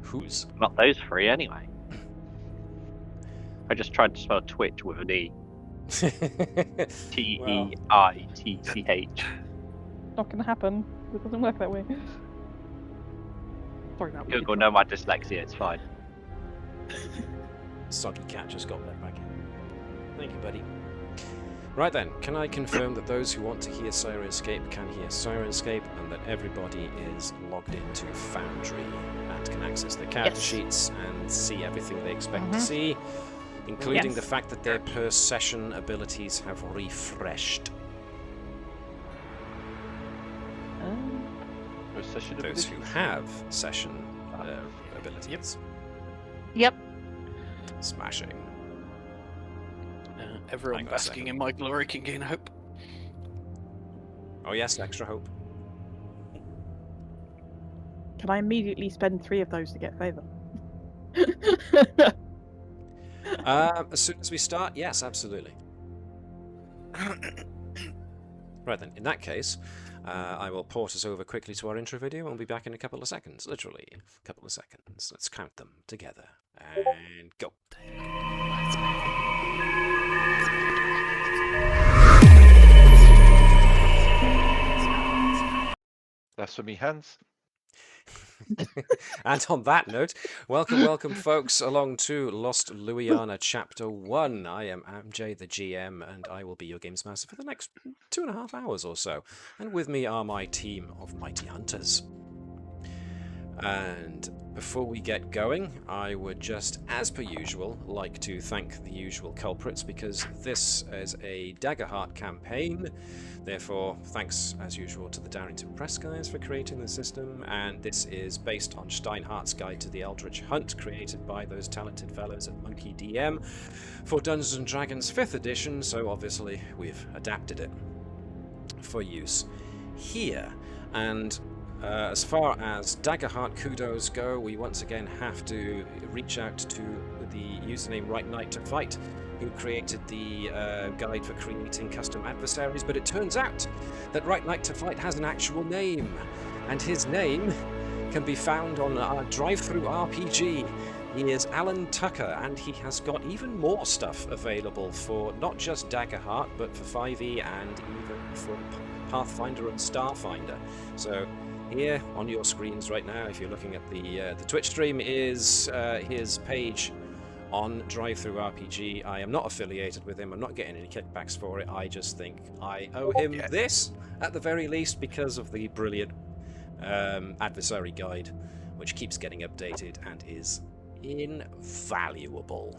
Who's? Not those three, anyway. I just tried to spell Twitch with an E. T-E-I-T-C-H. Not gonna happen. It doesn't work that way. Sorry, that Google, know my dyslexia, it's fine. Soggy cat just got let back in. Thank you, buddy. Right then, can I confirm that those who want to hear Syrinscape can hear Syrinscape, and that everybody is logged into Foundry and can access their character sheets and see everything they expect to see, including the fact that their per session abilities have refreshed. Those who have session abilities. Yep. Smashing. Everyone basking in my glory can gain hope. Oh yes, extra hope. Can I immediately spend 3 of those to get favour? As soon as we start, yes, absolutely. Right then, in that case, I will port us over quickly to our intro video and we'll be back in a couple of seconds. Literally, a couple of seconds. Let's count them together. And go. That's for me hands. And on that note, welcome folks along to Lost Luyarnha Chapter 1. I am Amjay, the GM, and I will be your Games Master for the next 2.5 hours or so. And with me are my team of mighty hunters. And before we get going, I would just, as per usual, like to thank the usual culprits, because this is a Daggerheart campaign. Therefore, thanks, as usual, to the Darrington Press guys for creating the system, and this is based on Steinhardt's Guide to the Eldritch Hunt, created by those talented fellows at MonkeyDM for Dungeons & Dragons 5th edition, so obviously we've adapted it for use here. And as far as Daggerheart kudos go, we once again have to reach out to the username Right Knight to Fight, who created the guide for creating custom adversaries, but it turns out that Right Knight to Fight has an actual name, and his name can be found on our Drive-Thru RPG. He is Alan Tucker, and he has got even more stuff available for not just Daggerheart, but for 5e and even for Pathfinder and Starfinder. So here on your screens right now, if you're looking at the Twitch stream, is his page on Drive-Thru RPG. I am not affiliated with him. I'm not getting any kickbacks for it. I just think I owe him this, at the very least, because of the brilliant adversary guide, which keeps getting updated and is invaluable.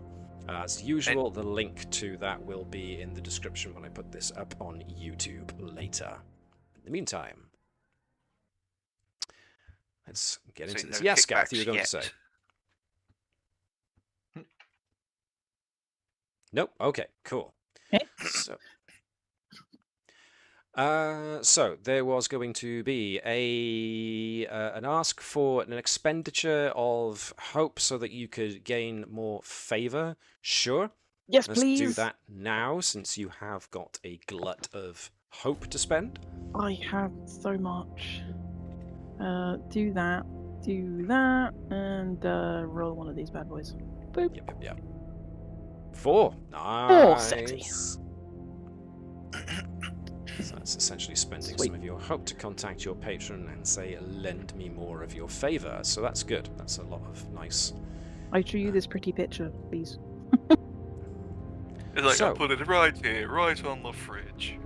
As usual, the link to that will be in the description when I put this up on YouTube later. In the meantime, let's get into this. Yes, Gareth, you were going to say. Nope. Okay. Cool. So there was going to be an ask for an expenditure of hope so that you could gain more favor. Sure. Yes, Let's please. do that now, since you have got a glut of hope to spend. I have so much. Do that, and roll one of these bad boys. Boop. Yep. 4. Nice. 4, sexy. So that's essentially spending some of your hope to contact your patron and say, lend me more of your favor. So that's good. That's a lot of nice. I drew you this pretty picture, please. It's like, I put it right here, right on the fridge.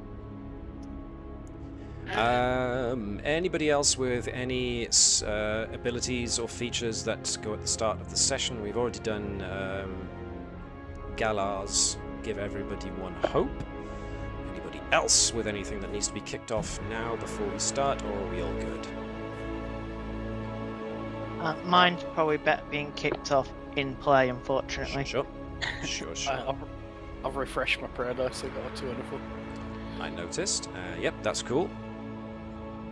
Anybody else with any abilities or features that go at the start of the session? We've already done Galar's Give Everybody One Hope. Anybody else with anything that needs to be kicked off now before we start, or are we all good? Mine's probably better being kicked off in play, unfortunately. Sure. I've refreshed my prayer dice, so I got a 2 and a 4. I noticed. Yep, that's cool.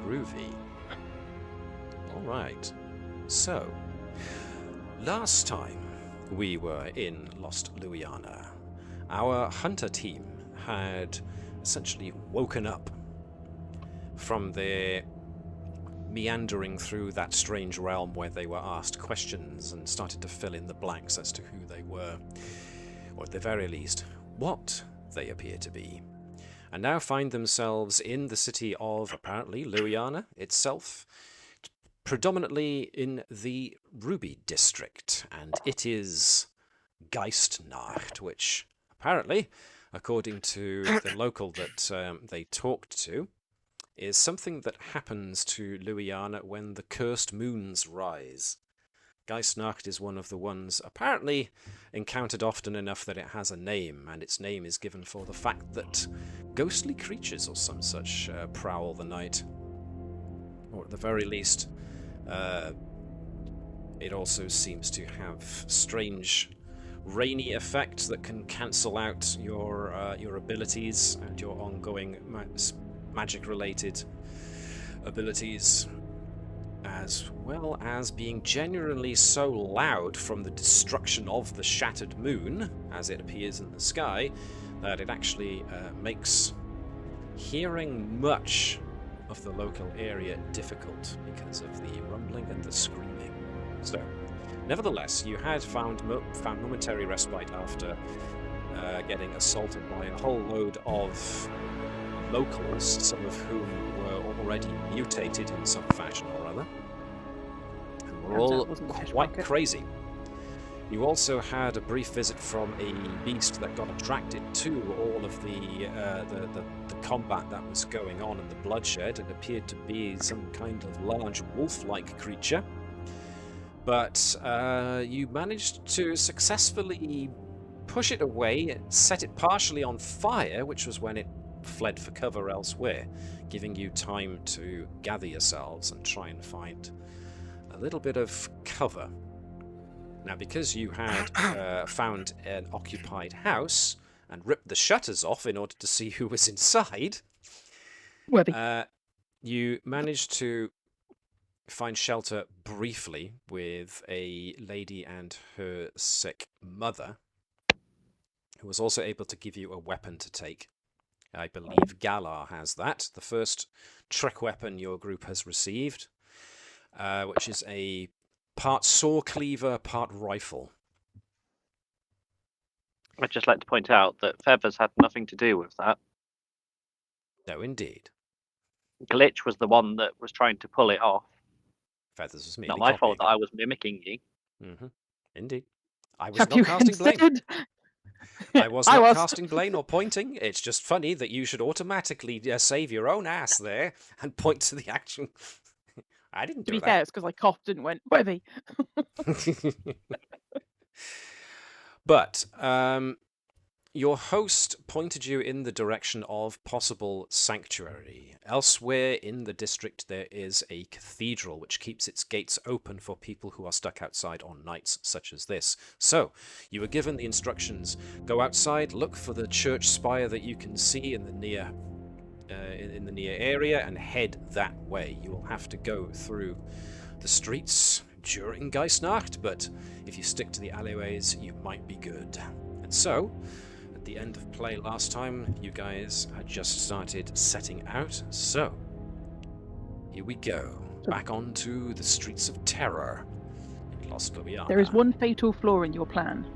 Groovy. Alright. So, last time we were in Lost Luyarnha, our hunter team had essentially woken up from their meandering through that strange realm where they were asked questions and started to fill in the blanks as to who they were, or at the very least, what they appear to be, and now find themselves in the city of, apparently, Luyarnha itself, predominantly in the Ruby district, and it is Geistnacht, which apparently, according to the local that they talked to, is something that happens to Luyarnha when the cursed moons rise. Geistnacht is one of the ones apparently encountered often enough that it has a name, and its name is given for the fact that ghostly creatures or some such prowl the night. Or at the very least, it also seems to have strange rainy effects that can cancel out your abilities and your ongoing magic-related abilities, as well as being genuinely so loud from the destruction of the shattered moon, as it appears in the sky, that it actually makes hearing much of the local area difficult because of the rumbling and the screaming. So, nevertheless, you had found momentary respite after getting assaulted by a whole load of locals, some of whom were already mutated in some fashion or other, and were all quite crazy. You also had a brief visit from a beast that got attracted to all of the combat that was going on and the bloodshed. It appeared to be some kind of large wolf-like creature, but you managed to successfully push it away, set it partially on fire, which was when it fled for cover elsewhere, giving you time to gather yourselves and try and find a little bit of cover. Now, because you had found an occupied house and ripped the shutters off in order to see who was inside, you managed to find shelter briefly with a lady and her sick mother, who was also able to give you a weapon to take. I believe Galar has that, the first trick weapon your group has received, which is a part saw cleaver, part rifle. I'd just like to point out that Feathers had nothing to do with that. No, indeed. Glitch was the one that was trying to pull it off. Feathers was merely Not my fault that copying. I was mimicking you. Mm-hmm. Indeed. I was Have not you casting blame. considered? I was not casting blame or pointing. It's just funny that you should automatically save your own ass there and point to the actual... I didn't do To be that. fair, it's because I coughed and went, Webby. But your host pointed you in the direction of possible sanctuary. Elsewhere in the district there is a cathedral which keeps its gates open for people who are stuck outside on nights such as this. So, you were given the instructions, go outside, look for the church spire that you can see in the near area and head that way. You will have to go through the streets during Geistnacht, but if you stick to the alleyways, you might be good. And so, at the end of play last time, you guys had just started setting out, so here we go. Back onto the streets of terror in Lost Luyarnha. There is one fatal flaw in your plan.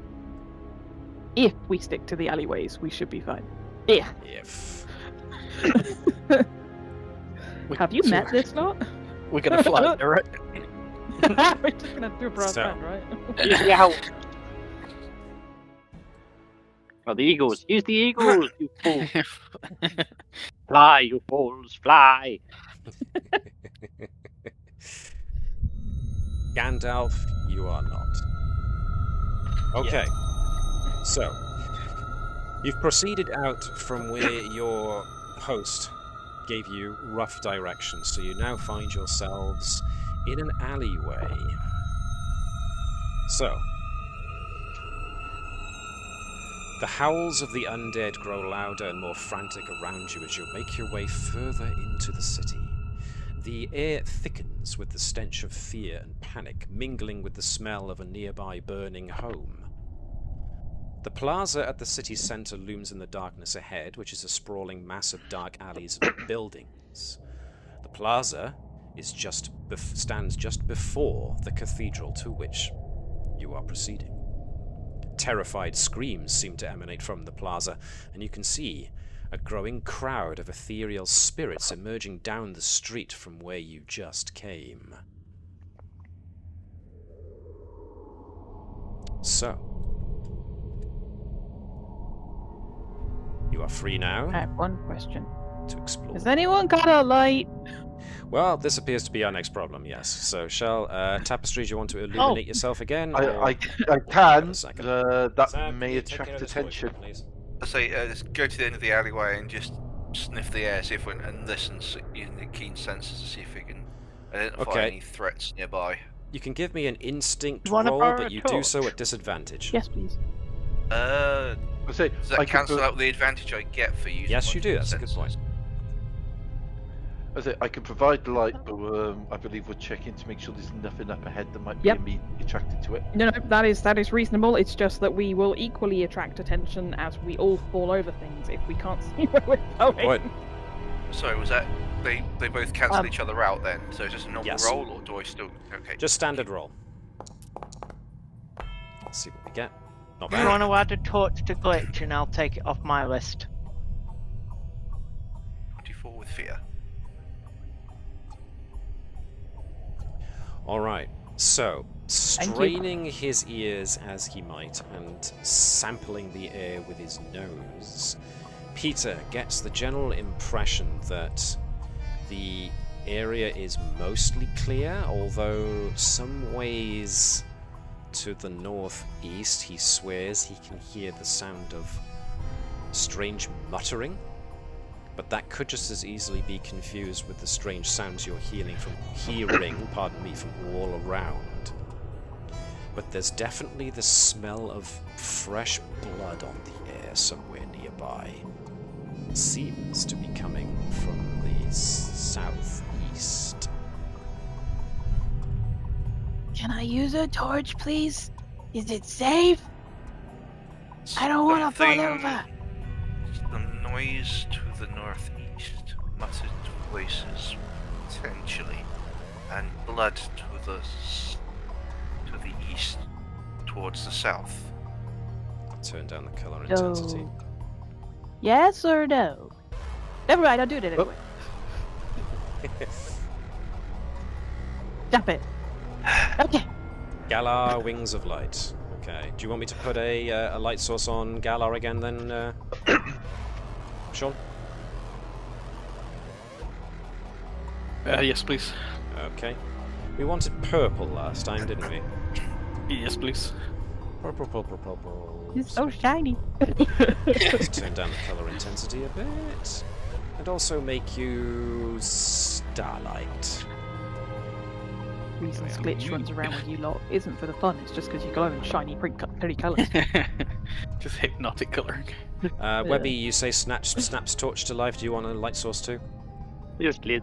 If we stick to the alleyways, we should be fine. If. Have you met this lot? We're gonna fly there, right? We're just gonna do a brass So- band, right? Yeah. Oh, the eagles. Use the eagles, you fools. Fly, you fools, fly. Gandalf, you are not. Okay. So, you've proceeded out from where your host gave you rough directions, so you now find yourselves in an alleyway. So, the howls of the undead grow louder and more frantic around you as you make your way further into the city. The air thickens with the stench of fear and panic, mingling with the smell of a nearby burning home. The plaza at the city centre looms in the darkness ahead, which is a sprawling mass of dark alleys and buildings. The plaza stands just before the cathedral to which you are proceeding. Terrified screams seem to emanate from the plaza, and you can see a growing crowd of ethereal spirits emerging down the street from where you just came. So, you are free now I have one question. to explore. Has anyone got a light? Well, this appears to be our next problem, yes. So, Tapestry, do you want to illuminate yourself again? I can. That Sam, may can you take care attract of this attention. boyfriend, please? I say, just go to the end of the alleyway and just sniff the air, see if we and listen using the keen senses to see if we can identify any threats nearby. You can give me an instinct Wanna roll, borrow but a you do so torch? at disadvantage. Yes, please. I say, Does that cancel out the advantage I get for using Yes, my you do. That's a good senses? point. I can provide the light, but I believe we're checking to make sure there's nothing up ahead that might Yep. be immediately attracted to it. No, that is reasonable. It's just that we will equally attract attention as we all fall over things if we can't see where we're going. Point. Sorry, was that they both cancel each other out then? So it's just a normal Yes. roll, or do I still? Okay. Just standard roll. Let's see what we get. Not Do you bad. want to add a torch to glitch and I'll take it off my list? 24 with fear. Alright, so, straining his ears as he might and sampling the air with his nose, Peter gets the general impression that the area is mostly clear, although some ways to the northeast he swears he can hear the sound of strange muttering. But that could just as easily be confused with the strange sounds you're hearing from all around. But there's definitely the smell of fresh blood on the air somewhere nearby. Seems to be coming from the southeast. Can I use a torch, please? Is it safe? I don't want to fall over. The noise to the northeast, muttered voices potentially, and blood to the east, towards the south. Turn down the color intensity. No. Yes or no? Never mind, I'll do it anyway. Stop it. Okay. Galar, Wings of Light. Okay. Do you want me to put a light source on Galar again then, Shaun? Yes, please. Okay. We wanted purple last time, didn't we? Yes, please. Purple. It's so shiny. Let's turn down the color intensity a bit. And also make you starlight. Reason Glitch runs around with you lot isn't for the fun, it's just because you glow in shiny, pretty colours. Just hypnotic colouring. Webby, you say snaps torch to life. Do you want a light source too? Yes, please.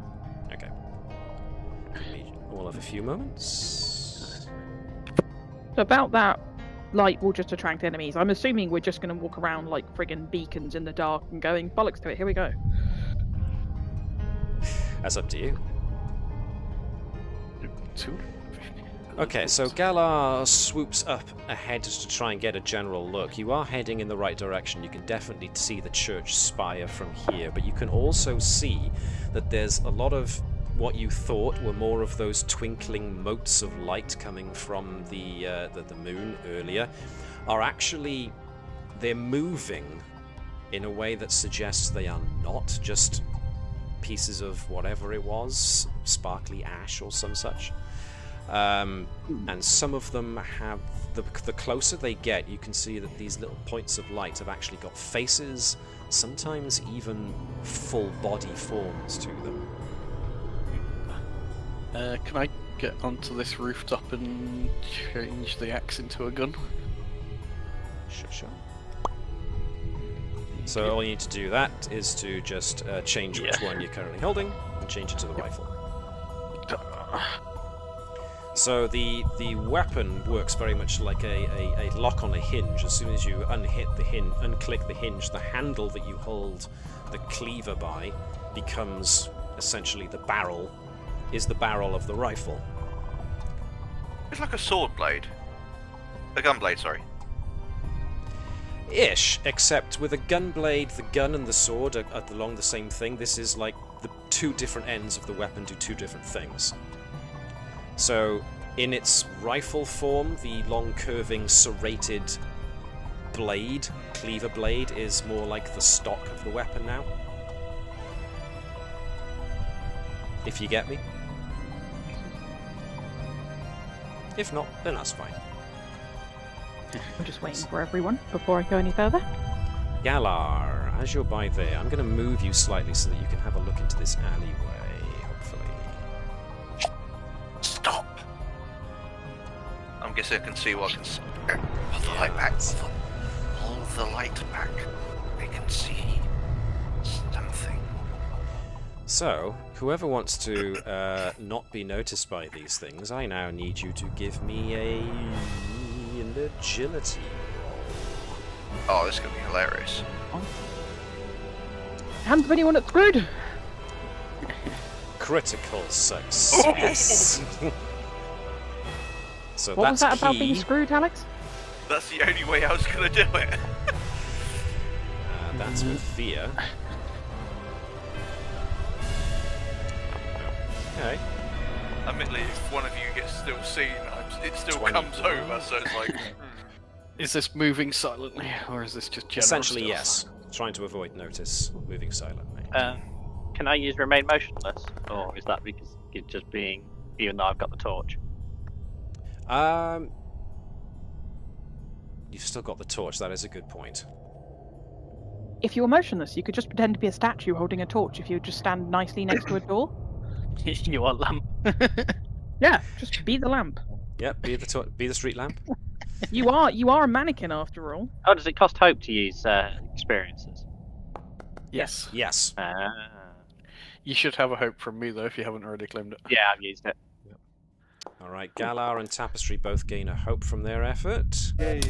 Okay. We'll have a few moments. So about that, light will just attract enemies. I'm assuming we're just going to walk around like friggin' beacons in the dark and going, bollocks to it, here we go. That's up to you. 2. Okay, so Galar swoops up ahead just to try and get a general look. You are heading in the right direction. You can definitely see the church spire from here, but you can also see that there's a lot of what you thought were more of those twinkling motes of light coming from the moon earlier are actually, they're moving in a way that suggests they are not just pieces of whatever it was, sparkly ash or some such. And some of them have, the closer they get, you can see that these little points of light have actually got faces, sometimes even full body forms to them. Can I get onto this rooftop and change the axe into a gun? Sure. So all you need to do that is to just change which one you're currently holding and change it to the rifle. So the weapon works very much like a lock on a hinge. As soon as you unclick the hinge, the handle that you hold the cleaver by becomes essentially the barrel is the barrel of the rifle. It's like a sword blade. A gun blade, sorry. Ish, except with a gun blade, the gun and the sword are along the same thing. This is like the two different ends of the weapon do two different things. So, in its rifle form, the long curving serrated blade, cleaver blade, is more like the stock of the weapon now. If you get me. If not, then that's fine. I'm just waiting for everyone before I go any further. Galar, as you're by there, I'm going to move you slightly so that you can have a look into this alleyway, hopefully. Stop! I'm guessing I can see what I can see. Pull the light back. Pull the light back. I can see something. So, whoever wants to not be noticed by these things, I now need you to give me an agility. Oh, this is going to be hilarious. Hands of anyone at screwed? Critical success. So What was that that's about key. being screwed, Alex? That's the only way I was going to do it. That's with fear. Okay. Admittedly, if one of you gets still seen, it still 20. comes over, so it's like... Is this moving silently, or is this just general Essentially, stealth? yes. Trying to avoid notice, moving silently. Can I use remain motionless, or is that because it's just being, even though I've got the torch? You've still got the torch, that is a good point. If you were motionless, you could just pretend to be a statue holding a torch if you just stand nicely next to a door. You want lamp? Yeah, just be the lamp. Yep, be the street lamp. You are a mannequin after all. Oh, does it cost hope to use experiences? Yes. Yes. You should have a hope from me, though, if you haven't already claimed it. Yeah, I've used it. Alright, Galar and Tapestry both gain a hope from their effort. Yay.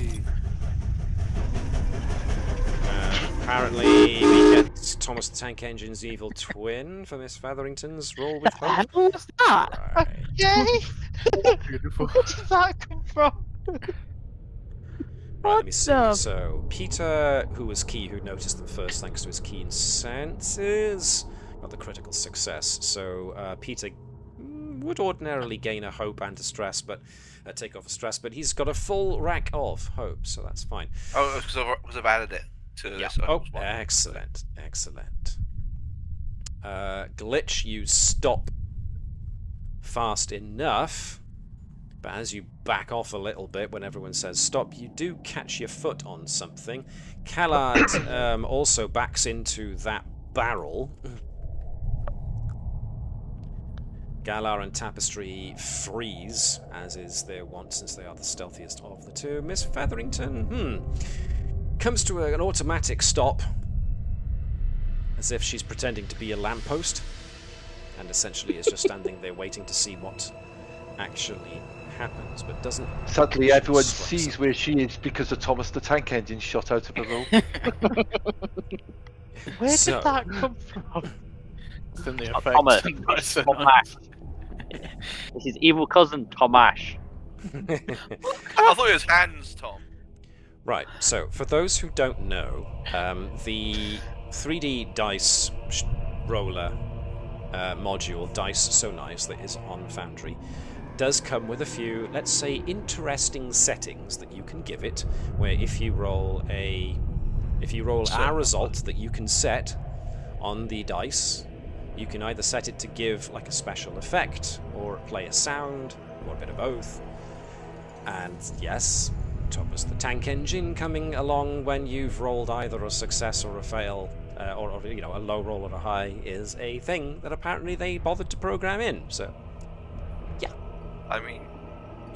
Apparently, we get Thomas the Tank Engine's evil twin for Miss Featherington's roll with What the hell hope. was that? Right. Yay! Beautiful. Where did that come from? Right, let me see. the- So, Peter, who was key, who noticed them first thanks to his keen senses, got the critical success. So, Peter would ordinarily gain a hope and a stress, but take off a stress, but he's got a full rack of hope, so that's fine. Oh, because I've added it to Yeah. this. Oh, excellent, excellent. Glitch, you stop fast enough. But as you back off a little bit when everyone says stop, you do catch your foot on something. Callard also backs into that barrel. Galar and Tapestry freeze, as is their wont since they are the stealthiest of the two. Miss Featherington, comes to an automatic stop, as if she's pretending to be a lamppost, and essentially is just standing there waiting to see what actually happens, but doesn't. Sadly, everyone Swipes sees up. where she is because of Thomas the Tank Engine shot out of her room. Where So- did that come from? It's in the Oh, effect. Thomas. Nice. Tomash. This is evil cousin Tomash. I thought it was hands, Tom. Right, so for those who don't know, the 3D dice roller module, Dice So Nice, that is on Foundry, does come with a few, let's say, interesting settings that you can give it, where if you roll our result that you can set on the dice, you can either set it to give like a special effect, or play a sound, or a bit of both. And yes, Thomas the Tank Engine coming along when you've rolled either a success or a fail, or you know, a low roll or a high, is a thing that apparently they bothered to program in. So, yeah. I mean,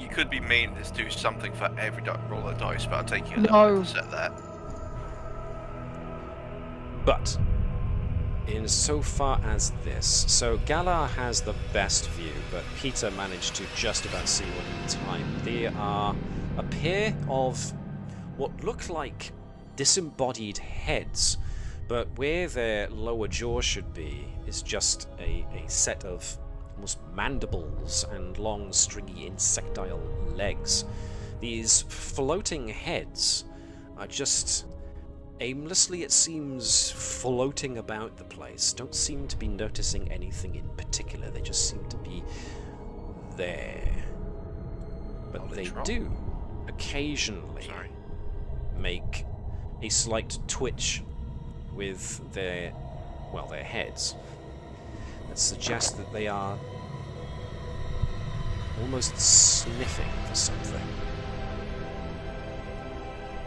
you could be mean and just do something for every roll of dice, but I'll take you a No. little bit to set that. But in so far as this, so Galar has the best view, but Peter managed to just about see one in time. They are a pair of what look like disembodied heads, but where their lower jaw should be is just a set of almost mandibles and long, stringy, insectile legs. These floating heads are just aimlessly, it seems, floating about the place. Don't seem to be noticing anything in particular. They just seem to be there. But they do occasionally make a slight twitch with their heads that suggests that they are almost sniffing for something.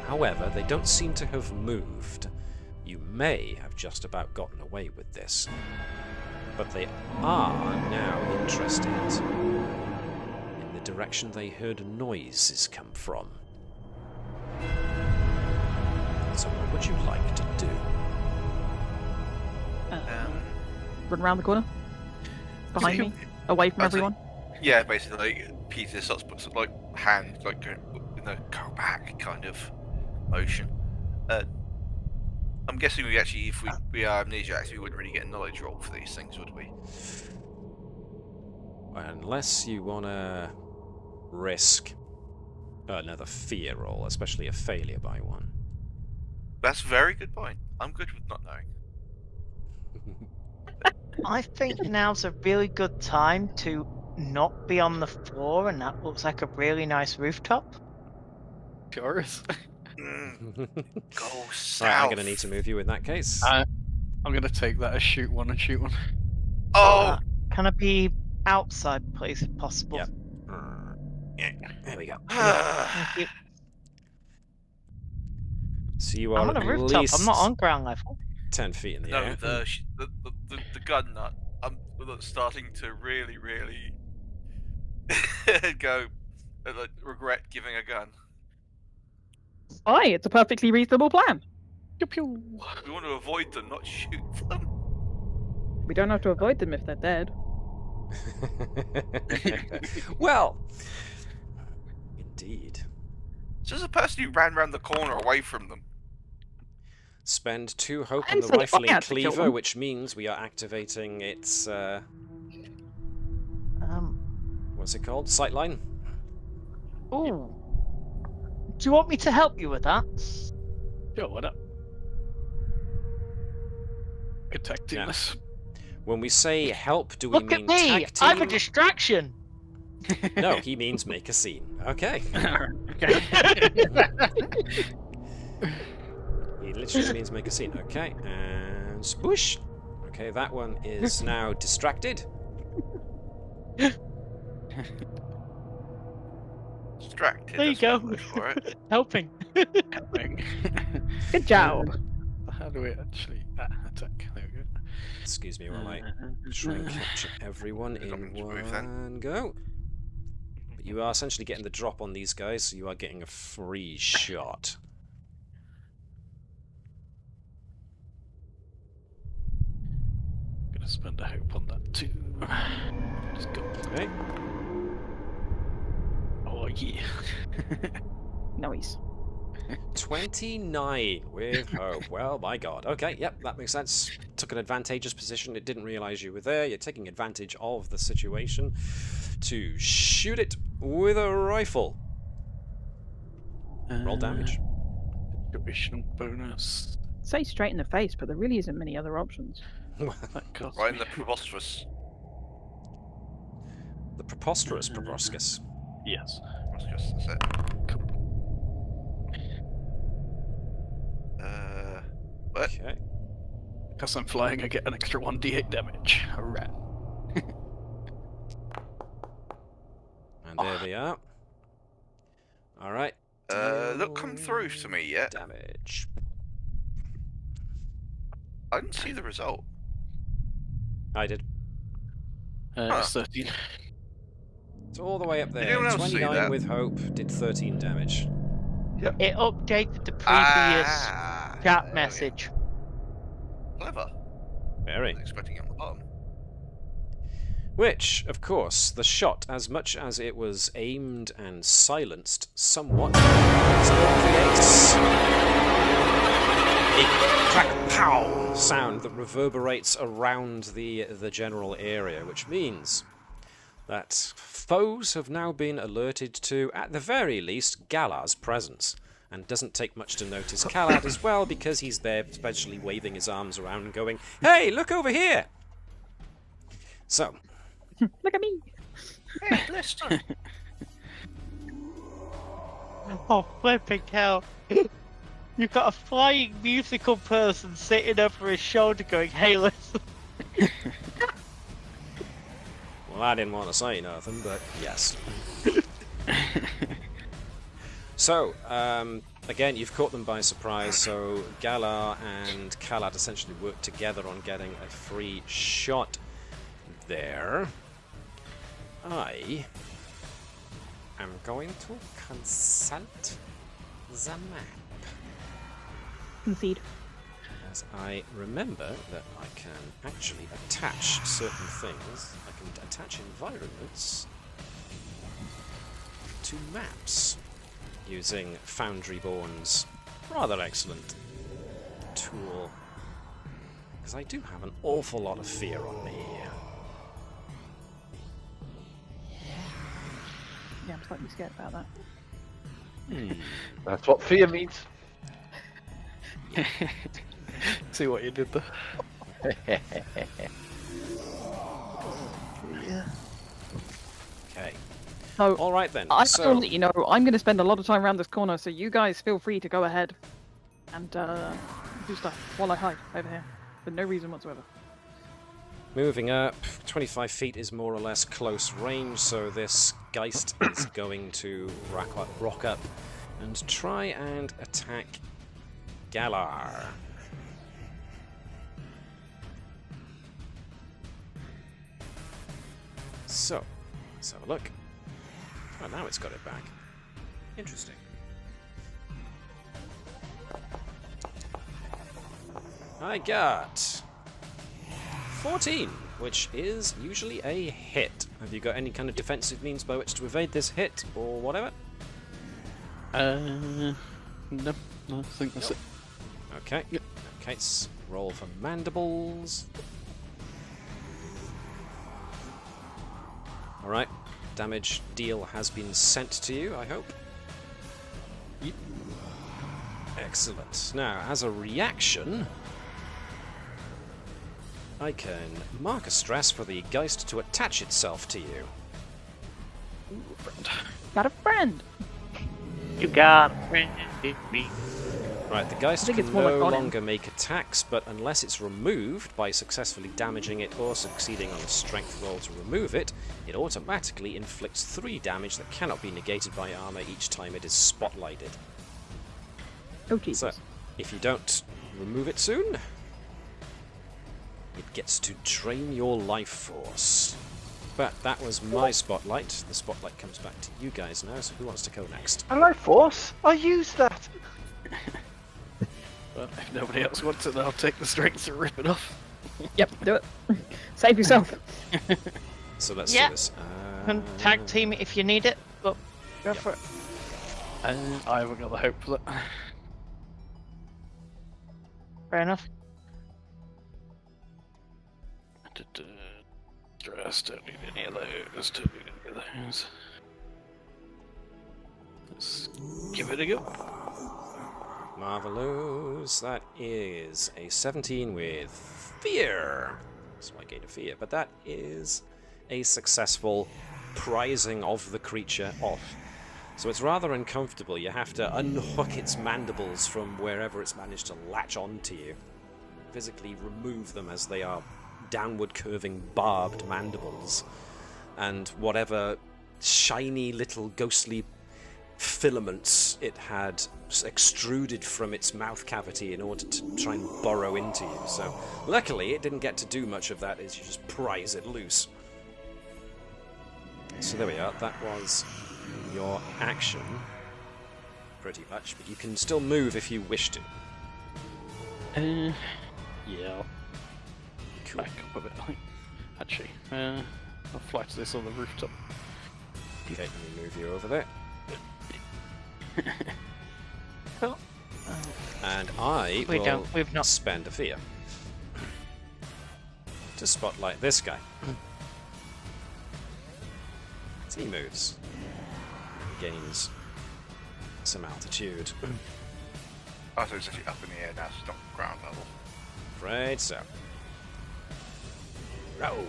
However, they don't seem to have moved. You may have just about gotten away with this, but they are now interested in the direction they heard noises come from. So what would you like to do? Run around the corner? Behind me? Away from everyone? Yeah, basically, Peter starts to put some hand, go back kind of motion. I'm guessing if we are amnesiacs, we wouldn't really get a knowledge roll for these things, would we? Unless you want to risk another fear roll, especially a failure by one. That's a very good point. I'm good with not knowing. I think now's a really good time to not be on the floor, and that looks like a really nice rooftop. Sure is. Go south. Right, I'm going to need to move you in that case. I'm going to take that as shoot one and shoot one. Oh! Can I be outside, please, if possible? Yep. There we go. Thank you. So you are I'm on a at rooftop. least I'm not on ground level. 10 feet in the No, air. the gun nut. I'm starting to really go regret giving a gun. Aye, it's a perfectly reasonable plan. Pew pew. We want to avoid them, not shoot them. We don't have to avoid them if they're dead. Well, indeed. So there's a person who ran around the corner away from them. Spend 2 hope I on didn't the say rifling I had to kill cleaver, them. which means we are activating its what's it called? Sightline? Ooh. Do you want me to help you with that? Sure, what up? Good tag team Yeah. this. When we say help, do we Look at mean me! tag team? I'm a distraction! No, he means make a scene. Okay. Okay. He literally means make a scene. Okay, and spoosh. Okay, that one is now distracted. Distracted. There you that's go. one word for it. Helping. Good job. How do we actually attack? There we go. Excuse me while I try and capture everyone in Got me to move then. one go. But you are essentially getting the drop on these guys, so you are getting a free shot. Gonna spend a hope on that too. Just go. Okay. Oh yeah. Nice. 29 with hope. Well, my god. Okay, yep, that makes sense. Took an advantageous position. It didn't realize you were there. You're taking advantage of the situation to shoot it with a rifle. Roll damage. Divisional bonus. Say straight in the face, but there really isn't many other options. That costs Right in me- the proboscis. The preposterous proboscis. Yes. Proboscis, that's it. Cool. What? Okay. Because I'm flying, I get an extra 1d8 damage. Hooray. And there they are. Alright. Look, come through to me yet. Damage. I didn't see the result. I did. It's 13. It's all the way up Did there. anyone else see 29 that? with hope, did 13 damage. It updated the previous There chat we message. go. Clever. Very. Wasn't expecting it on the bottom. Which, of course, the shot, as much as it was aimed and silenced somewhat, still creates a crack pow sound that reverberates around the general area, which means that foes have now been alerted to, at the very least, Galar's presence. And doesn't take much to notice Khalad as well, because he's there, especially waving his arms around and going, "Hey, look over here!" So. Look at me! Hey, Blister! Oh, flipping hell. You've got a flying musical person sitting over his shoulder going, "Hey, listen." Well, I didn't want to say nothing, but yes. So, again, you've caught them by surprise, so Galar and Khalad essentially work together on getting a free shot there. I am going to consult the map, Concede. as I remember that I can actually attach certain things. I can attach environments to maps using Foundry Born's rather excellent tool, because I do have an awful lot of fear on me. Yeah, I'm slightly scared about that. That's what fear means. See what you did there. Okay. So, All right then. I so, have to let you know, I'm going to spend a lot of time around this corner, so you guys feel free to go ahead and do stuff while I hide over here, for no reason whatsoever. moving up, 25 feet is more or less close range, so this Geist is going to rock up and try and attack Galar. So, let's have a look. Oh, now it's got it back. Interesting. I got 14, which is usually a hit. Have you got any kind of defensive means by which to evade this hit, or whatever? No, I think that's it. Okay. Yep. Okay, roll for mandibles. Alright, damage deal has been sent to you, I hope. Yep. Excellent. Now, as a reaction, I can mark a stress for the Geist to attach itself to you. Ooh, friend. Got a friend! You got a friend in me. Right, the Geist think can it's more like no on him. longer make attacks, but unless it's removed by successfully damaging it or succeeding on a strength roll to remove it, it automatically inflicts 3 damage that cannot be negated by armor each time it is spotlighted. Oh, Jesus. So, if you don't remove it soon, it gets to drain your life force. But that was my spotlight. The spotlight comes back to you guys now, so who wants to go next? I like force. I use that. Well, if nobody else wants it, then I'll take the strength to rip it off. Yep, do it. Save yourself. So let's Yeah. do this. Can tag team it if you need it, but go for it. I haven't got the hope for that. Fair enough. Stress, don't need any of those, don't need any of those. Let's give it a go. Marvelous. That is a 17 with fear. So I gain a fear, but that is a successful prizing of the creature off. So it's rather uncomfortable. You have to unhook its mandibles from wherever it's managed to latch onto you. Physically remove them as they are downward curving barbed mandibles. And whatever shiny little ghostly filaments it had extruded from its mouth cavity in order to try and burrow into you. So luckily it didn't get to do much of that as you just prise it loose. So there we are, that was your action pretty much, but you can still move if you wish to. Yeah. Cool. Back up a bit, I think. Actually, I'll fly to this on the rooftop. Okay, let me move you over there. Cool. And I We've not. spend a fear to spotlight this guy. he moves. Gains some altitude. Oh, so it's actually up in the air now, so it's not ground level. Right, so. Roll.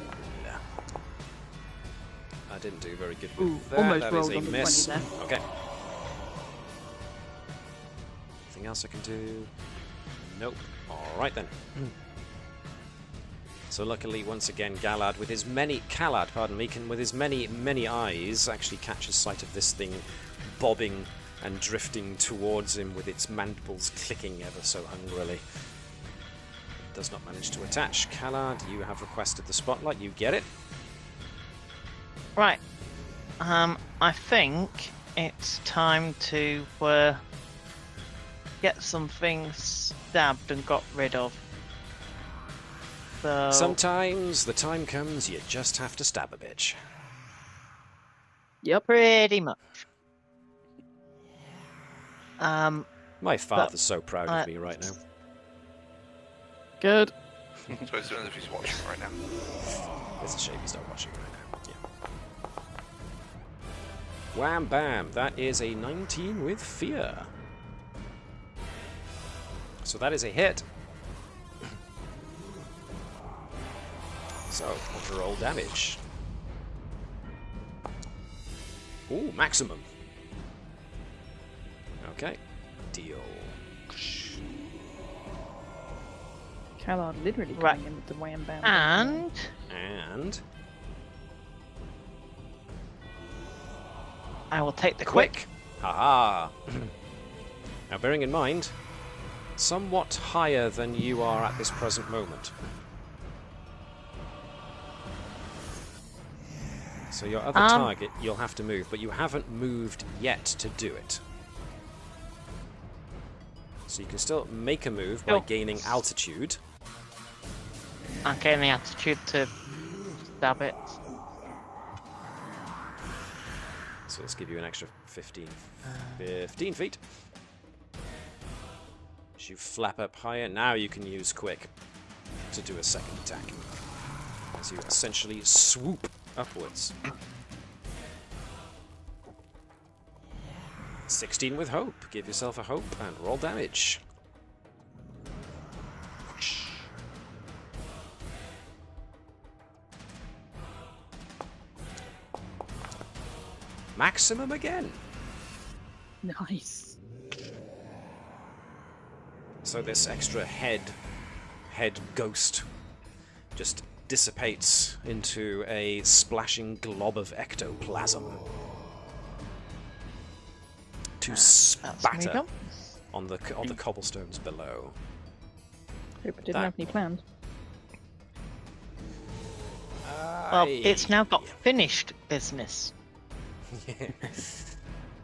I didn't do very good with Ooh, that. almost That is rolled a on the miss. 20 there. Okay. Anything else I can do? Nope. Alright then. So luckily, once again, Calad with his many eyes actually catches sight of this thing bobbing and drifting towards him with its mandibles clicking ever so hungrily. It does not manage to attach. Calad, you have requested the spotlight. You get it. Right. I think it's time to get some things stabbed and got rid of. So Sometimes the time comes you just have to stab a bitch. Yep. pretty much. Um, My father's so proud of me right now. Good. So it's as if he's watching right now. It's a shame he's not watching right now. Yeah. Wham bam! That is a 19 with fear. So that is a hit. So, overall damage. Ooh, maximum. Okay. Deal. Calard literally Right. coming in with the wham bam. and And I will take the quick. Haha. Now, bearing in mind, somewhat higher than you are at this present moment. So your other target, you'll have to move, but you haven't moved yet to do it. So you can still make a move by Oh. gaining altitude. I'm getting the attitude to stab it. So let's give you an extra 15 feet. As you flap up higher, now you can use quick to do a second attack. As you essentially swoop upwards. 16 with hope. Give yourself a hope and roll damage. Maximum again. Nice. So this extra head ghost just dissipates into a splashing glob of ectoplasm to That's me spatter done. on the cobblestones below. Hope I didn't That- have any plans. Well, it's now got finished business.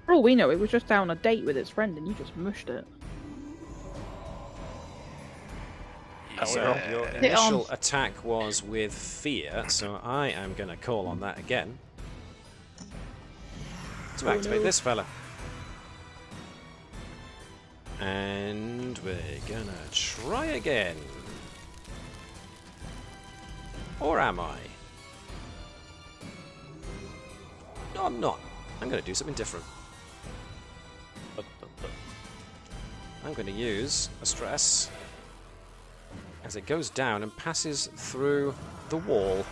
For all we know, it was just out on a date with its friend and you just mushed it. So Yeah. your Hit initial on. attack was with fear, so I am going to call on that again to activate this fella. And we're gonna try again. Or am I? No, I'm not. I'm gonna do something different. I'm gonna use a stress as it goes down and passes through the wall.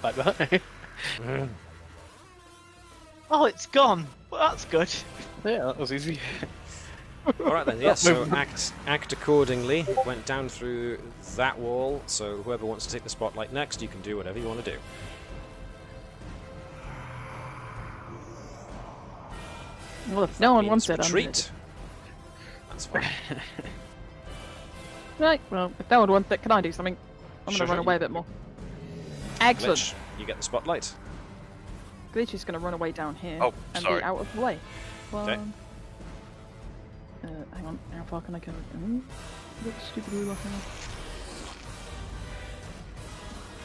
Like that. Oh, it's gone. Well, that's good. Yeah, that was easy. Alright then, yes, so act accordingly. Went down through that wall, so whoever wants to take the spotlight next, you can do whatever you want to do. Well, if no one Means wants it, I'm gonna retreat. That's fine. Right, well, if no one wants it, can I do something? I'm Sure, gonna run sure. away a bit more. Excellent. Glitch, you get the spotlight. Glitch is gonna run away down here Oh, and sorry. be out of the way. Okay. Hang on, how far can I go? What stupid rule off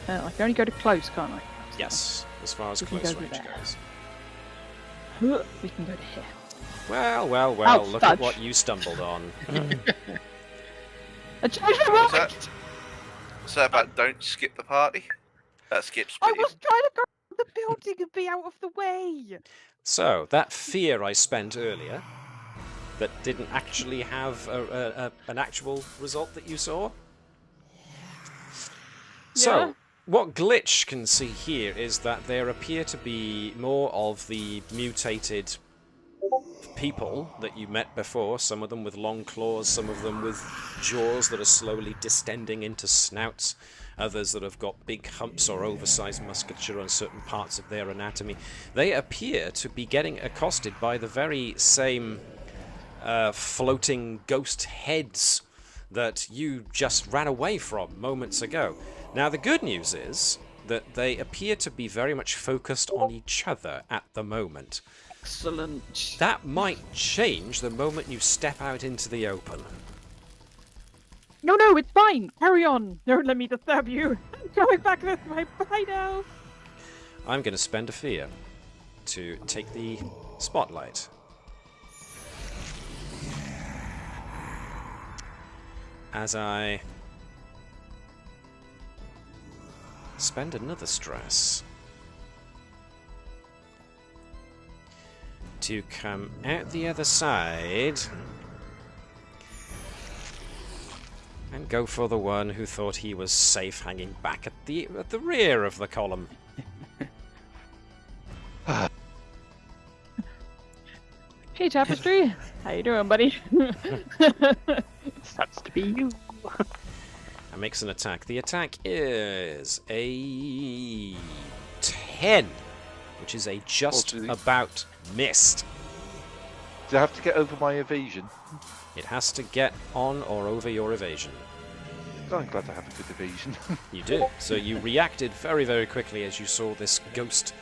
now? I can only go to close, can't I? Yes, as far as We can close go range there. goes. We can go to here. Well, well, well, Ouch, look fudge. at what you stumbled on. A treasure What was rock! that? So about don't skip the party. Skips. I Please. was trying to go to the building and be out of the way. So, that fear I spent earlier, that didn't actually have an actual result that you saw? So, what Glitch can see here is that there appear to be more of the mutated people that you met before, some of them with long claws, some of them with jaws that are slowly distending into snouts, others that have got big humps or oversized musculature on certain parts of their anatomy. They appear to be getting accosted by the very same floating ghost heads that you just ran away from moments ago. Now, the good news is that they appear to be very much focused on each other at the moment. Excellent. That might change the moment you step out into the open. No, it's fine. Carry on. Don't let me disturb you. I'm going back this way. Bye now. I'm going to spend a fear to take the spotlight. As I spend another stress to come out the other side and go for the one who thought he was safe hanging back at the rear of the column. Hey, Tapestry. How you doing, buddy? That's to be you. And makes an attack. The attack is a 10, which is a just about missed. Do I have to get over my evasion? It has to get on or over your evasion. I'm glad I have a good evasion. You did. So you reacted very, very quickly as you saw this ghost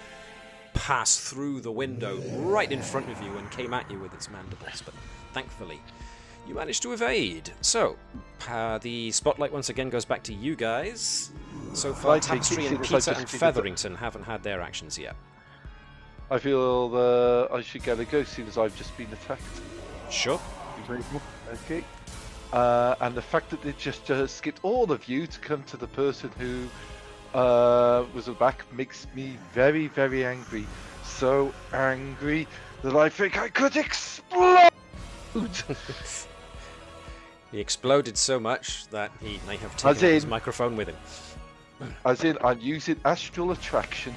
pass through the window right in front of you and came at you with its mandibles. But thankfully, you managed to evade. So, the spotlight once again goes back to you guys. So far, Tapestry and Peter and Featherington haven't had their actions yet. I feel I should get a go, seeing as I've just been attacked. Sure. Okay. And the fact that they just skipped all of you to come to the person who was back makes me very, very angry. So angry that I think I could explode! He exploded so much that he may have taken his microphone with him. As in, I'm using astral attraction.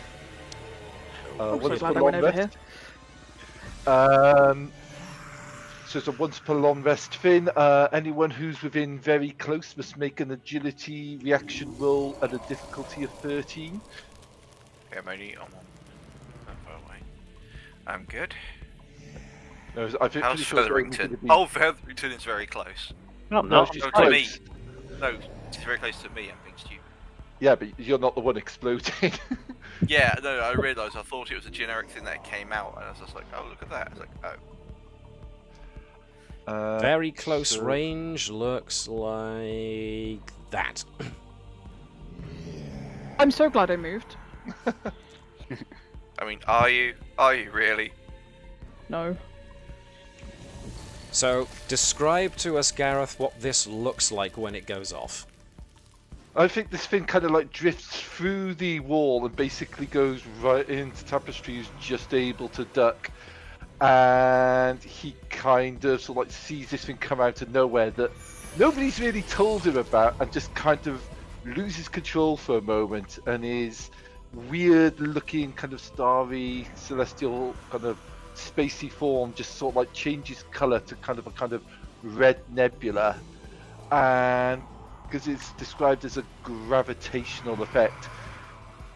So glad I went over here. So it's a once per long rest thing. Anyone who's within very close must make an agility reaction roll at a difficulty of 13. Okay, I'm only on far away. I'm good. No, I think How's Featherington? Oh, Featherington is very close. No, she's to close. me. No, she's very close to me. I'm being stupid. Yeah, but you're not the one exploding. Yeah, no, I realised. I thought it was a generic thing that came out, and I was just like, oh, look at that. I was like, oh. Very close range looks like that. I'm so glad I moved. I mean, are you? Are you really? No. So, describe to us, Gareth, what this looks like when it goes off. I think this thing kind of like drifts through the wall and basically goes right into Tapestry, who's just able to duck. And he kind of sort of like sees this thing come out of nowhere that nobody's really told him about, and just kind of loses control for a moment, and his weird looking kind of starry celestial kind of spacey form just sort of like changes colour to kind of a kind of red nebula, and because it's described as a gravitational effect,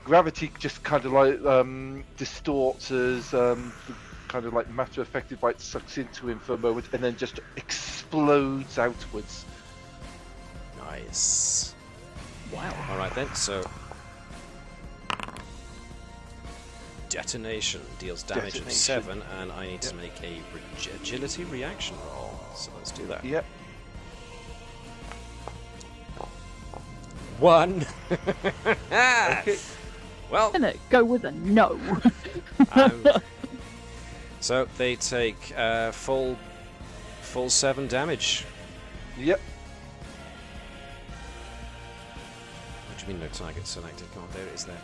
gravity just kind of like distorts as the kind of like matter affected by it sucks into him for a moment and then just explodes outwards. Nice. Wow. Alright then, so detonation deals damage of 7, and I need to make a agility reaction roll. So let's do that. Yep. 1. Okay. Well, Gonna go with a no. So they take full 7 damage. Yep. do you mean no target selected? Come on, there it is there.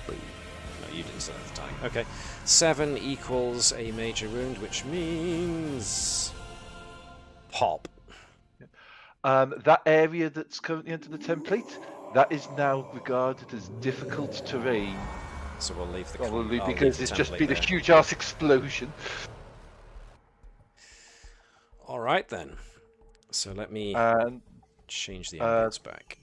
No, you didn't select the target. Okay. 7 equals a major wound, which means... pop. That area that's currently under the template, that is now regarded as difficult terrain. So we'll leave the Probably I'll because leave it's the just template been a there. huge ass explosion. Alright then. So let me And change the ambience back.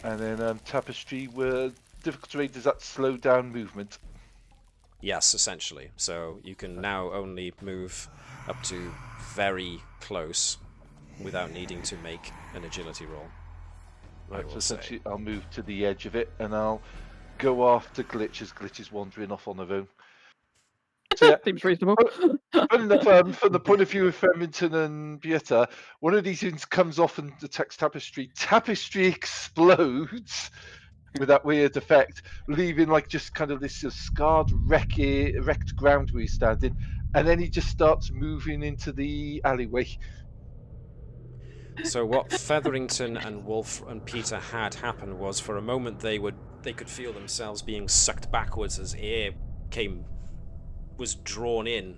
and then tapestry, where difficult terrain, does that slow down movement? Yes, essentially. So you can now only move up to very close without needing to make an agility roll. Right, so will say. essentially I'll move to the edge of it and I'll go after Glitch as Glitch is wandering off on her own. So, yeah, Seems reasonable. fun enough, from the point of view of Remington and Bieta, one of these things comes off and attacks Tapestry. Tapestry explodes with that weird effect, leaving like just kind of this scarred wrecked ground where he's standing, and then he just starts moving into the alleyway. So what Featherington and Wolf and Peter had happen was, for a moment they could feel themselves being sucked backwards as air was drawn in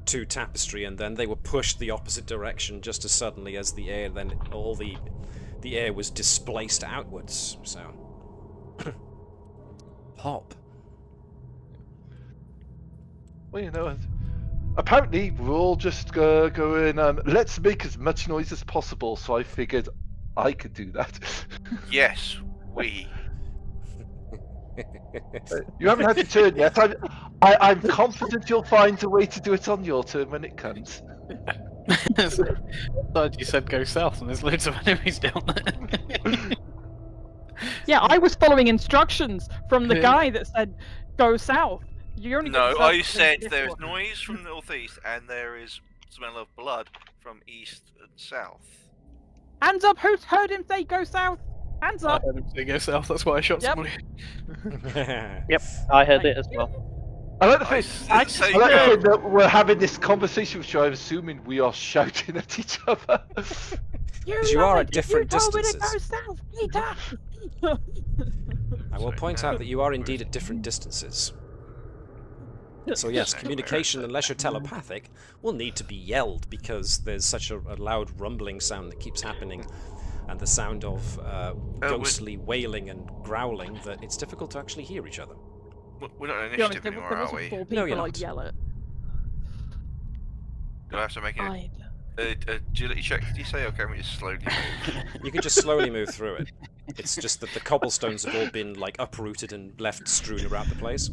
to Tapestry, and then they were pushed the opposite direction just as suddenly as the air. Then all the air was displaced outwards. So pop. Well, you know, apparently we're all just going, let's make as much noise as possible, so I figured I could do that. Yes, we. You haven't had your turn yet. I'm confident you'll find a way to do it on your turn when it comes. I thought you said go south, and there's loads of enemies down there. Yeah, I was following instructions from the Yeah. guy that said go south. You only No, go I south said this there's one. noise from northeast and there is smell of blood from east and south. Hands up! Who's heard him say go south? Hands I up! heard him say go south, that's why I shot Yep. somebody. Yep, I heard it as well. I like the I fact didn't say I like the go. fact that we're having this conversation, which I'm assuming we are shouting at each other. You are at different you told me to distances. go south, Peter. I will point out that you are indeed at different distances. So yes, communication, unless you're telepathic, will need to be yelled, because there's such a loud rumbling sound that keeps happening, and the sound of ghostly wailing and growling, that it's difficult to actually hear each other. We're not an To be honest, initiative if anymore, there are wasn't we? 4 No, people, you're I'd not. yell it. Do I have to make an I'd... agility check, did you say? Okay, we just slowly move. You can just slowly move through it. It's just that the cobblestones have all been like uprooted and left strewn around the place.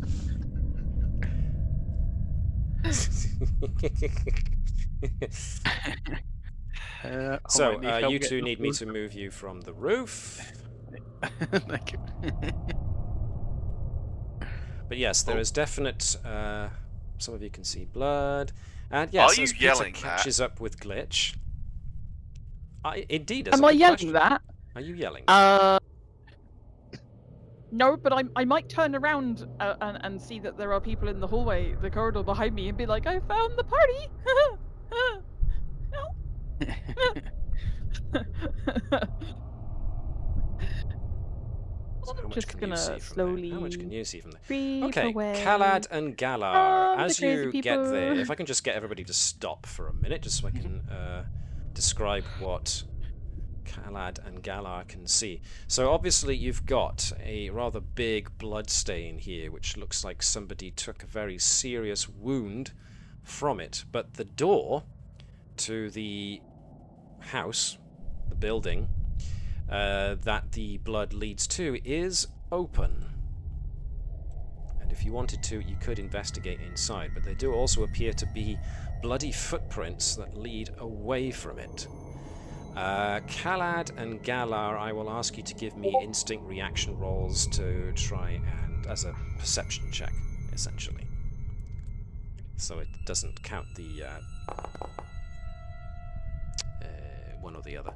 So, you two need me to move you from the roof. Thank you. But yes, there is definite... some of you can see blood. And yes, Are you as Peter yelling catches up with Glitch... Indeed, as Am a I good yelling question. that? Are you yelling? No, but I might turn around and see that there are people in the hallway, the corridor behind me, and be like, I found the party! So how much just can gonna you see from slowly there? How much can you see from there? creep Okay, away. Kalad and Galar, from the as crazy you get there, people. if I can just get everybody to stop for a minute, just so I can describe what Kalad and Galar can see. So obviously you've got a rather big blood stain here, which looks like somebody took a very serious wound from it. But the door to the house, the building, that the blood leads to is open. And if you wanted to, you could investigate inside, but there do also appear to be bloody footprints that lead away from it. Kalad and Galar, I will ask you to give me instinct reaction rolls to try and, as a perception check, essentially. So it doesn't count the one or the other.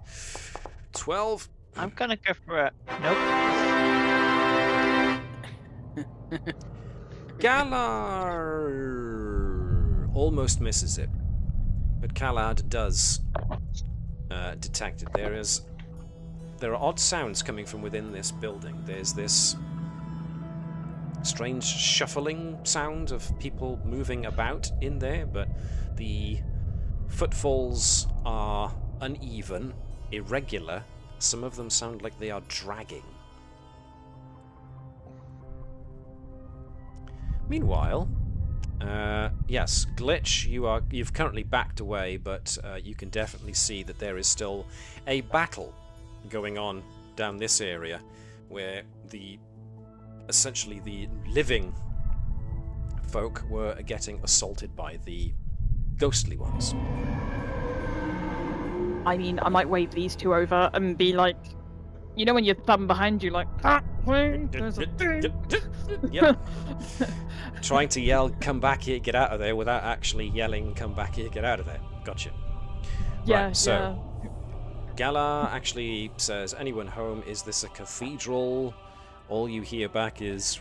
12. I'm gonna go for a nope. Galar almost misses it, but Kalad does detect it. There is there are odd sounds coming from within this building. There's this strange shuffling sound of people moving about in there, but the footfalls are uneven, irregular. Some of them sound like they are dragging. Meanwhile, yes, Glitch, you've currently backed away, but you can definitely see that there is still a battle going on down this area, where essentially the living folk were getting assaulted by the ghostly ones. I mean, I might wave these two over and be like, you know when your thumb behind you, like, that way, there's a thing. Yep. Trying to yell, come back here, get out of there, without actually yelling, come back here, get out of there. Gotcha. Yeah, right, so Galar actually says, anyone home? Is this a cathedral? All you hear back is...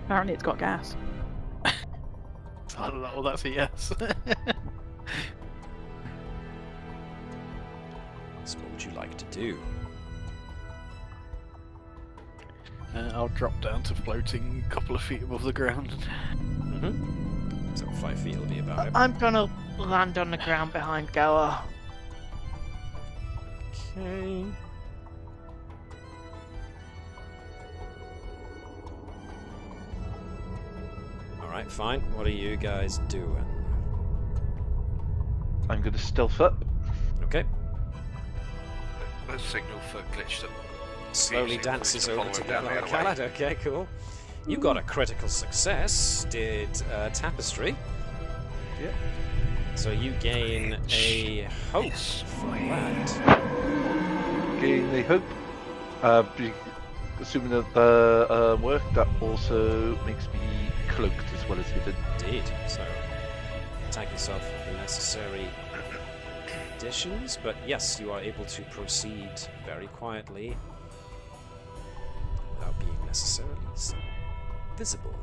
Apparently it's got gas. I don't know, that's a yes. So what would you like to do? I'll drop down to floating a couple of feet above the ground. Mm-hmm. So 5 feet will be about it. I'm gonna land on the ground behind Galar. Okay. Alright, fine. What are you guys doing? I'm going to stealth up. Okay. Let's signal for Glitch to Slowly Glitch dances to over follow to him down the Galar. other way. Galar, okay, cool. You got a critical success. Did Tapestry. Yeah. So you gain a hope from that. Gain a hope. Assuming that the work, that also makes me cloaked as well as hidden. Indeed. So attack yourself with the necessary additions, but yes, you are able to proceed very quietly without being necessarily visible.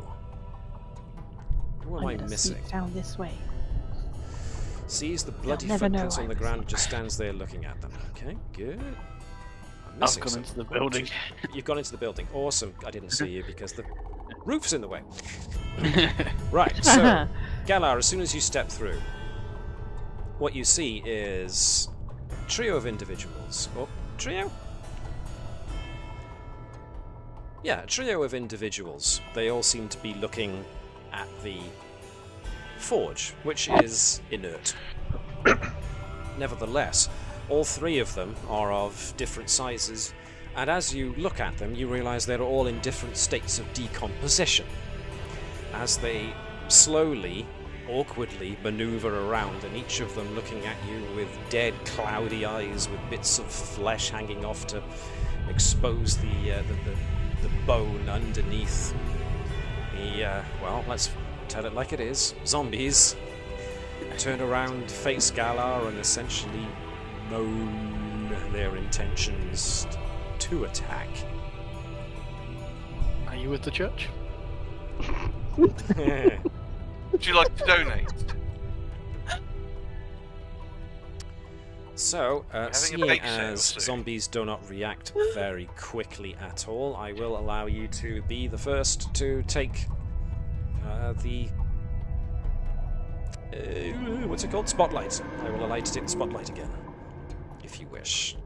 Who am I gonna missing? sneak down this way. Sees the bloody never know footprints I on the was ground and just stands there looking at them. Okay, good. I'm I've missing gone some. into the building. You've gone into the building. Awesome. I didn't see you because the roof's in the way. Right, so, Galar, as soon as you step through, what you see is a trio of individuals. Oh, trio? Yeah, a trio of individuals. They all seem to be looking at the forge, which is inert. Nevertheless, all three of them are of different sizes, and as you look at them, you realize they're all in different states of decomposition. As they slowly, awkwardly maneuver around, and each of them looking at you with dead, cloudy eyes with bits of flesh hanging off to expose the bone underneath the, well, let's tell it like it is, zombies. Turn around, face Galar, and essentially moan their intentions to attack. Are you with the church? Would you like to donate? So, Having a seeing bake sale as soon. zombies do not react very quickly at all, I will allow you to be the first to take the... what's it called? Spotlight. I will allow you to take the spotlight again, if you wish.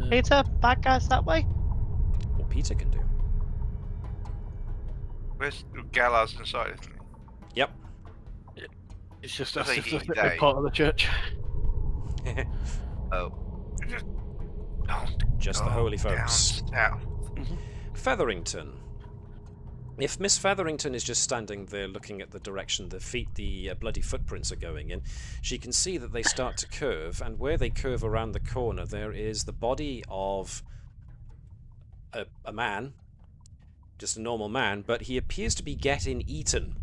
Peter, bad guys that way? What Peter can do. Where's Galar's inside, isn't he? Yep. It's just I us think if he they're died. part of the church. Oh. Just the holy folks. Down. Featherington. If Miss Featherington is just standing there looking at the direction the bloody footprints are going in, she can see that they start to curve, and where they curve around the corner, there is the body of a man, just a normal man, but he appears to be getting eaten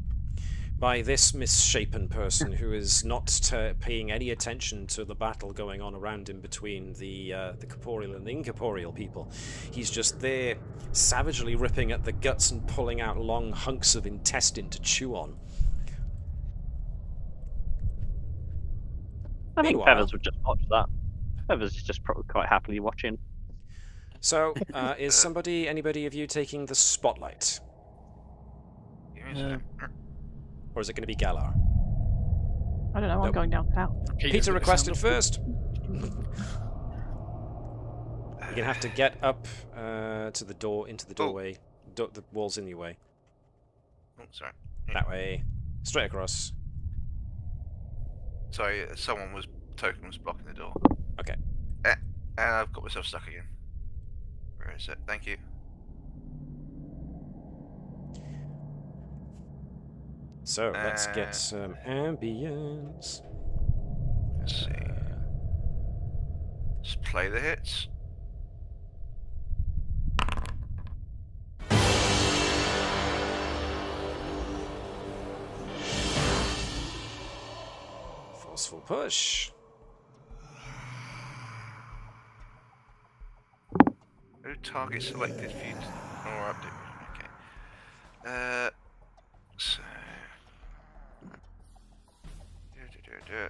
by this misshapen person who is not paying any attention to the battle going on around him between the corporeal and the incorporeal people. He's just there, savagely ripping at the guts and pulling out long hunks of intestine to chew on. I think Meanwhile- Feathers would just watch that. Feathers is just probably quite happily watching. So, is anybody of you taking the spotlight? Give me a sec. Or is it going to be Galar? I don't know. I'm Nope. going down south. Peter requested first. You're going to have to get up to the door, into the doorway. The wall's in your way. Oh, sorry. That way. Straight across. Sorry, token was blocking the door. Okay. And I've got myself stuck again. Where is it? Thank you. So, let's get some ambience. Let's see. Just play the hits. Forceful push. No target selected for you to... Or update. Okay. So... Do.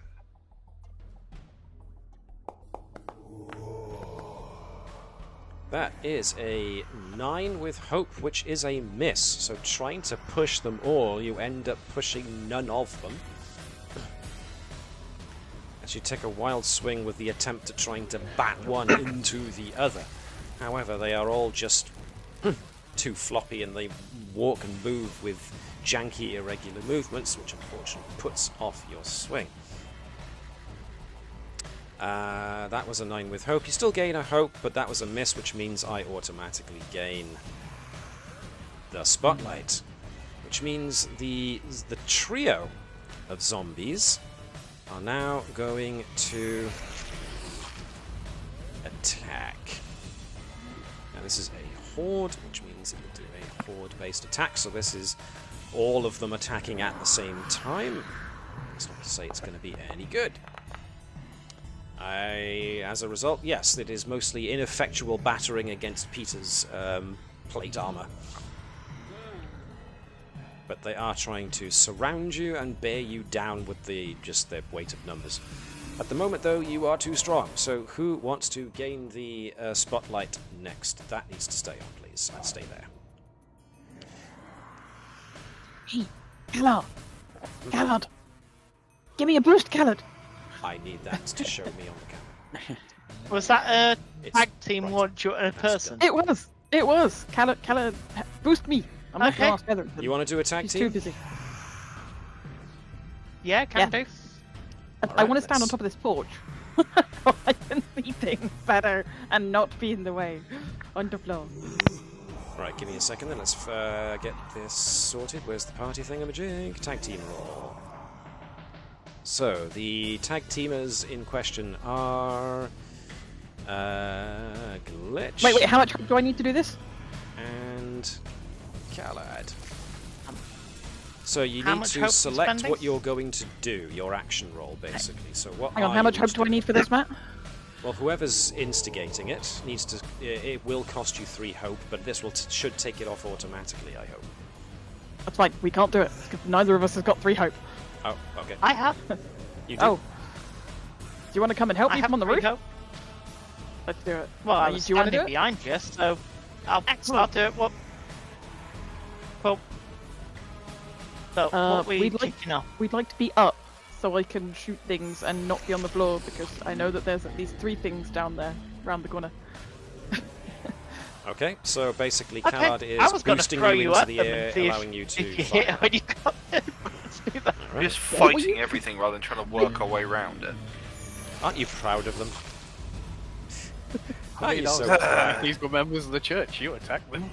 That is a 9 with hope, which is a miss. So trying to push them all, you end up pushing none of them. As you take a wild swing with the attempt at trying to bat one into the other. However, they are all just too floppy and they walk and move with janky, irregular movements, which unfortunately puts off your swing. That was a 9 with hope. You still gain a hope, but that was a miss, which means I automatically gain the spotlight. Which means the trio of zombies are now going to attack. Now this is a horde, which means it will do a horde-based attack, so this is all of them attacking at the same time. That's not to say it's going to be any good. As a result, yes, it is mostly ineffectual battering against Peter's plate armor. But they are trying to surround you and bear you down with just their weight of numbers. At the moment, though, you are too strong. So who wants to gain the spotlight next? That needs to stay on, please. I'll stay there. Hey, Galar! Gallard! Give me a boost, Gallard! I need that to show me on the camera. Was that a It's tag team right. launch a person? It was! It was! Gallard, boost me! I'm not Okay. going to ask Heather. You want to do a tag She's team? too busy. Yeah, can do. I Alright, want to stand on let's- top of this porch. So I can see things better and not be in the way. On the floor. Right, give me a second then. Let's get this sorted. Where's the party thingamajig? Tag team roll. So, the tag teamers in question are... Glitch... Wait, how much do I need to do this? And... Galad. So you How need much to hope select spending? what you're going to do, your action roll, basically. So what Hang on, are how much you hope do I need for this, Matt? Well, whoever's instigating it needs to... It will cost you 3 hope, but this should take it off automatically, I hope. That's fine, we can't do it. Because neither of us has got 3 hope. Oh, okay. I have. You do? Oh. Do you want to come and help I me have from on the three roof? hope. Let's do it. Well, I Do was you want to standing do it? behind you, so I'll Excellent. do it. What? Well, so what are we we'd like- kicking off? We'd like to be up so I can shoot things and not be on the floor because I know that there's at least 3 things down there around the corner. Okay, so basically Okay, Khalad is I was gonna boosting throw you you into at the them and air, see if- allowing you to If you hit fire. when you got there, let's do that. We're just What were fighting you- everything rather than trying to work our way around it. Aren't you proud of them? I Aren't mean, you so I was- proud? These were members of the church. You attack them.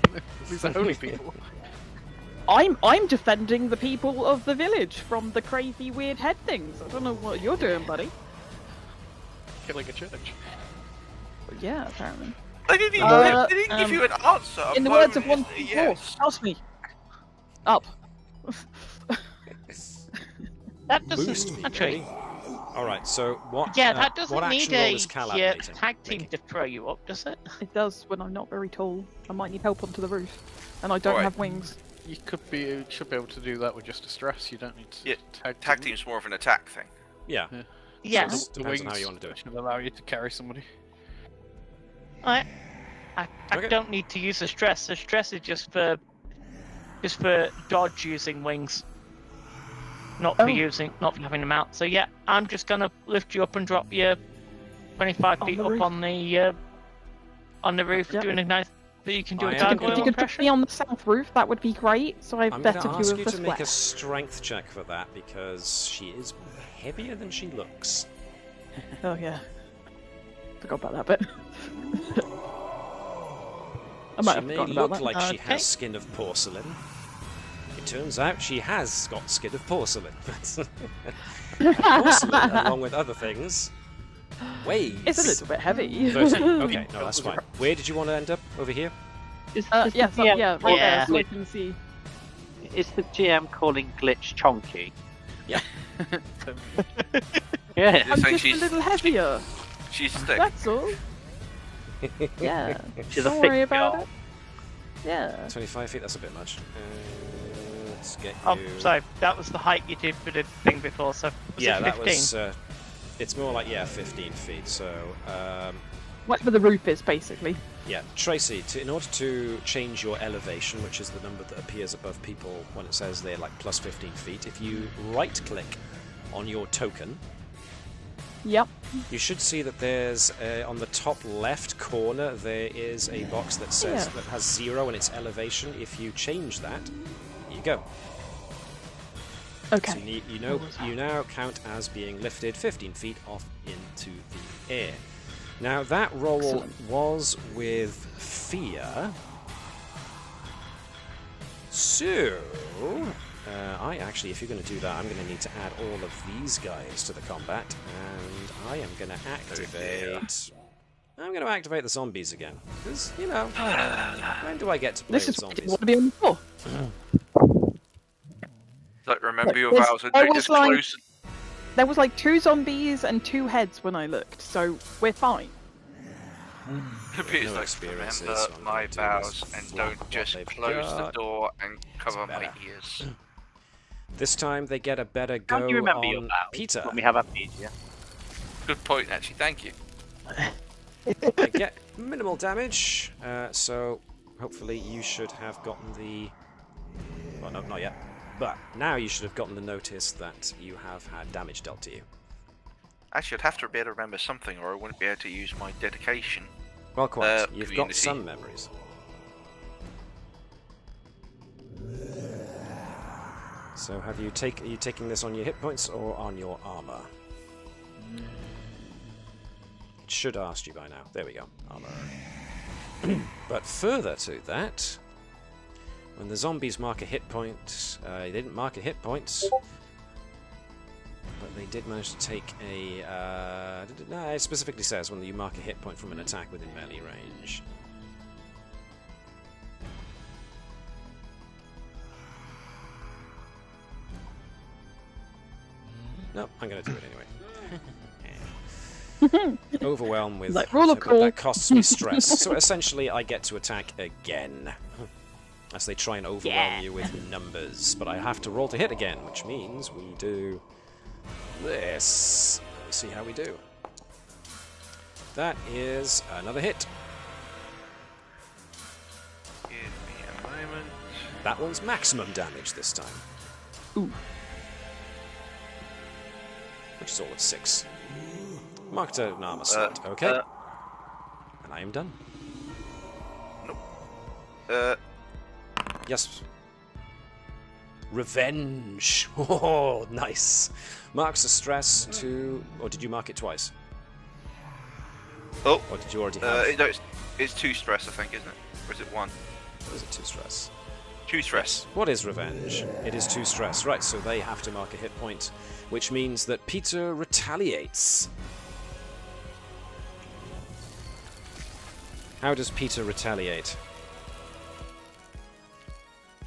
These are holy people. I'm defending the people of the village from the crazy weird head things. I don't know what you're doing, buddy. Killing a church. But yeah, apparently. They didn't even, they didn't give you an answer. In the words of Bonus, 1 yes. house me. Up. That doesn't Boost actually. Alright, so what? Yeah, that what doesn't action need roll a is Cal updating? tag team Nick? to throw you up, does it? It does when I'm not very tall. I might need help onto the roof, and I don't Alright. have wings. You should be able to do that with just a stress. You don't need to Yeah, tag team's more of an attack thing. Yeah. Yes. So depends on how you want to do it. Should allow you to carry somebody. I Okay. don't need to use the stress. The stress is just for dodge using wings, not for having them out. So yeah, I'm just gonna lift you up and drop you 25 On feet the up roof. on the roof, Yep. doing a nice. So you can do I a am If gargoyle you could put impression. me on the south roof, that would be great. So I've I'm going better to view ask of you the to make a square. strength check for that because she is heavier than she looks. Oh yeah, forgot about that bit. I might She have may forgotten look about that. like she Okay. has skin of porcelain. It turns out she has got skin of porcelain. Porcelain, along with other things, weighs. It's a little bit heavy. 30. Okay, no, that's fine. Where did you want to end up? Over here? Is Yeah, the GM right calling there, so you glitch- can see. Is the GM calling glitch chonky? Yeah. Yeah. Oh, I'm saying just a she's- little heavier. She's thick. That's all. Yeah. She's a Don't thick worry about girl. it. Yeah. 25 feet, that's a bit much. Let's get Oh, you... sorry, that was the height you did for the thing before. So was Yeah, it that 15? was... it's more like, 15 feet, so... Whatever the roof is, basically. Yeah, Tracy, in order to change your elevation, which is the number that appears above people when it says they're like plus 15 feet, if you right-click on your token, Yep. you should see that there's, on the top left corner, there is a box that says, Yeah. that has 0 in its elevation. If you change that, you go. Okay. So you now count as being lifted 15 feet off into the air. Now that roll Excellent. was with fear. So, I actually, if you're going to do that, I'm going to need to add all of these guys to the combat, and I am going to activate. I'm going to activate the zombies again, because when do I get to play This with is what I zombies? want to be on the floor. Like, remember your There's- vows and there don't was just like- close. There was like 2 zombies and 2 heads when I looked, so we're fine. Peter's No like, experiences, remember so I'm my gonna do vows this and flop don't what just they've close the got. door and cover my better. ears. This time they get a better go How do you remember on your vows? Peter. When we have amnesia. Good point, actually. Thank you. They get minimal damage, so hopefully you should have gotten the... Well, no, not yet. But now you should have gotten the notice that you have had damage dealt to you. Actually, I'd have to be able to remember something, or I wouldn't be able to use my dedication. Well, quite. You've got community. some memories. So have you are you taking this on your hit points or on your armor? It should have asked you by now. There we go. Armor. But further to that, when the zombies mark a hit point, they didn't mark a hit point, but they did manage to take a... no, it specifically says when you mark a hit point from an attack within melee range. No, I'm going to do it anyway. Overwhelm with... Like, roll a but call. that costs me stress. So essentially I get to attack again. As they try and overwhelm you with numbers. But I have to roll to hit again, which means we do this. Let's see how we do. That is another hit. Give me a moment. That one's maximum damage this time. Ooh. Which is all at 6. Marked an armor slot. Okay. And I am done. Yes. Revenge. Oh, nice. Marks a stress to... Or did you mark it twice? Oh, Or did you already have... no, it's 2 stress, I think, isn't it? Or is it 1? Or is it 2 stress? 2 stress. What is revenge? It is 2 stress. Right, so they have to mark a hit point, which means that Peter retaliates. How does Peter retaliate?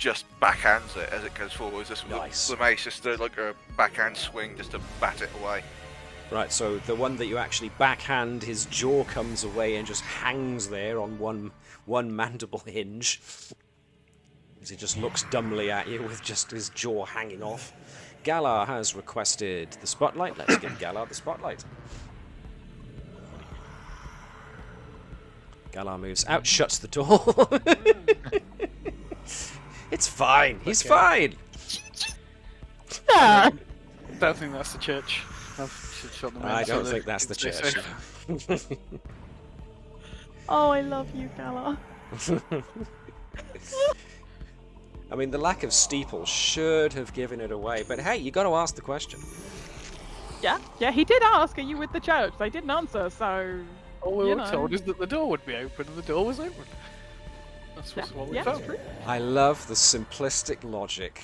just backhands it as it goes forwards. Nice. The mace just like a backhand swing just to bat it away. Right, so the one that you actually backhand, his jaw comes away and just hangs there on one mandible hinge. As he just looks dumbly at you with just his jaw hanging off. Galar has requested the spotlight. Let's give Galar the spotlight. Galar moves out, shuts the door. It's fine. He's fine. Yeah. Don't think that's the church. I don't think that's the church. Oh, I love you, Galar. I mean, the lack of steeple should have given it away, but hey, you got to ask the question. Yeah, he did ask, are you with the church? They didn't answer, so... All we you were know. told is that the door would be open, and the door was open. That's what we found. True. I love the simplistic logic.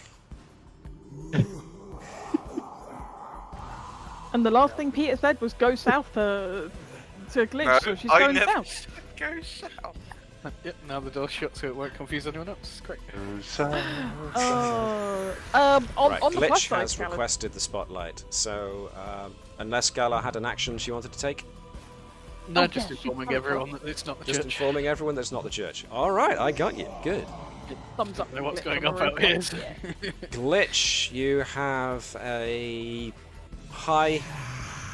And the last thing Peter said was go south to Glitch, No, so she's I going never south. said go south. Yep, now the door's shut so it won't confuse anyone else. Great. On Right, the plus Glitch side, has Galar, requested the spotlight, so unless Galar had an action she wanted to take, No, Oh, just yeah, informing she- everyone that it's not the just church. informing everyone that's not the church. Alright, I got you. Good. thumbs up. Know what's Glitch going on on the out road. here. Yeah. Glitch, you have a high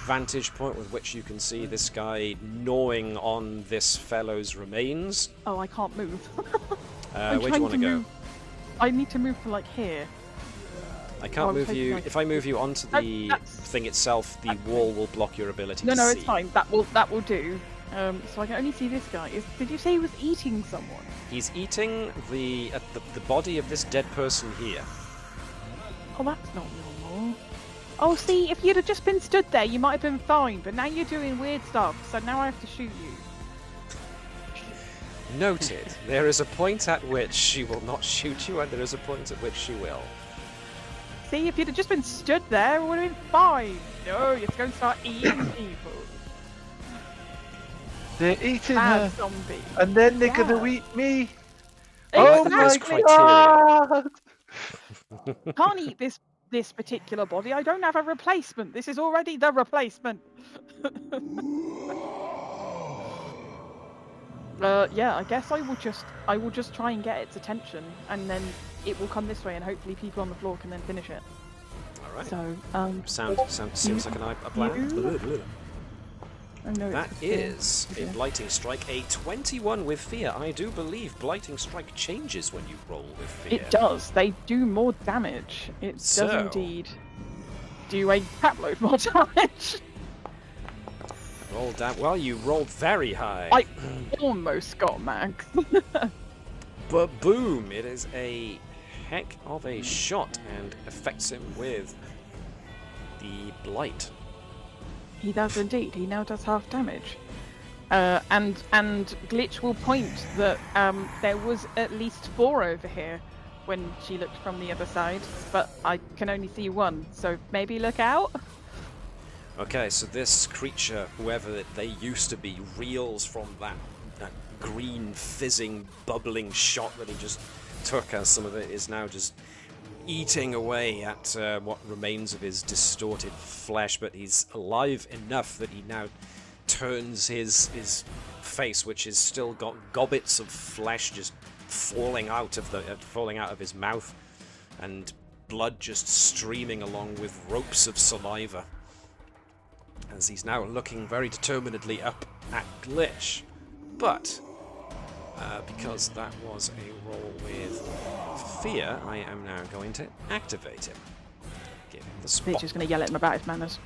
vantage point with which you can see this guy gnawing on this fellow's remains. Oh, I can't move. I'm Where do you trying want to go? move. I need to move to like here. I can't I was move hoping you. I could- If I move you onto the that's- thing itself, the wall will block your ability to No, see. it's fine. That will do. So I can only see this guy. Did you say he was eating someone? He's eating the body of this dead person here. Oh, that's not normal. Oh, see, if you'd have just been stood there, you might have been fine. But now you're doing weird stuff, so now I have to shoot you. Noted. There is a point at which she will not shoot you, and there is a point at which she will. See, if you'd have just been stood there, it would have been fine. No, you're going to start eating people. They're eating Bad her, zombie. and then they're Yeah. gonna eat me. Right, Oh that my is criteria. god! Can't eat this particular body. I don't have a replacement. This is already the replacement. Yeah, I guess I will just try and get its attention, and then it will come this way, and hopefully people on the floor can then finish it. All right. So, Sound seems like a plan. oh no, That it's is a yeah. blighting strike, a 21 with fear. I do believe blighting strike changes when you roll with fear. It does. They do more damage. It So- does indeed do a crapload more damage. Roll down. Well, you rolled very high. I almost got max. But boom! It is a heck of a shot and affects him with the blight. He does indeed. He now does half damage. And Glitch will point that there was at least 4 over here when she looked from the other side, but I can only see 1. So maybe look out. Okay, so this creature, whoever they used to be, reels from that green, fizzing, bubbling shot that he just took, as some of it is now just eating away at what remains of his distorted flesh, but he's alive enough that he now turns his face, which has still got gobbets of flesh just falling out of his mouth, and blood just streaming along with ropes of saliva, as he's now looking very determinedly up at Glitch. But because that was a roll with fear, I am now going to activate him. Give him the spot. Glitch is going to yell at him about his manners.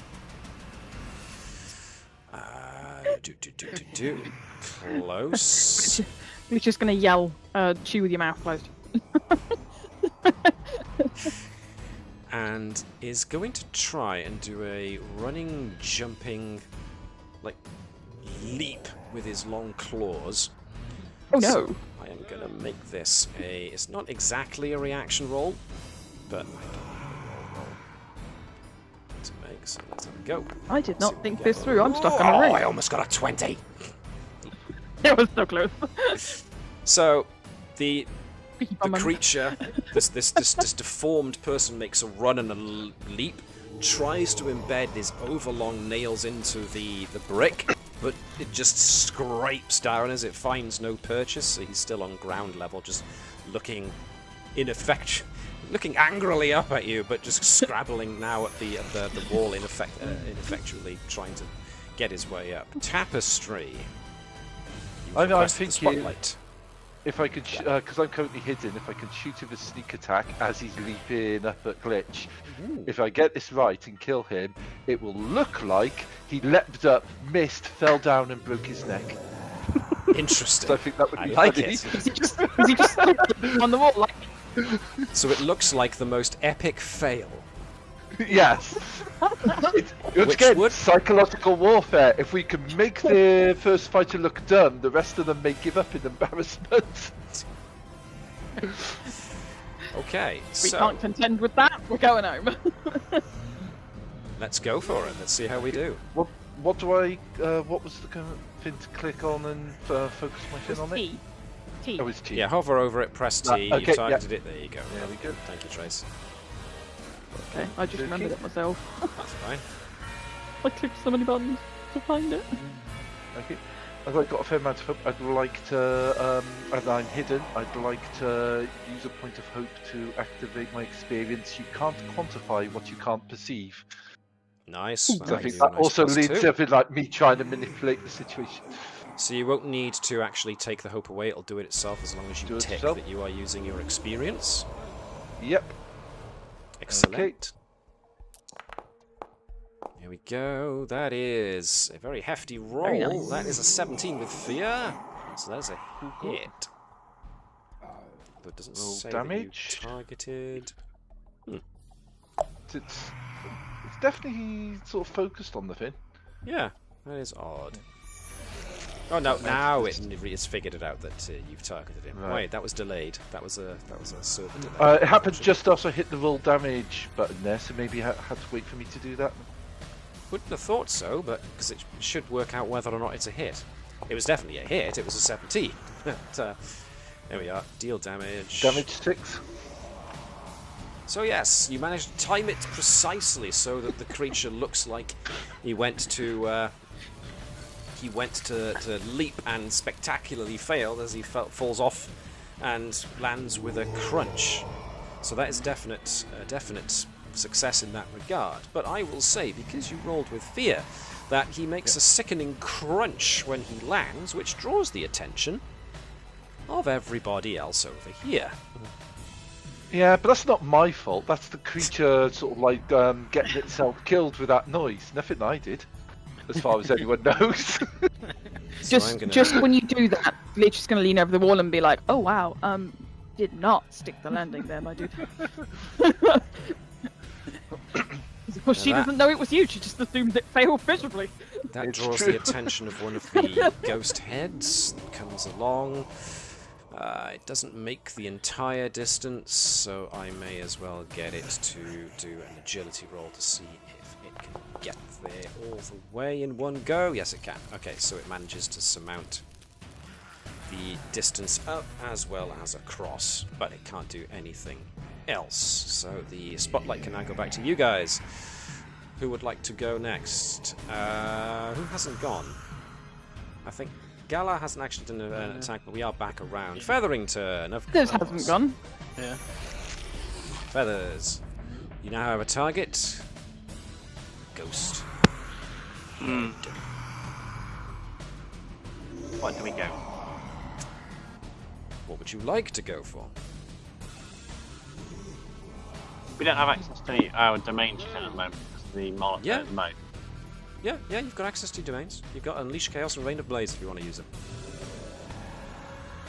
Close. Glitch is going to yell, chew with your mouth closed. And is going to try and do a running, jumping, like, leap with his long claws. Oh So no! I am going to make this it's not exactly a reaction roll, but I don't know roll to make, so let's have a go. I did See not what think we this get. through. I'm stuck on Oh, a ring. I almost got a 20! It was so close. So, the the creature, this deformed person makes a run and a leap, tries to embed his overlong nails into the brick, but it just scrapes down as it finds no purchase, so he's still on ground level, just looking looking angrily up at you, but just scrabbling now at the wall, ineffectually trying to get his way up. Tapestry. I'm thinking spotlight. if I could, because I'm currently hidden, if I can shoot him with a sneak attack as he's leaping up at Glitch, if I get this right and kill him, it will look like he leapt up, missed, fell down, and broke his neck. Interesting. So I think that would be like funny. it. Is he just on the wall like? So it looks like the most epic fail. Yes. It's again psychological warfare. If we can make the first fighter look dumb, the rest of them may give up in embarrassment. Okay, We can't contend with that. We're going home. let's go for it. Let's see how we do. What do I? What was the kind of thing to click on and focus my thing on it? T. Oh, it's T. Yeah, hover over it, press T, okay, you targeted it, there you go. There we go. Thank you, Trace. Okay, I just remembered it myself. That's fine. I clicked so many buttons to find it. Okay. I've got a fair amount of hope. I'd like to, as I'm hidden, I'd like to use a point of hope to activate my experience. You can't quantify what you can't perceive. Nice. So I think that also leads to a bit like me trying to manipulate the situation. So you won't need to actually take the hope away, it'll do it itself as long as you tick that you are using your experience. Yep. Excellent. Okay. Here we go. That is a very hefty roll. Very nice. That is a 17 with fear. So that's a hit. But it doesn't say damage. That you targeted. It's definitely sort of focused on the thing. Yeah, that is odd. Oh no! Now it's figured it out that you've targeted him. Right. Wait, that was delayed. That was a server delay. It happened just after I hit the roll damage button there, so maybe I had to wait for me to do that. Wouldn't have thought so, but because it should work out whether or not it's a hit. It was definitely a hit. It was a 17. But, there we are. Deal damage. Damage 6. So yes, you managed to time it precisely so that the creature looks like he went to leap and spectacularly failed as he falls off and lands with a crunch. So that is definite success in that regard. But I will say, because you rolled with fear, that he makes a sickening crunch when he lands, which draws the attention of everybody else over here. Yeah, but that's not my fault. That's the creature sort of like getting itself killed with that noise. Nothing I did, as far as anyone knows. Just when you do that, Glitch is going to lean over the wall and be like, "Oh wow, did not stick the landing there, my dude." Of course, she doesn't know it was you. She just assumed it failed miserably. That draws the attention of one of the ghost heads that comes along. It doesn't make the entire distance, so I may as well get it to do an agility roll to see if it can get there all the way in one go. Yes, it can. Okay, so it manages to surmount the distance up as well as across, but it can't do anything else. So the spotlight can now go back to you guys. Who would like to go next? Who hasn't gone? I think Galar hasn't actually done an attack, but we are back around. Featherington, of course. Hasn't gone. Yeah. Feathers. You now have a target. Ghost. What do we go? What would you like to go for? We don't have access to our domains at the moment because of the monitor mode. Yeah, you've got access to domains. You've got Unleash Chaos and Rain of Blaze if you want to use them.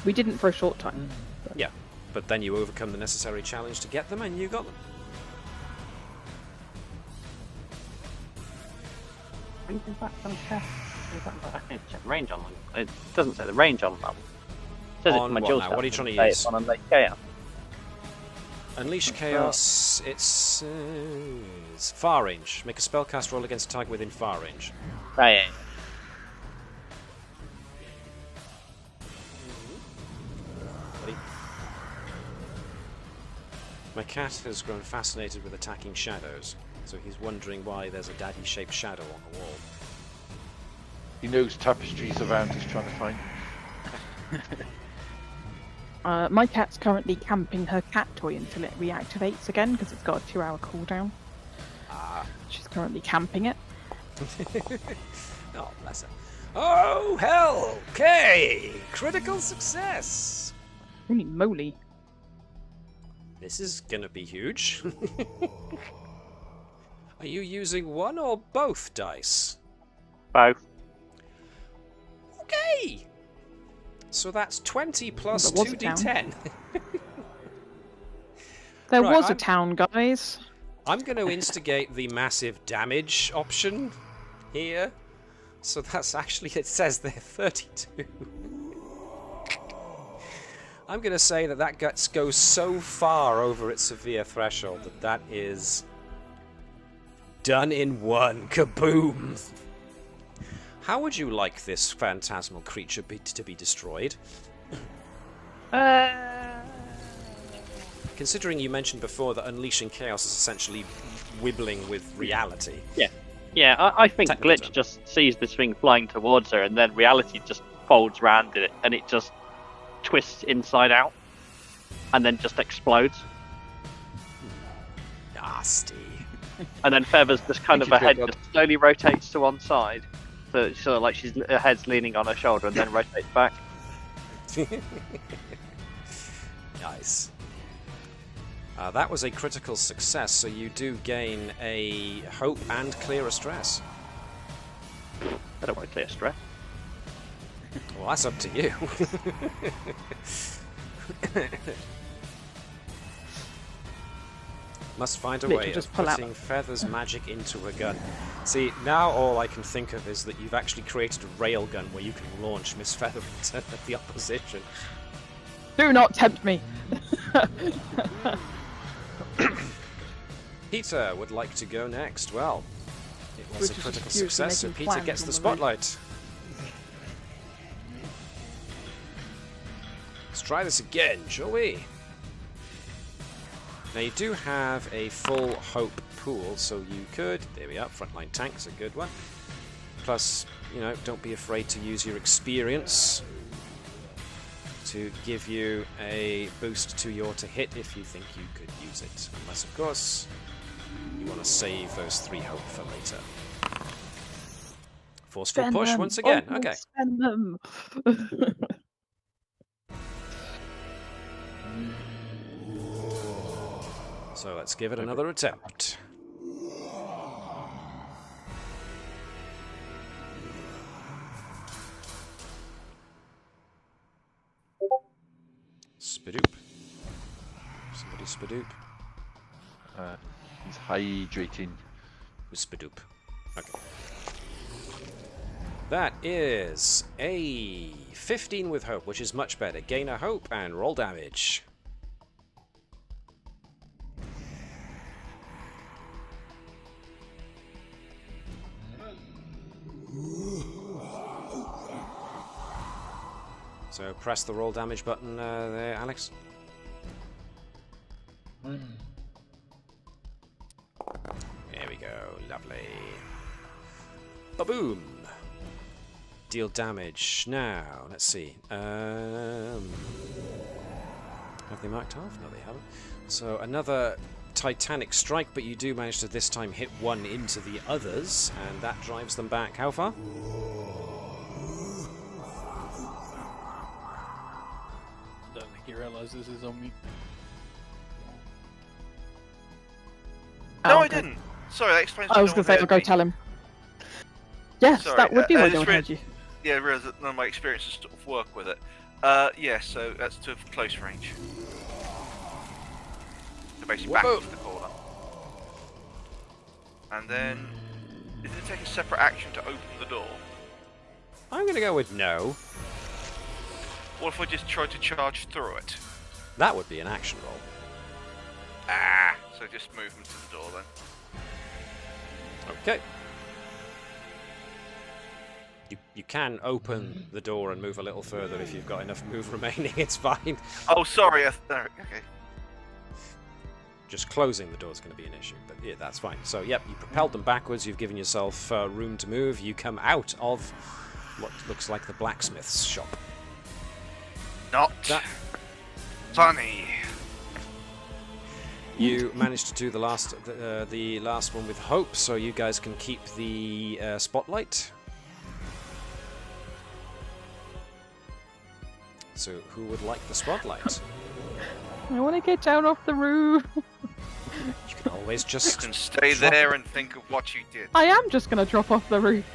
We didn't for a short time. Yeah, but then you overcome the necessary challenge to get them and you got them. Anything back on check? I can't check range on them. It doesn't say the range on them. It says On it for my what dual now? staff, What are you trying to say use? it's on Unleash Chaos. Unleash Chaos, it's far range. Make a spellcast roll against a target within far range. Right. Ready? My cat has grown fascinated with attacking shadows, so he's wondering why there's a daddy-shaped shadow on the wall. He knows tapestries around he's trying to find. My cat's currently camping her cat toy until it reactivates again because it's got a 2-hour cooldown. She's currently camping it. Oh, bless her. Oh, hell! Okay! Critical success! Holy moly. This is gonna be huge. Are you using one or both dice? Both. Okay! So that's 20 plus There was a town. 2d10. There Right, was a town, guys. I'm going to instigate the massive damage option here. So that's actually, it says there 32. I'm going to say that goes so far over its severe threshold that is done in one. Kaboom! How would you like this phantasmal creature to be destroyed? Considering you mentioned before that unleashing chaos is essentially wibbling with reality. Yeah, I think Technical Glitch term. just sees this thing flying towards her, and then reality just folds around it, and it just twists inside out, and then just explodes. Nasty. And then Feathers just kind Thank of her you, head Jacob. just slowly rotates to one side, so sort of like her head's leaning on her shoulder, and then rotates back. Nice. That was a critical success, so you do gain a hope and clear a stress. I don't want to clear stress. Well, that's up to you. Must find a Literally way just of pull out. putting Feather's magic into a gun. See, now all I can think of is that you've actually created a railgun where you can launch Miss Featherington at the opposition. Do not tempt me. Peter would like to go next. Well, it was Which a is critical furiously success, so making Peter plans gets on the the spotlight. Let's try this again, shall we? Now you do have a full hope pool, so you could, there we are, frontline tank's a good one. Plus, you know, don't be afraid to use your experience to give you a boost to your to hit if you think you could use it. Unless, of course, you want to save those 3 hope for later. Forceful Spend push them. once again. Oh, Okay. Spend them. So let's give it another attempt. Spadoop. Somebody spadoop. He's hydrating. Who's spadoop? Okay. That is a 15 with hope, which is much better. Gain a hope and roll damage. So press the roll damage button there, Alex. There we go, lovely. Ba-boom! Deal damage. Now, let's see. Have they marked off? No, they haven't. So another Titanic strike, but you do manage to this time hit one into the others, and that drives them back. How far? Don't think he realises he's on me. No, Oh, I okay. didn't. Sorry, that explains. I was why going to no say, one I'll go heard me. tell him. Yes, Sorry, that would be why it's no one re- heard you. Yeah, I realise that none of my experiences sort of work with it. Yeah, so that's to close range. So basically back Whoa. into the corner. And then, is it take a separate action to open the door? I'm going to go with no. What if I just try to charge through it? That would be an action roll. Ah, so just movement to the door then. Okay. You can open the door and move a little further if you've got enough move remaining. It's fine. Oh, sorry. Okay. just closing the door is going to be an issue. But yeah, that's fine. So, yep, you propelled them backwards. You've given yourself room to move. You come out of what looks like the blacksmith's shop. Not funny. You managed to do the last one with Hope, so you guys can keep the spotlight. So, who would like the spotlight? I want to get down off the roof. You can always You just can stay drop- there and think of what you did. I am just going to drop off the roof.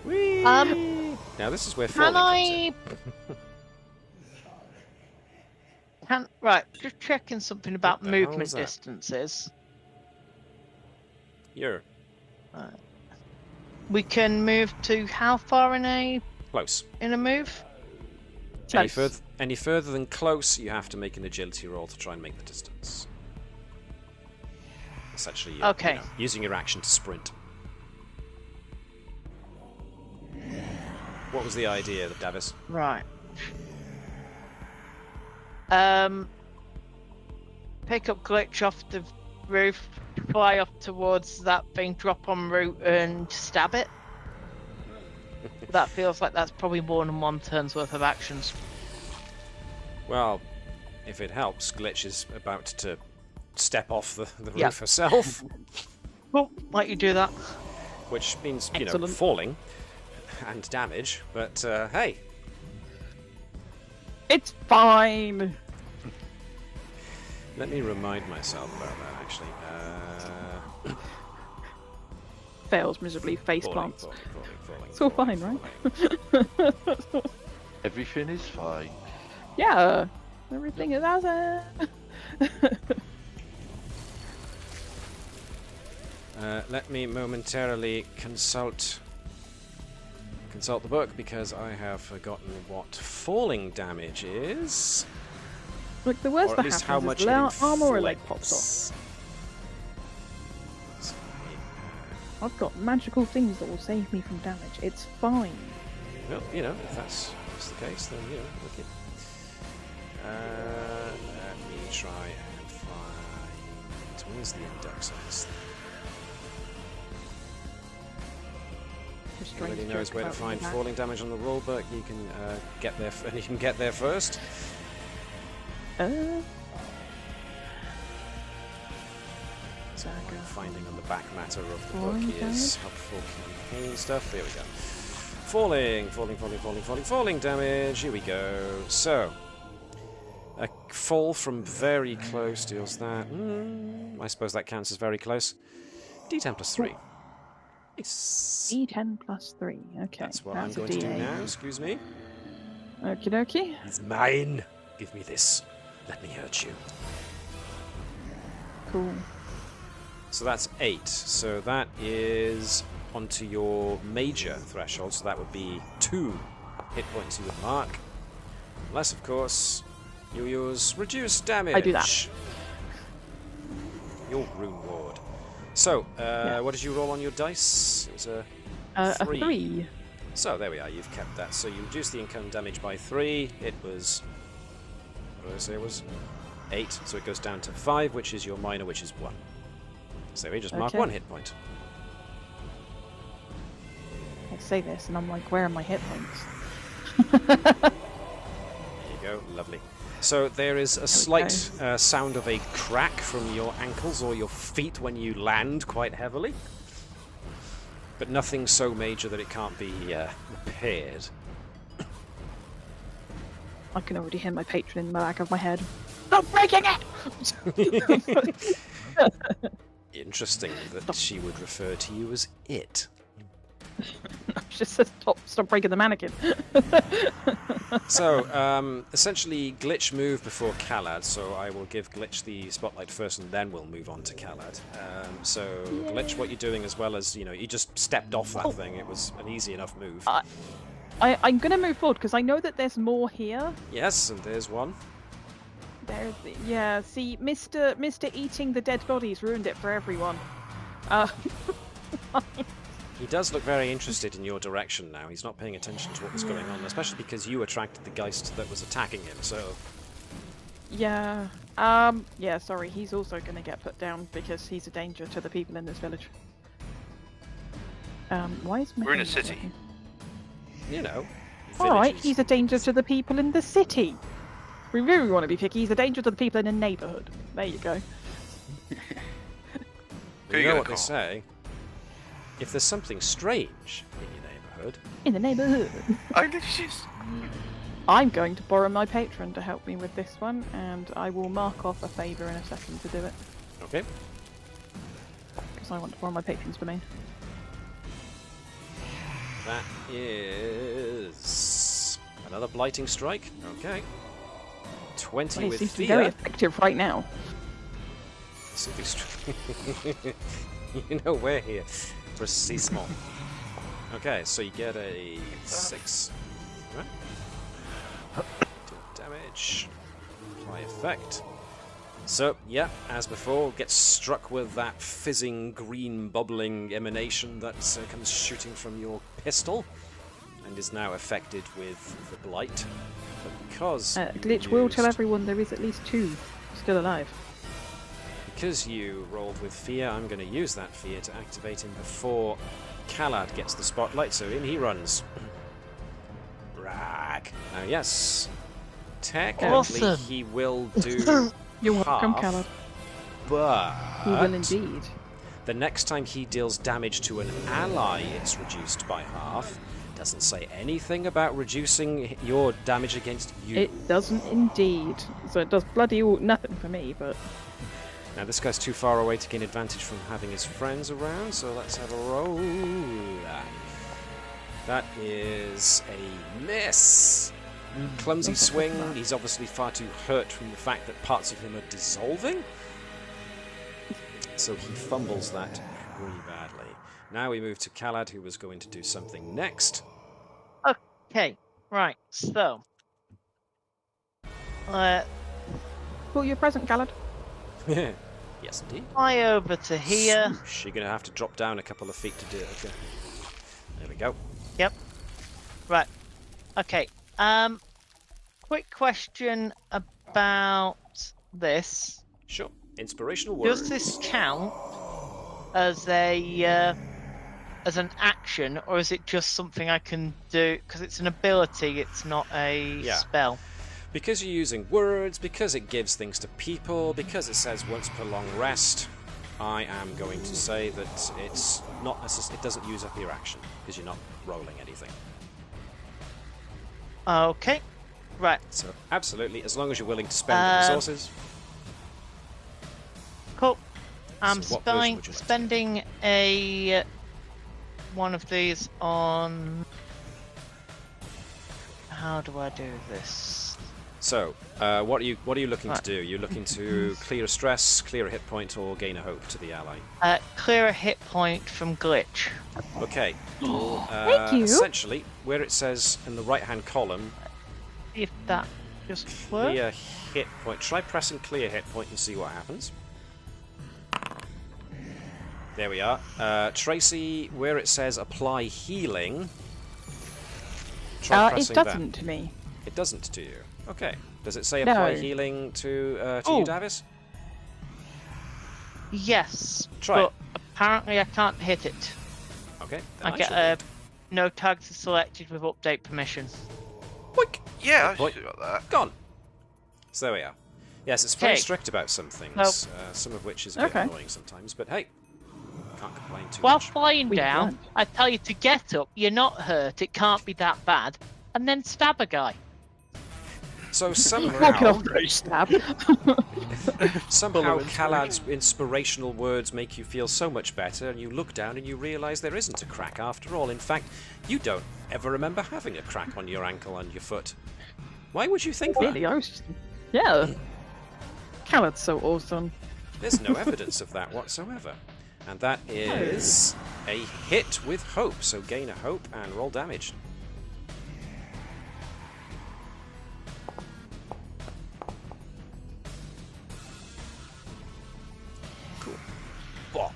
Whee! Now this is where Can falling comes in. Right, just checking something about What the hell movement is that? distances. You're We can move to how far in a close. move? Any further than close, you have to make an agility roll to try and make the distance. Essentially, you're, Okay. using your action to sprint. What was the idea, Davis? Right. Pick up Glitch off the roof, fly up towards that thing, drop en route, and stab it. That feels like that's probably more than one turn's worth of actions. Well, if it helps, Glitch is about to step off the Yeah. roof herself, Well, might you do that? which means, Excellent. falling and damage, but hey, It's fine. let me remind myself about that, actually. Fails miserably, face Falling. plants. It's all fine, right? Everything is fine. Yeah, everything is awesome. Let me momentarily consult the book, because I have forgotten what falling damage is. Look, the worst Or at that least happens how much is it armor or leg pops off. inflicts. I've got magical things that will save me from damage. It's fine. Well, if that's the case, then, look it. Let me try and find... Where's the index on this thing? Just Nobody strange knows joke where to about find that. falling damage on the rulebook. You can get there. You can get there first. So what I'm finding on the back matter of the Falling book is helpful campaign stuff. There we go. Falling damage. Here we go. So, a fall from very close deals that. I suppose that counts as very close. D10 plus 3. Nice. D10 plus 3. Okay. That's what I'm a going to do D8. now. Excuse me. Okie dokie. It's mine. Give me this. Let me hurt you. Cool. So that's 8. So that is onto your major threshold. So that would be 2 hit points you would mark. Unless, of course, you use reduced damage. I do that. Your rune ward. So, what did you roll on your dice? It was A 3. 3. So there we are. You've kept that. So you reduce the income damage by 3. It was. What did I say? It was 8. So it goes down to 5, which is your minor, which is 1. So we just mark Okay. 1 hit point. I say this and I'm like, where are my hit points? There you go. Lovely. So there is a we slight sound of a crack from your ankles or your feet when you land quite heavily. But nothing so major that it can't be repaired. I can already hear my patron in the back of my head. Stop breaking it! Interesting that she would refer to you as it. She just says, stop breaking the mannequin. So, essentially, Glitch moved before Khalad, so I will give Glitch the spotlight first and then we'll move on to Khalad. So, Glitch, what you're doing as well as, you just stepped off that thing. It was an easy enough move. I'm going to move forward because I know that there's more here. Yes, and there's one. Yeah, see, Mr. Eating the dead bodies ruined it for everyone. He does look very interested in your direction now. He's not paying attention to what was going on, especially because you attracted the geist that was attacking him, so... Yeah. Yeah, sorry, he's also going to get put down because he's a danger to the people in this village. Why is my We're in a thing not city. working? You know. Alright, villages. he's a danger to the people in the city. We really want to be picky. He's a danger to the people in the neighbourhood. There you go. Who You you know gonna what they call? say. If there's something strange in your neighbourhood, In the neighbourhood. I think she's. I'm going to borrow my patron to help me with this one, and I will mark off a favour in a second to do it. okay. Because I want to borrow my patron's domain. That is another blighting strike. Okay. 20 Well, it with seems to be very fear. effective right now. You know we're here. Precisement. Okay, so you get a 6. Right. Deal damage. Apply effect. So, yeah, as before, gets struck with that fizzing green bubbling emanation that comes shooting from your pistol and is now affected with the blight. But because Glitch will tell everyone there is at least 2 still alive. Because you rolled with fear, I'm going to use that fear to activate him before Galar gets the spotlight, so in he runs. Rag. Now, yes, technically Awesome. he will do You're welcome, half, Callum. but He will indeed. the next time he deals damage to an ally, it's reduced by half. Doesn't say anything about reducing your damage against you. It doesn't indeed. So it does bloody all nothing for me, but Now this guy's too far away to gain advantage from having his friends around, so let's have a roll. That is a miss. Clumsy swing. He's obviously far too hurt from the fact that parts of him are dissolving. So he fumbles that really badly. Now we move to Khalad, who was going to do something next. Okay, right, so. pull your present, Gallad. Yes, indeed. Fly over to here. Swoosh. You're going to have to drop down a couple of feet to do it. Okay. There we go. Yep. Right. Okay. Quick question about this. Sure. Inspirational words. Does this count as a as an action, or is it just something I can do? Because it's an ability, it's not a spell. Because you're using words, because it gives things to people, because it says once per long rest, I am going to say that it's not it doesn't use up your action because you're not rolling anything. Okay. Right. So absolutely, as long as you're willing to spend the resources. Cool. I'm So what version would you like to spending a one of these on. How do I do this? So, what are you looking to Right. do? You're looking to clear a stress, clear a hit point, or gain a hope to the ally. Clear a hit point from glitch. Okay. Thank you. Essentially, where it says in the right-hand column, If that just works. clear hit point. Try pressing clear hit point and see what happens. There we are. Tracy, where it says apply healing, try It pressing doesn't that. to me. It doesn't to you. Okay. Does it say No. apply healing to Oh. you, Davis? Yes. Try but apparently I can't hit it. Okay. I then get shall a do no tags are selected with update permission. it. Boink. Yeah, I Point. should have got that. Gone. So there we are. Yes, it's very Okay. strict about some things, Nope. some of which is a bit Okay. annoying sometimes, but hey, can't complain too While much. flying We down, can't. I tell you to get up, you're not hurt, it can't be that bad, and then stab a guy. So Walk it somehow, off the stab. somehow Follow Kalad's inspirational words make you feel so much better, and you look down and you realise there isn't a crack after all. In fact, you don't ever remember having a crack on your ankle and your foot. Why would you think that? Really, I was just... Yeah. Callad's so awesome. There's no evidence of that whatsoever. And that is a hit with hope, so gain a hope and roll damage. Cool. Bop.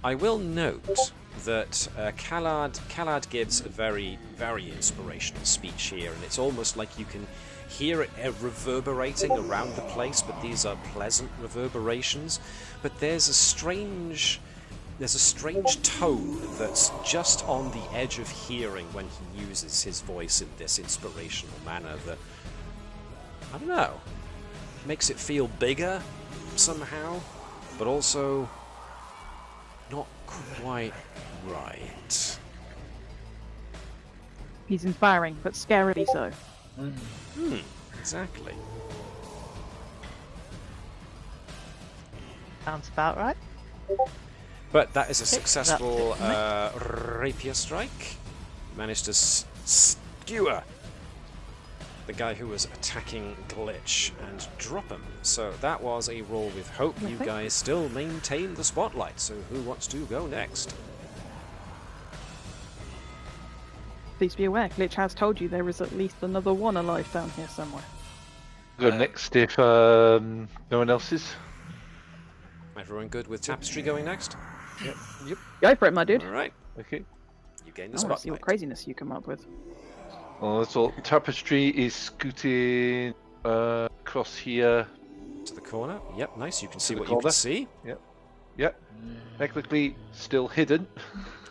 I will note that Callard gives a very, very inspirational speech here, and it's almost like you can hear it reverberating around the place, but these are pleasant reverberations. But there's a strange tone that's just on the edge of hearing when he uses his voice in this inspirational manner that, I don't know, makes it feel bigger somehow, but also not quite right. He's inspiring, but scarily so. Exactly. Sounds about right. But that is a successful rapier strike. Managed to skewer the guy who was attacking Glitch and drop him. So that was a roll with hope. You guys still maintain the spotlight. So who wants to go next? Please be aware, Glitch has told you there is at least another one alive down here somewhere. Go next if no one else is. Everyone good with Tapestry going next? Yep. Go for it, my dude. All right. Okay. You gain the I want to spotlight. see what craziness you come up with. Well, that's all. Tapestry is scooting across here. To the corner. Yep, nice. You can see the what you can corner. see. Yep. Technically still hidden.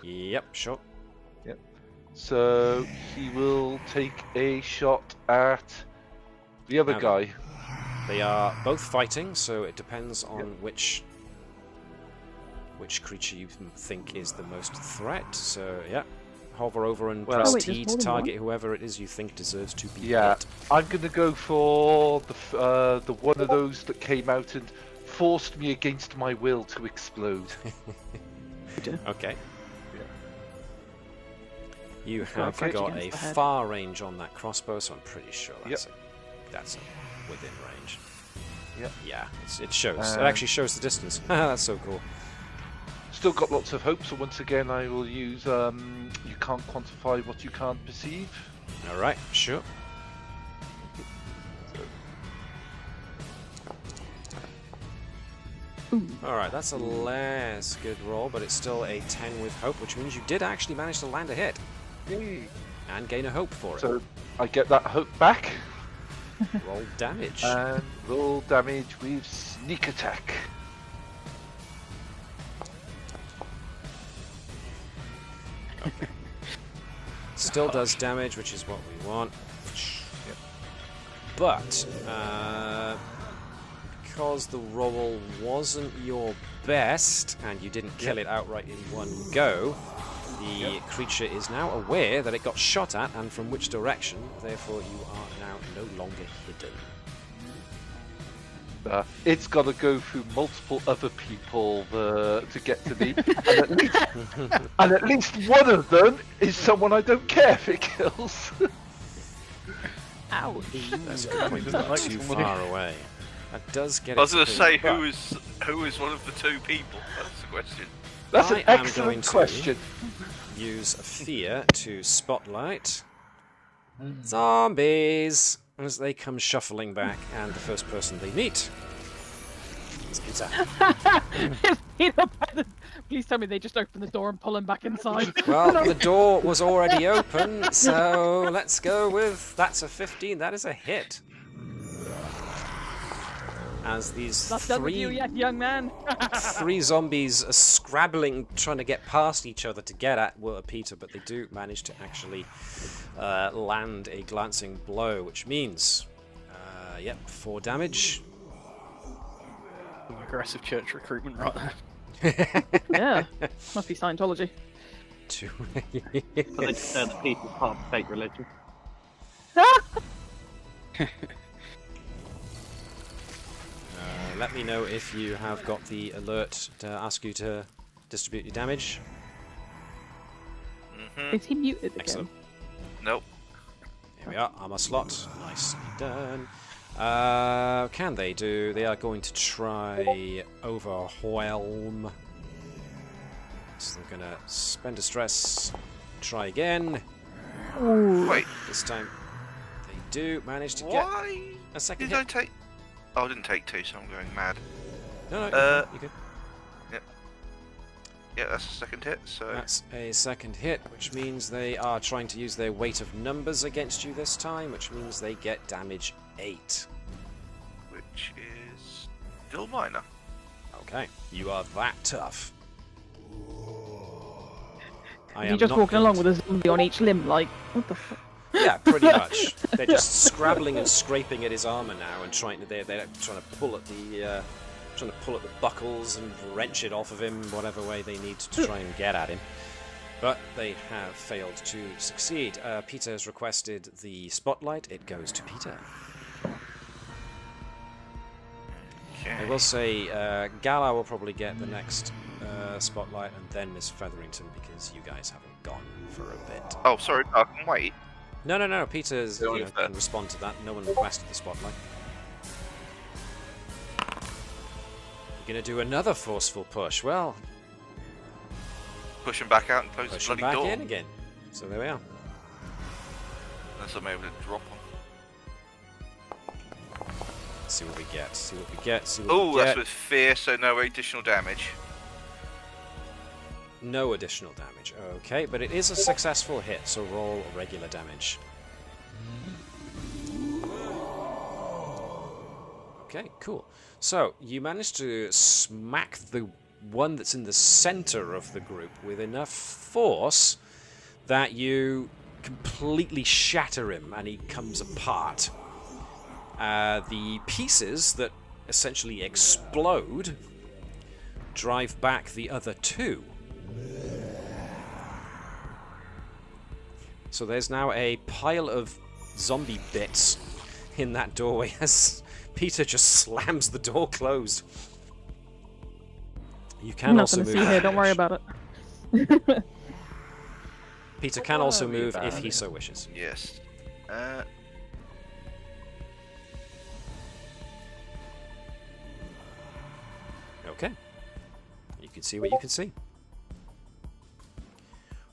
Yep, sure. So he will take a shot at the other Now guy. They are both fighting, so it depends on which creature you think is the most threat. So yeah, hover over and Well- press Oh, wait, T there's to more than target whoever it is you think deserves to be Yeah, hit. I'm gonna go for the one of those that came out and forced me against my will to explode. Okay. You got a have approach got against a the head. far range on that crossbow, so I'm pretty sure that's within range. Yep. Yeah, it shows. It actually shows the distance. That's so cool. Still got lots of hope, so once again I will use you can't quantify what you can't perceive. All right, sure. All right, that's a less good roll, but it's still a 10 with hope, which means you did actually manage to land a hit Yay. and gain a hope for it. So I get that hope back Roll damage. and roll damage with sneak attack. Still does damage, which is what we want. But because the roll wasn't your best and you didn't kill it outright in one go, the creature is now aware that it got shot at and from which direction. Therefore, you are now no longer hidden. It's got to go through multiple other people to get to me, and at least one of them is someone I don't care if it kills. Ouch. That's probably not too far away. That does get. I was going going to say who is one of the two people. That's the question. That's I an am going excellent to- question. Use a fear to spotlight zombies as they come shuffling back, and the first person they meet is Peter. Please tell me they just open the door and pull him back inside. Well, the door was already open, so let's go with that's a 15. That is a hit. As these Not done with you yet, young man. three zombies are scrabbling, trying to get past each other to get at Peter, but they do manage to actually land a glancing blow, which means, 4 damage. Some aggressive church recruitment right there. Yeah, must be Scientology. 2. But they declare the people part of fake religion. Let me know if you have got the alert to ask you to distribute your damage. Is he muted again? Excellent. Nope. Here we are, armor slot. Nicely done. Can they do? They are going to try overwhelm. So they're going to spend a stress. Try again. Wait, This time they do manage to get why a second did I hit. take? Oh, I didn't take 2, so I'm going mad. No, Uh, you good. Yep. Yeah, that's a second hit. So That's a second hit, which means they are trying to use their weight of numbers against you this time, which means they get damage 8. which is still minor. Okay, you are that tough. You're just walking along with a zombie on each limb, like, what the fuck? Yeah, pretty much. They're just scrabbling and scraping at his armor now, and they're trying to pull at the buckles and wrench it off of him, whatever way they need to try and get at him. But they have failed to succeed. Peter has requested the spotlight. It goes to Peter. Okay. I will say Galar will probably get the next spotlight, and then Miss Featherington, because you guys haven't gone for a bit. Oh, sorry, I can wait. No. Peter's No, can respond to that. No one requested the spotlight. You're going to do another forceful push. Well, Push him back out and close push the him bloody back door. in again. So there we are. Unless I'm able to drop him. See what we get. See what we get. Oh, that's with fear, so no additional damage. No additional damage. Okay, but it is a successful hit, so roll regular damage. Okay, cool. So, you managed to smack the one that's in the center of the group with enough force that you completely shatter him and he comes apart. The pieces that essentially explode drive back the other two. So there's now a pile of zombie bits in that doorway as Peter just slams the door closed. You can also Nothing move. to see here, don't worry about it. Peter can also move if he so wishes. Yes. Okay. You can see what you can see.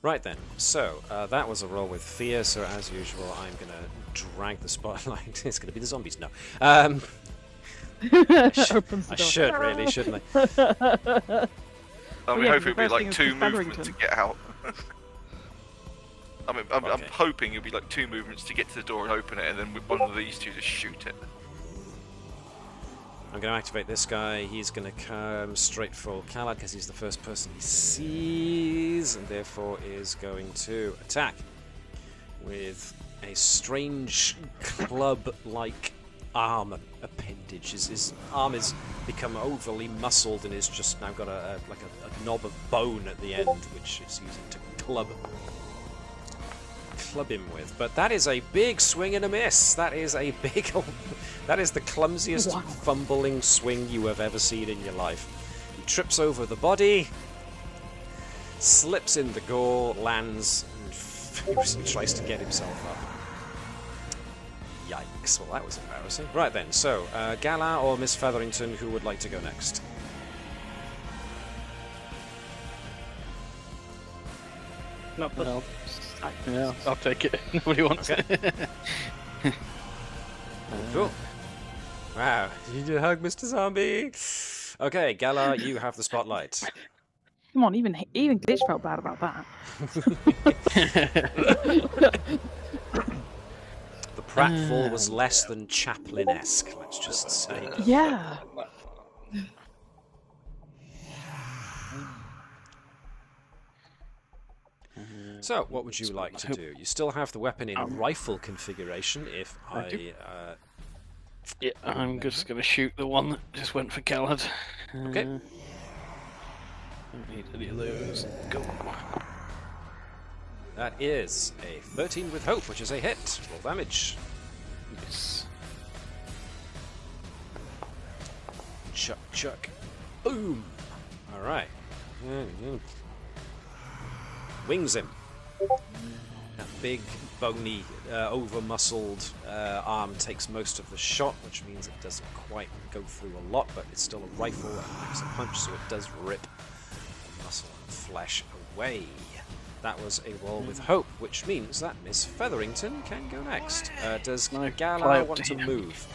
Right then, so that was a roll with fear, so as usual I'm going to drag the spotlight. It's going to be the zombies, no. I should really, shouldn't I? I mean, yeah, hopefully the it'll be first like thing is 2 just movements to Darrington. get out. I mean, I'm Okay. hoping it'll be like 2 movements to get to the door and open it, and then with one of these two to shoot it. I'm going to activate this guy. He's going to come straight for Galar because he's the first person he sees, and therefore is going to attack with a strange club-like arm appendage. His arm has become overly muscled and is just now got a knob of bone at the end, which it's using to club him with. But that is a big swing and a miss. That is a big that is the clumsiest fumbling swing you have ever seen in your life. He trips over the body, slips in the gore, lands, and furiously tries to get himself up. Yikes, well that was embarrassing. Right then, so Galar or Miss Featherington, who would like to go next? Not the Well, yeah, I'll take it. Nobody wants Okay. it. Cool. Wow, did you hug Mr. Zombie? Okay, Galar, you have the spotlight. Come on, even Glitch felt bad about that. The pratfall was less than Chaplin-esque, let's just say. Yeah. So, what would you like to do? You still have the weapon in rifle configuration if I... Yeah, I'm just going to shoot the one that just went for Khaled. Okay. Don't need any of those. Go. That is a 13 with hope, which is a hit. Roll damage. Yes. Chuck, chuck. Boom! Alright. Wings him. That big, bony, over-muscled arm takes most of the shot, which means it doesn't quite go through a lot, but it's still a rifle and packs a punch, so it does rip the muscle and flesh away. That was a roll with hope, which means that Miss Featherington can go next. Does No, Galar fly want up to to move?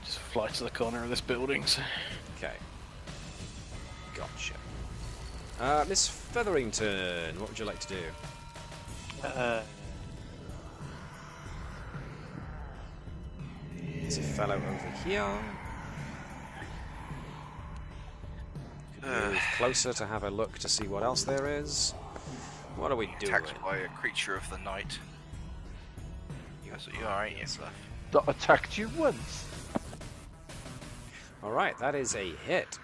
Just fly to the corner of this building. So. Okay. Got Miss Featherington, what would you like to do? There's a fellow over here. Could move closer to have a look to see what else there is. What are we doing? Attacked by a creature of the night. You alright? Yes, sir. That attacked you once. Alright, that is a hit.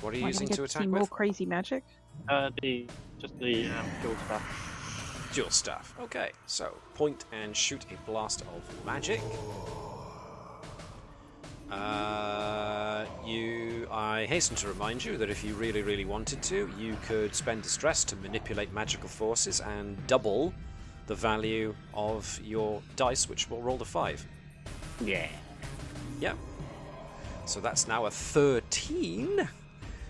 What are you using to attack more with? crazy magic? Just the dual stuff. Dual staff. Okay, so point and shoot a blast of magic. I hasten to remind you that if you really, really wanted to, you could spend distress to manipulate magical forces and double the value of your dice, which will roll to 5. Yeah. Yep. So that's now a 13,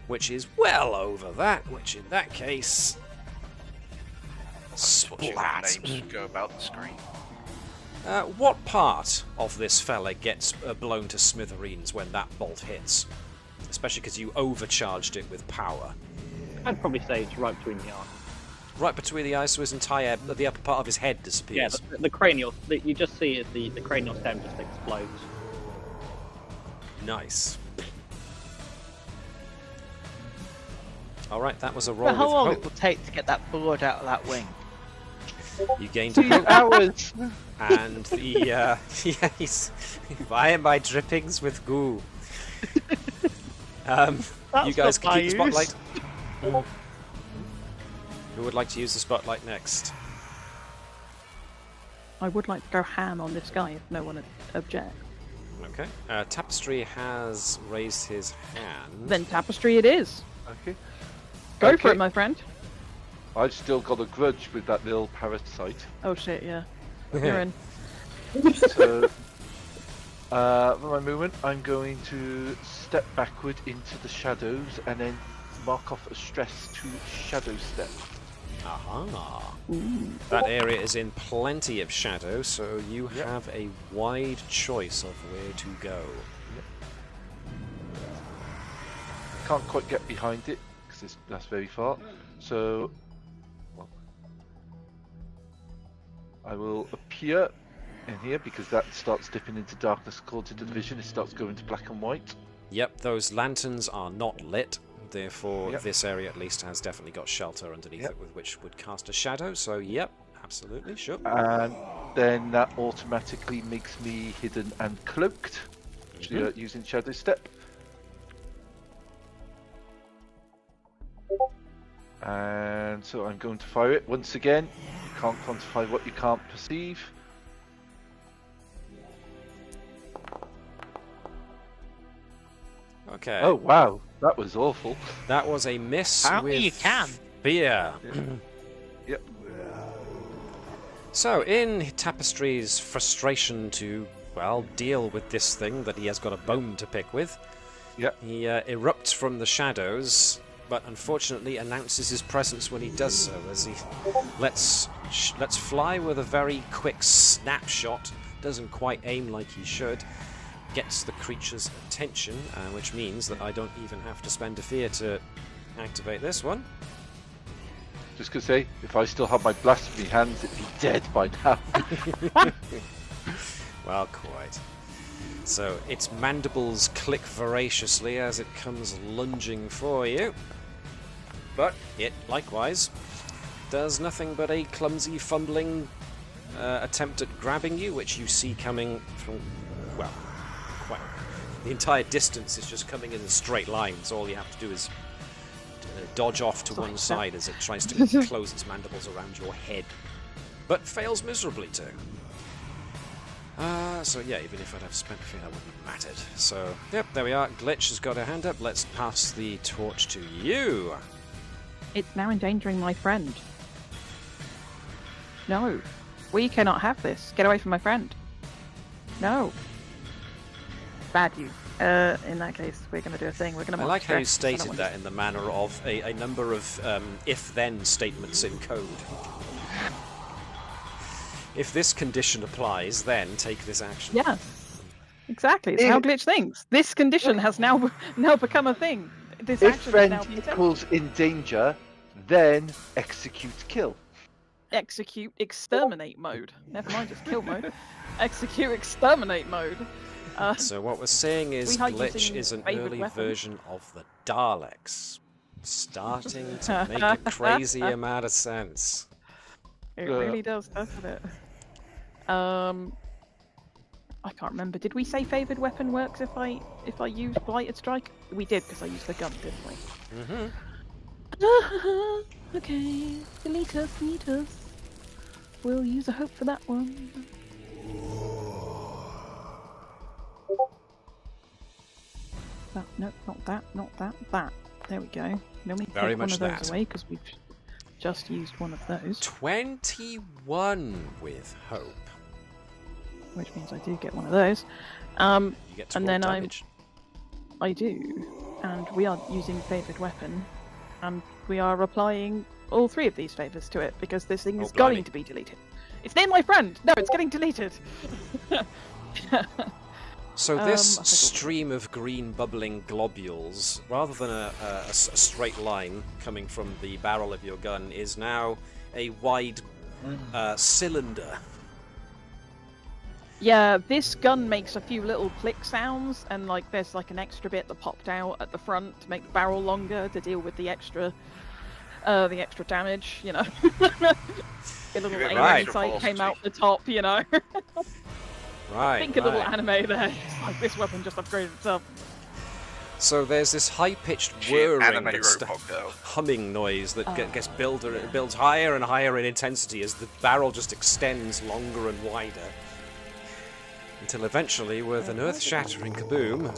which is well over that, which in that case... Just watching the Splat! names go about the screen. What part of this fella gets blown to smithereens when that bolt hits? Especially because you overcharged it with power. I'd probably say it's right between the eyes. Right between the eyes, so his entire, the upper part of his head Yeah, disappears. the cranial. You just see it, the cranial stem just explodes. Nice. Alright, that was a roll But how with long hope. it will take to get that blood out of that wing? You gained 2 hope, hours. and the yeah, why am I drippings with goo? You guys can keep the spotlight. Who would like to use the spotlight next? I would like to go ham on this guy if no one objects. Okay. Tapestry has raised his hand. Then Tapestry it is. Okay. Go for Okay. it, my friend. I've still got a grudge with that little parasite. Oh shit, yeah. You're in. So, for my movement, I'm going to step backward into the shadows and then mark off a stress to shadow step. Aha. That area is in plenty of shadow, so you have a wide choice of where to go. Can't quite get behind it because that's very far. So, I will appear in here because that starts dipping into darkness according to the vision. It starts going to black and white. Yep, those lanterns are not lit, therefore Yep. this area at least has definitely got shelter underneath Yep. it with which would cast a shadow, so yep, absolutely, sure. And then that automatically makes me hidden and cloaked using shadow step. And so I'm going to fire it once again. You can't quantify what you can't perceive. Okay. Oh wow, that was awful. That was a miss Apparently with you can. fear. Yep. So, in Tapestry's frustration to, well, deal with this thing that he has got a bone to pick with, Yep. he erupts from the shadows, but unfortunately announces his presence when he does so, as he lets fly with a very quick snapshot, doesn't quite aim like he should, gets the creature's attention, which means that I don't even have to spend a fear to activate this one. Just gonna say, if I still had my blasphemy hands, it'd be dead by now. Well, quite. So its mandibles click voraciously as it comes lunging for you. But it, likewise, does nothing but a clumsy, fumbling attempt at grabbing you, which you see coming from, well, quite. The entire distance is just coming in a straight line, so all you have to do is dodge off to one side as it tries to close its mandibles around your head. But fails miserably too. So yeah, even if I'd have spent fear, that wouldn't have mattered. So, yep, there we are. Glitch has got a hand up. Let's pass the torch to you. It's now endangering my friend. No. We cannot have this. Get away from my friend. No. Bad you. In that case, we're going to do a thing. We're going to. I like how you stated that in the manner of a number of if-then statements in code. If this condition applies, then take this action. Yeah. Exactly. It's how Glitch thinks. This condition has now become a thing. this If action is friend now being taken. equals in danger, then execute kill. Execute exterminate mode. Never mind, just kill mode. Execute exterminate mode. So what we're saying is We are Glitch using is an favourite early weapon. version of the Daleks. Starting to make a crazy amount of sense. It really does, doesn't it? I can't remember. Did we say favoured weapon works if I use blighted strike? We did because I used the gun, didn't we? Mm-hmm. Okay, delete us. We'll use a hope for that one. Oh, no, not that. There we go. Let me Very take one much of those that. away because we've just used one of those, 21 with hope. which means I do get one of those. You get to And roll then damage. I do, and we are using favoured weapon, and we are applying all 3 of these favours to it because this thing Oh, is blimey. going to be deleted. It's named my friend. No, it's getting deleted. So I this think stream of green bubbling globules, rather than a straight line coming from the barrel of your gun, is now a wide cylinder. Yeah, this gun makes a few little click sounds, and like there's like an extra bit that popped out at the front to make the barrel longer to deal with the extra damage. You know, a little Right. alien sight came out the top. You know. Right. Think a little anime there. It's like this weapon just upgraded itself. So there's this high-pitched Shit, whirring, anime that's robot girl. humming noise that gets builds higher and higher in intensity as the barrel just extends longer and wider. Until eventually, with an earth-shattering kaboom...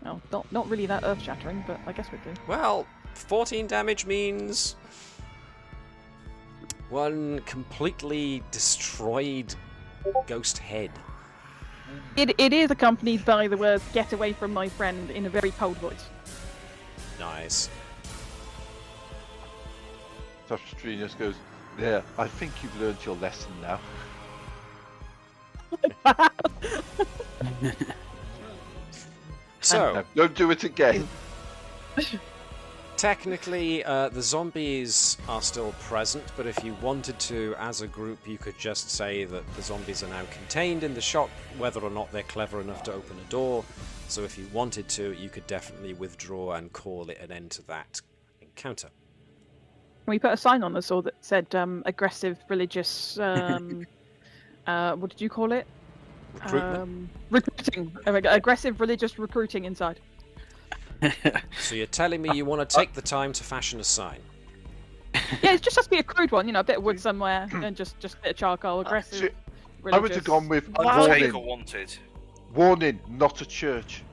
No, not really that earth-shattering, but I guess we do. Well, 14 damage means... one completely destroyed ghost head. It is accompanied by the words "Get away from my friend" in a very cold voice. Nice. Tapestry just goes, there, I think you've learned your lesson now. So, No, don't do it again. technically, the zombies are still present, but if you wanted to, as a group, you could just say that the zombies are now contained in the shop, whether or not they're clever enough to open a door. So if you wanted to, you could definitely withdraw and call it an end to that encounter. We put a sign on the sword that said aggressive religious. What did you call it? Recruitment? Recruiting. Aggressive religious recruiting inside. So you're telling me you want to take the time to fashion a sign? Yeah, it just has to be a crude one, you know, a bit of wood somewhere, and just a bit of charcoal. Aggressive. I would have gone with Take or warning. wanted. Warning, not a church.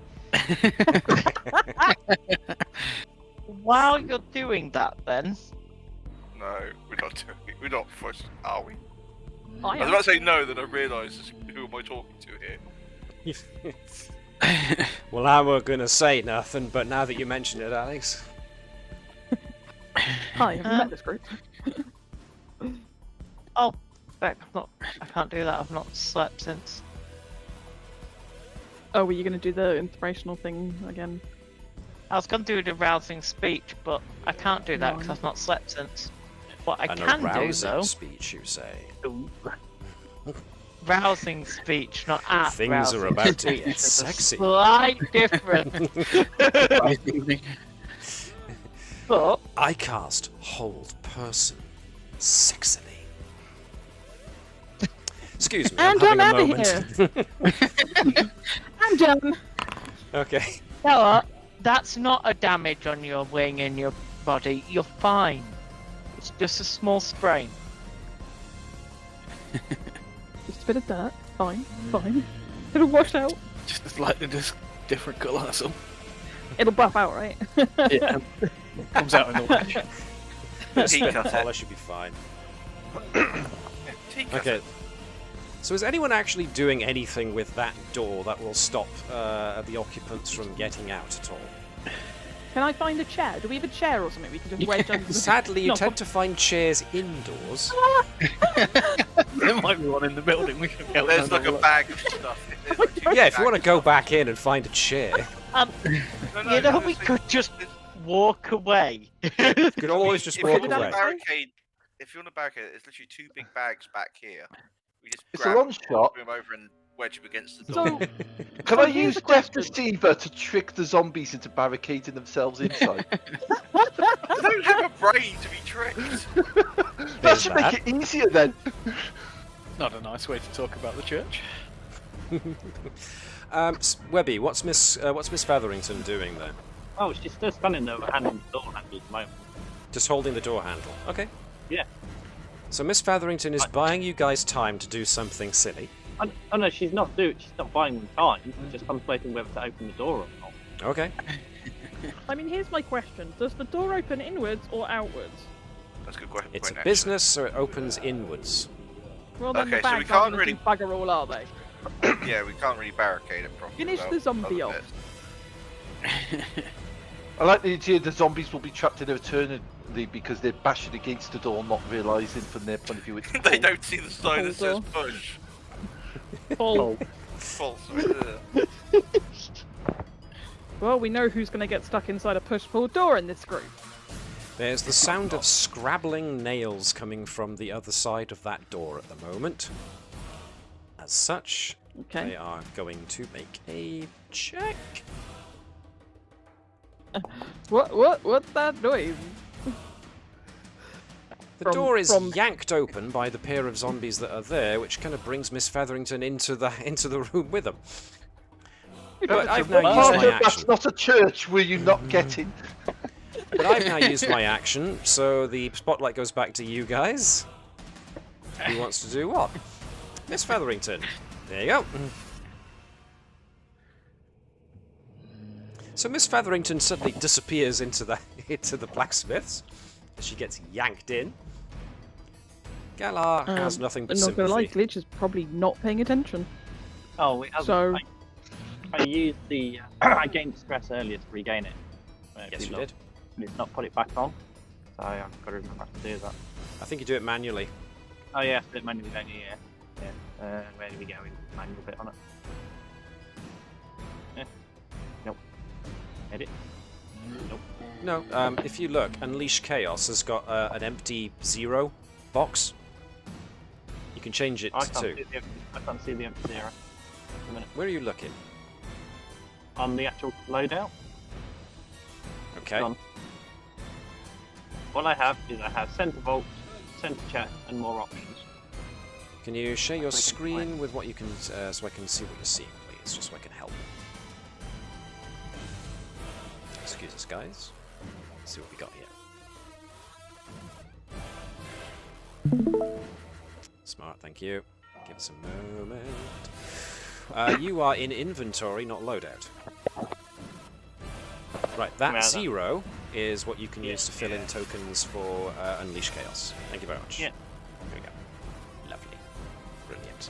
While you're doing that, then No, we're not doing it. We're not first, are we? I I was am. about to say no, then I realised who am I talking to here? Well, I weren't going to say nothing, but now that you mention it, Alex... Hi, have you met this group? oh, back. I can't do that. I've not slept since. Oh, were you going to do the inspirational thing again? I was going to do the rousing speech, but I can't do that No. because I've not slept since. What I An can do arousing though, speech, you say? rousing speech, not at Things rousing are about to speech. get There's a sexy. Slight difference, but I cast Hold Person sexily. Excuse me, And I'm I'm having a outta moment. I'm done. Okay. you know what? That's not a damage on your wing in your body. You're fine. It's just a small sprain. Just a bit of dirt. Fine. It'll wash out. Just a slightly different colour, that's all. It'll buff out, right? Yeah. Comes out in the wash. Tea cutter. Paula should be fine. Tea cutter. Okay. So is anyone actually doing anything with that door that will stop the occupants from getting out at all? Can I find a chair? Do we have a chair or something we can just wedge under the... Sadly, you No. tend to find chairs indoors. There might be one in the building. We should go. There's like a bag of stuff. There's like two Yeah, if you want to bags go of back in and find a chair. You know, we could just walk away. You could always just If walk you're on away. a barricade, there's literally 2 big bags back here. We just It's a grab long them, shot. bring them over, and wedge them against the door. So, Can I here's use the Death question. Deceiver to trick the zombies into barricading themselves inside? I don't have a brain to be tricked. That There's should that. make it easier then. Not a nice way to talk about the church. Webby, what's Miss Featherington doing there? Oh, she's still standing there handling the door handle at the moment. Just holding the door handle. Okay. Yeah. So Miss Featherington is buying you guys time to do something silly. Oh no, she's not buying them time. She's just contemplating whether to open the door or not. Okay. I mean, here's my question: does the door open inwards or outwards? That's a good question. It's a actually. business, so it opens inwards. Well, then the Okay, so we bags can't aren't gonna really- do bugger all, are they? Yeah, we can't really barricade it properly. Finish without the zombie other off. bits. I like the idea the zombies will be trapped in there eternally because they're bashing against the door, not realising from their point of view it's They full. don't see the sign that says Hold push. Paul. False. Well, we know who's going to get stuck inside a push-pull door in this group. There's the sound of scrabbling nails coming from the other side of that door at the moment. As such, Okay. they are going to make a check. What's that noise? The door is yanked open by the pair of zombies that are there, which kind of brings Miss Featherington into the room with them. But I've now used my That's action. not a church where you not getting. But I've now used my action, so the spotlight goes back to you guys. Who wants to do what? Miss Featherington. There you go. So Miss Featherington suddenly disappears into the blacksmiths as she gets yanked in. Galar has nothing but I'm not going to lie, sympathy. Glitch is probably not paying attention. Oh, it hasn't. So- I used the. I gained stress earlier to regain it. Yes, you did. It's not put it back on. So I've got to remember to do that. I think you do it manually. Oh yeah, I did it manually, don't you? Yeah. Where do we go? In the manual bit on it. Yeah. Nope. Edit. Nope. No, if you look, Unleash Chaos has got an empty 0 box. You can change it I to can't 2. see the empty. I can't see the empty 0. Just a minute. Where are you looking? On the actual loadout. Okay. Gone. All I have is I have center vault, center chest, and more options. Can you share your I can screen find- with what you can, so I can see what you're seeing, please, just so I can help. Excuse us, guys. Let's see what we got here. Smart, thank you. Give us a moment. You are in inventory, not loadout. Right, that Yeah, that- 0 is what you can use to fill in tokens for Unleash Chaos. Thank you very much. Yeah. There we go. Lovely. Brilliant.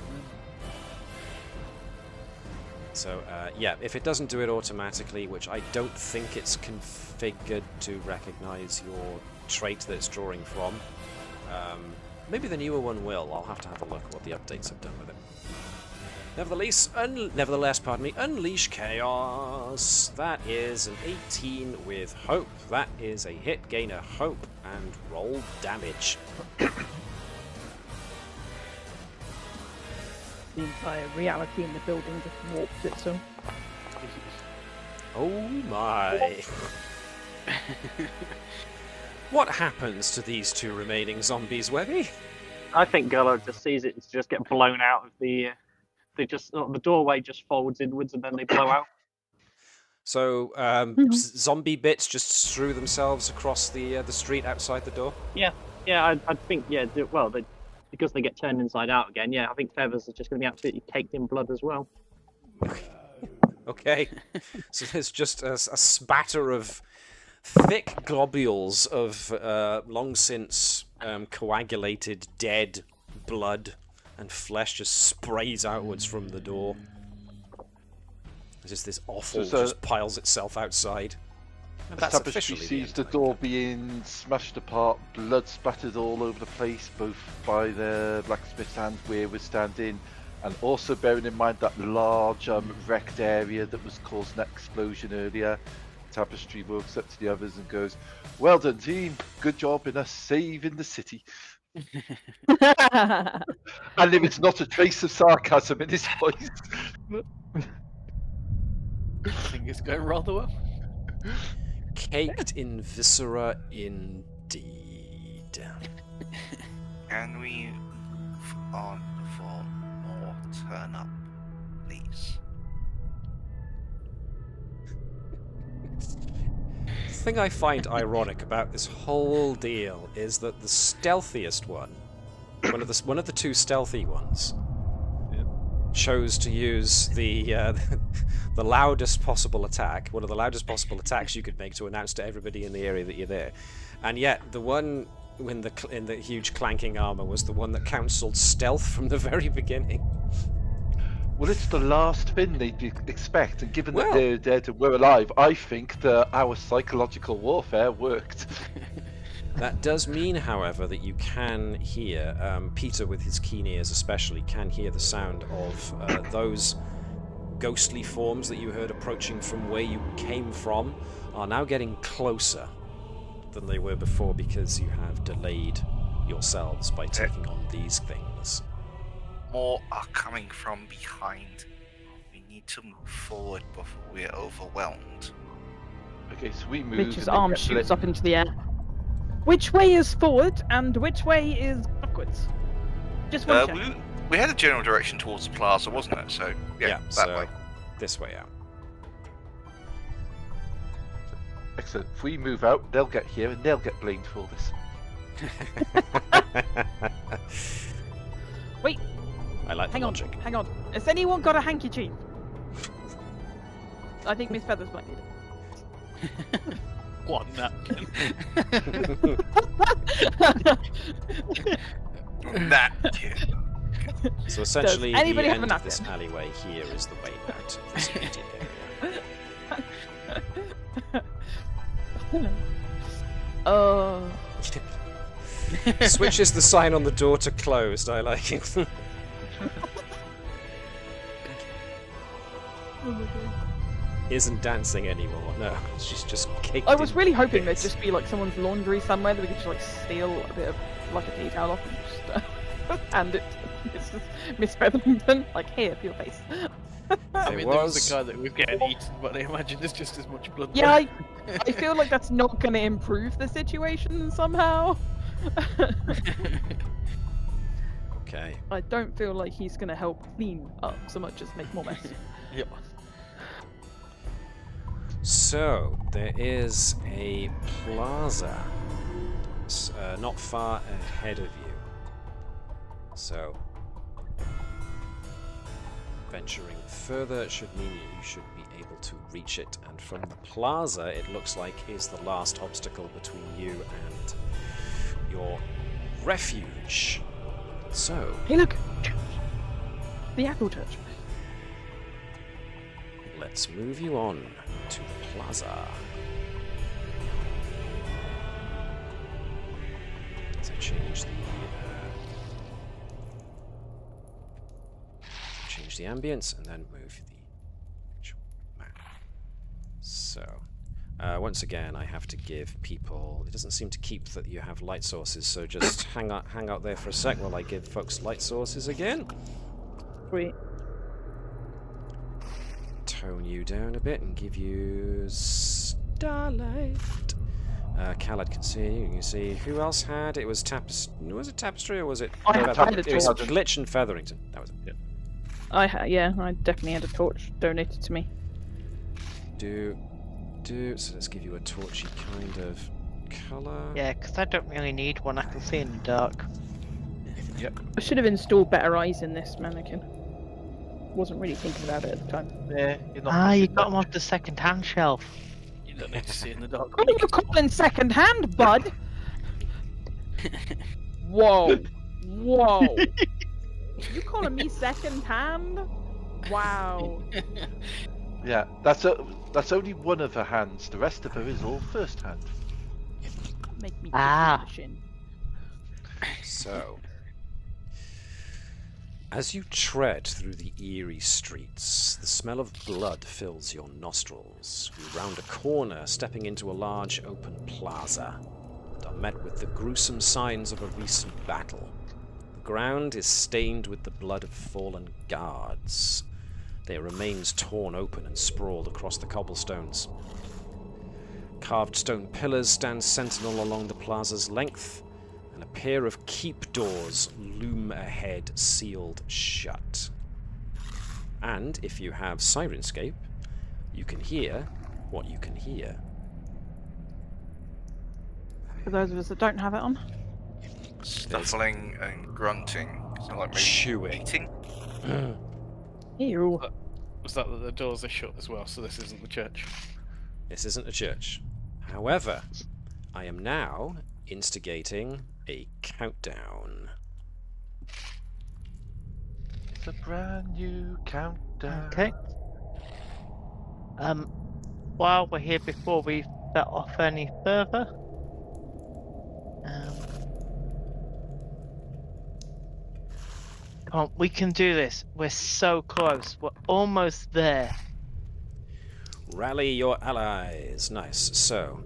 So, yeah, if it doesn't do it automatically, which I don't think it's configured to recognize your trait that it's drawing from, maybe the newer one will. I'll have to have a look at what the updates have done with it. Nevertheless, pardon me, Unleash Chaos. That is an 18 with hope. That is a hit, gain a hope, and roll damage. The entire reality in the building just warped itself. Oh my. What happens to these 2 remaining zombies, Webby? I think Galar just sees it to just get blown out of the. The doorway just folds inwards and then they blow out. So, zombie bits just strew themselves across the street outside the door? Yeah, I think because they get turned inside out again. Yeah, I think Feathers are just going to be absolutely caked in blood as well. Okay. So there's just a spatter of thick globules of long since coagulated dead blood and flesh just sprays outwards from the door. Just this offal just piles itself outside. And that's Tapestry officially sees the end. door being smashed apart, blood spattered all over the place, both by the blacksmiths and where we're standing, And also bearing in mind that large wrecked area that was causing that explosion earlier, Tapestry walks up to the others and goes, "Well done, team. Good job in us saving the city." And there is not a trace of sarcasm in his voice. I think it's going rather well. Caked in viscera indeed. Can we move on for more turn up, please? The thing I find ironic about this whole deal is that the stealthiest one, one of the two stealthy ones, chose to use the the loudest possible attack, one of the loudest possible attacks you could make to announce to everybody in the area that you're there, and yet the one in the huge clanking armor was the one that counselled stealth from the very beginning. Well, it's the last thing they'd expect, and given that they're dead and we're alive, I think that our psychological warfare worked. That does mean, however, that you can hear, Peter with his keen ears especially, can hear the sound of those ghostly forms that you heard approaching from where you came from are now getting closer than they were before because you have delayed yourselves by taking on these things. More are coming from behind. We need to move forward before we're overwhelmed. Okay, so we move. Rich's arm shoots up into the air. Which way is forward and which way is backwards? Just one check. We had a general direction towards the plaza, wasn't it? So yeah, that way. This way out. Excellent. If we move out, they'll get here and they'll get blamed for all this. Wait. I like the logic. Hang on. Has anyone got a handkerchief? I think Miss Feathers might need it. What napkin? Napkin. So essentially, the anybody have a end of napkin? this alleyway here is the way out of this immediate area. Oh. Switches the sign on the door to closed. I like it. Isn't dancing anymore. No, she's just caked. I was in really hoping there'd bits. just be like someone's laundry somewhere that we could just like steal a bit of like a tea towel off and just hand it to Miss Featherington. Like, here, for your face. I mean, there was a guy that was getting eaten, but I imagine there's just as much blood. Yeah, I feel like that's not going to improve the situation somehow. Okay. I don't feel like he's going to help clean up so much as make more mess. Yep. So there is a plaza not far ahead of you. So venturing further should mean you should be able to reach it, and from the plaza it looks like is the last obstacle between you and your refuge. So Hey, look! The apple church. let's move you on to the plaza. So change the ambience and then move the actual map. So once again, I have to give people. It doesn't seem to keep that you have light sources, so just hang out there for a sec while I give folks light sources again. Sweet. Tone you down a bit and give you starlight. Khaled can see you. You can see who else had it. Was Tapestry? Was it Tapestry or was it? I had a it was torch. Glitch and Featherington. That was it. Yeah. I definitely had a torch donated to me. So let's give you a torchy kind of colour. Yeah, because I don't really need one. I can see in the dark. Yep. I should have installed better eyes in this mannequin. Wasn't really thinking about it at the time. Yeah, you're not You got them off the second-hand shelf. You don't need to see in the dark. What are you calling second hand, bud? Whoa. Whoa. You calling me second hand? Wow. Yeah, that's only one of her hands. The rest of her is all first hand. Make me Ah. kiss you in the shin. So As you tread through the eerie streets, the smell of blood fills your nostrils. You round a corner, stepping into a large open plaza, and are met with the gruesome signs of a recent battle. The ground is stained with the blood of fallen guards, their remains torn open and sprawled across the cobblestones. Carved stone pillars stand sentinel along the plaza's length, and a pair of keep doors loom ahead, sealed shut. And if you have Syrinscape, you can hear what you can hear. For those of us that don't have it on. Snuffling and grunting. It's not like maybe Chewing. eating. Ew. Was that the doors are shut as well, so this isn't the church? This isn't a church. However, I am now instigating a countdown. It's a brand new countdown. Okay. While we're here, before we set off any further, come on, we can do this. We're so close. We're almost there. Rally your allies. Nice. So,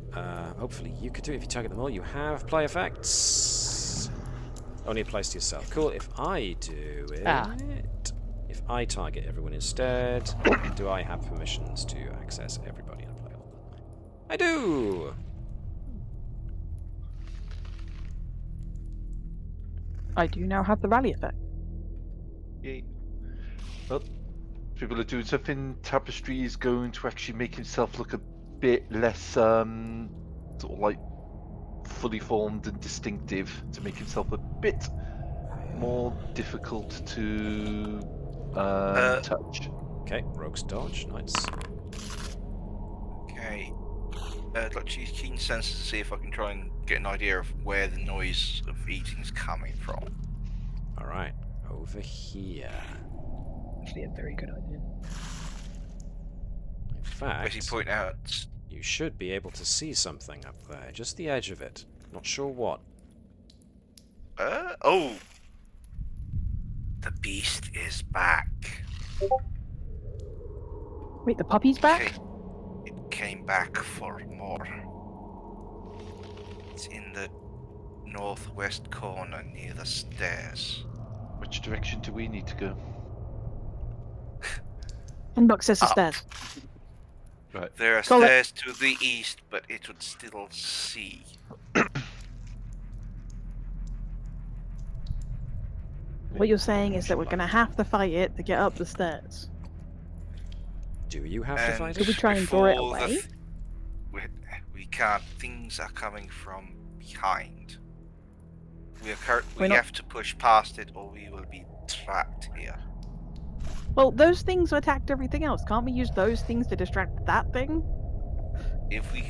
hopefully you could do it if you target them all. You have play effects. Only applies to yourself. Cool. If I do it... If I target everyone instead, do I have permissions to access everybody and play all? I do! I do now have the rally effect. Yay. Well, people are doing something. Tapestry is going to actually make himself look a bit less sort of like fully formed and distinctive, to make himself a bit more difficult to touch. Okay, rogue's dodge. Nice. Okay. I'd like to use keen senses to see if I can try and get an idea of where the noise of eating is coming from. Alright, over here. Actually, a very good idea. In fact, Basically point out. you should be able to see something up there, just the edge of it. Not sure what. Oh! The beast is back. Wait, the puppy's back? It came back for more. It's in the northwest corner near the stairs. Which direction do we need to go? Inbox says the Up. stairs. Right. There are Call it. stairs to the east, but it would still see. What you're saying is that we're going to have to fight it to get up the stairs. Do you have to And fight Should we it? try and draw it before the away? we can't. Things are coming from behind. We We're not- have to push past it, or we will be trapped here. Well, those things attacked everything else. Can't we use those things to distract that thing? If we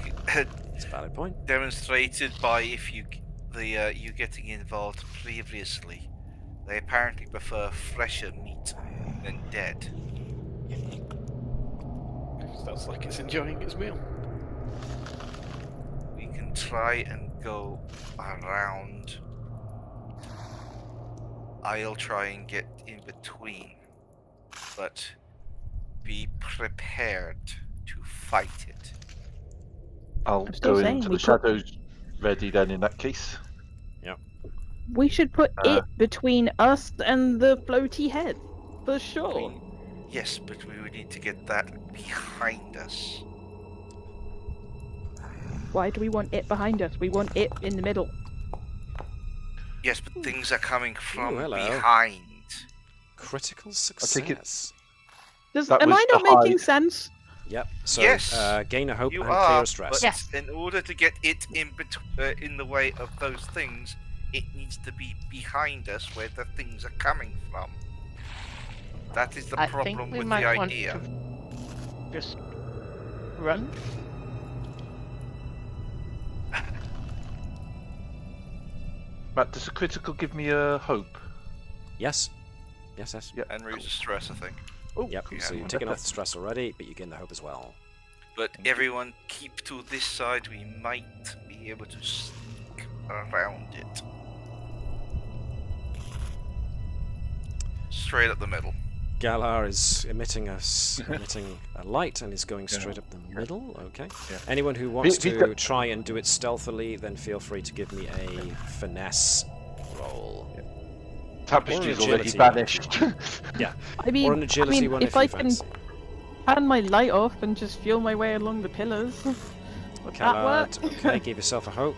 It's a valid point. demonstrated by you getting involved previously, they apparently prefer fresher meat than dead. Sounds like it's enjoying its meal. We can try and go around. I'll try and get in between, but be prepared to fight it. I'll I'm still go saying into we the shadows ready then in that case. We should put it between us and the floaty head, for sure. Yes, but we would need to get that behind us. Why do we want it behind us? We want it in the middle. Yes, but things are coming from hello. behind. Critical take it- success. That Am was I not the making hide. sense? Yep. So, Yes, gain a hope You and are, clear a stress. but Yes. in order to get it in the way of those things, it needs to be behind us where the things are coming from. That is the I problem think we with might the want idea. to just run. Matt, does a critical give me a hope? Yes. Yes, yes. Yep. And reduce stress, I think. Yep. Yeah. So you've taken off the stress already, but you gain the hope as well. But everyone keep to this side. We might be able to sneak around it. straight up the middle. Galar is emitting a light and is going straight up the middle. Okay. Yeah. Anyone who wants to try and do it stealthily, then feel free to give me a finesse roll. Tapestry's Or already agility. vanished. Yeah. I mean, Or an agility one if you I can fancy. turn my light off and just feel my way along the pillars, would that work? Calad, okay, give yourself a hope.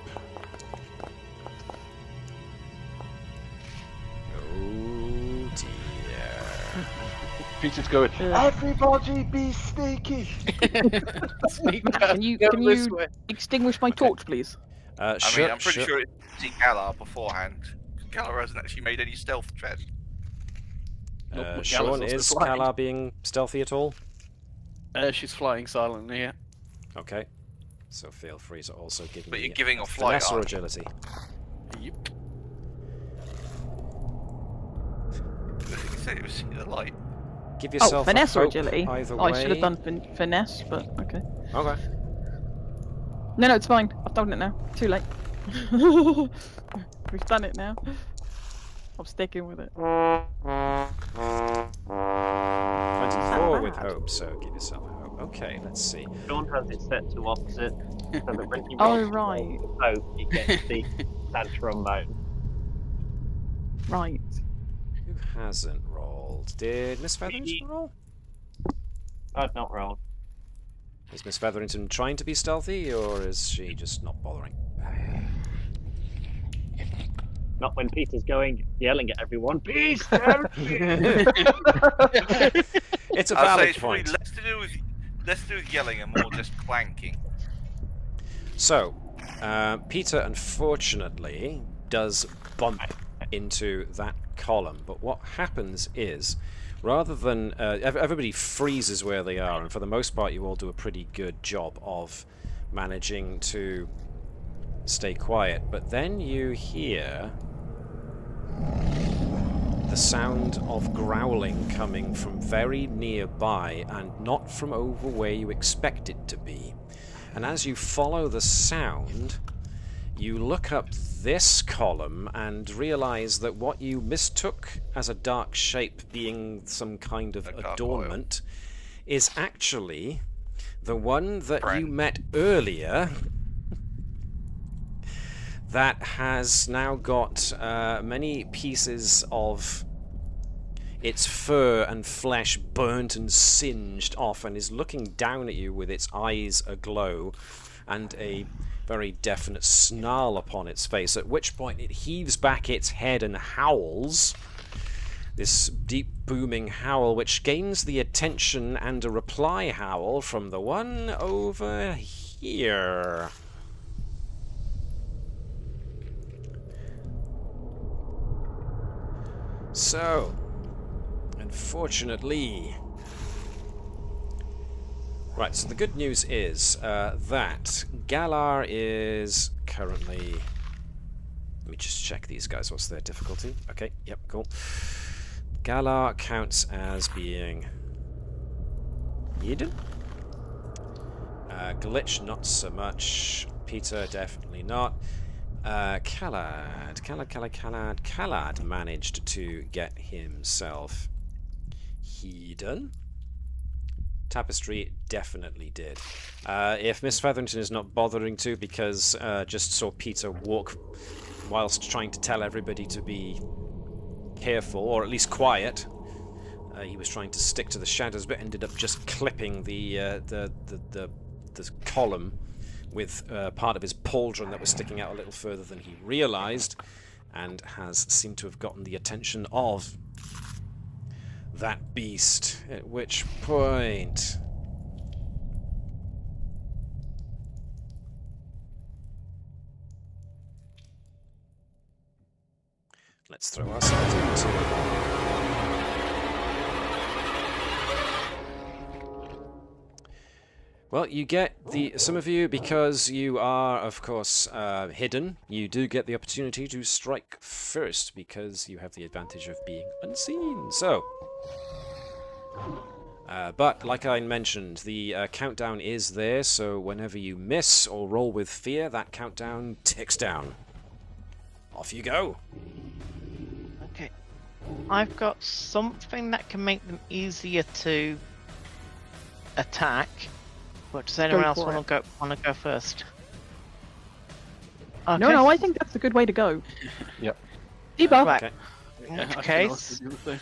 Oh dear. Peter's going, everybody be sneaky! Can you extinguish my torch, please? I mean, I'm pretty sure it's seen Galar beforehand. Galar hasn't actually made any stealth checks. Shaun, Galar's is also flying. Galar being stealthy at all? She's flying silently, yeah. Okay. So feel free to also give But me you're giving off light, finesse or aren't you? agility. Yep. You said it was seeing the light. Give yourself finesse a or hope agility? either I way. should have done finesse, but okay. Okay. No, it's fine. I've done it now. Too late. We've done it now. I'm sticking with it. 24 with hope, so give yourself a hope. Okay, let's see. Shaun has it set to opposite, so that when he Oh, rolls right. hope, he gets the tantrum mode. Right. Who hasn't rolled? Did Miss Featherington roll? I've not rolled. Is Miss Featherington trying to be stealthy, or is she just not bothering? Not when Peter's yelling at everyone. Be stealthy! It's a I'd say valid it's probably point. less to do with yelling and more just clanking. So, Peter unfortunately does bump into that column, but what happens is, rather than everybody freezes where they are, and for the most part you all do a pretty good job of managing to stay quiet, but then you hear the sound of growling coming from very nearby and not from over where you expect it to be. And as you follow the sound, you look up this column and realize that what you mistook as a dark shape being some kind of A gargoyle. adornment is actually the one that you Friend. met earlier that has now got many pieces of its fur and flesh burnt and singed off, and is looking down at you with its eyes aglow and a very definite snarl upon its face, at which point it heaves back its head and howls. This deep booming howl which gains the attention and a reply howl from the one over here. So, unfortunately... Right, so the good news is that Galar is currently... Let me just check these guys, what's their difficulty? Okay, yep, cool. Galar counts as being... Eden? Glitch, not so much. Peter, definitely not. Calad managed to get himself Eden. Tapestry definitely did. If Miss Featherington is not bothering to, because just saw Peter walk whilst trying to tell everybody to be careful, or at least quiet. He was trying to stick to the shadows, but ended up just clipping the column with part of his pauldron that was sticking out a little further than he realised, and has seemed to have gotten the attention of that beast, at which point... Let's throw ourselves into it. Well, you get some of you, because you are, of course, hidden, you do get the opportunity to strike first, because you have the advantage of being unseen. So, but like I mentioned, the countdown is there, so whenever you miss or roll with fear, that countdown ticks down. Off you go. Okay. I've got something that can make them easier to attack. But does anyone else want to go first? Okay. No, I think that's a good way to go. Yep. Debuff. Right. Okay. In Yeah, which I can case, also do the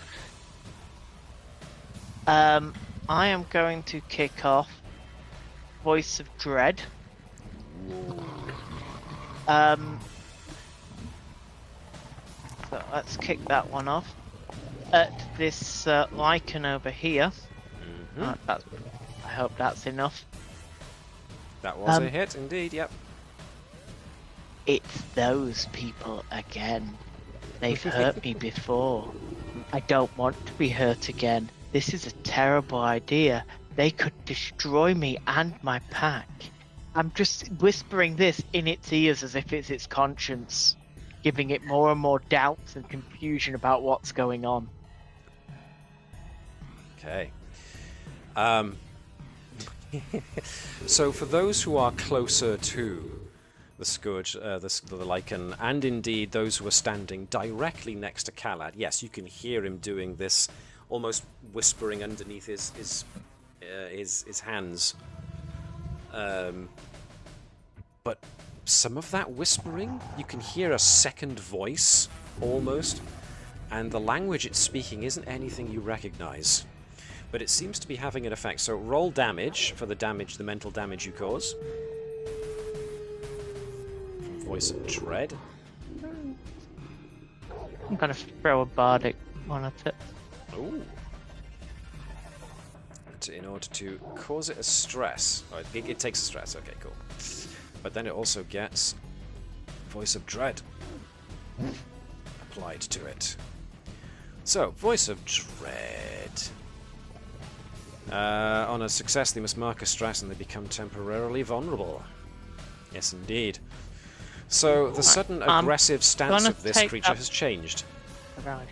same. I am going to kick off Voice of Dread. So let's kick that one off. At this lichen over here. I hope that's enough. That was a hit, indeed, yep. It's those people again. They've hurt me before. I don't want to be hurt again. This is a terrible idea. They could destroy me and my pack. I'm just whispering this in its ears as if it's its conscience, giving it more and more doubts and confusion about what's going on. Okay. So for those who are closer to the Scourge, the Lichen, and indeed those who are standing directly next to Kalad, yes, you can hear him doing this, almost whispering underneath his hands. But some of that whispering, you can hear a second voice, almost, and the language it's speaking isn't anything you recognize. But it seems to be having an effect. So roll damage for the mental damage you cause. Voice of Dread. I'm gonna throw a bardic one at it. Ooh. In order to cause it a stress. Oh, it takes a stress, okay, cool. But then it also gets Voice of Dread applied to it. So, Voice of Dread. On a success, they must mark a stress and they become temporarily vulnerable. Yes, indeed. So, the sudden aggressive stance of this creature has changed. Right.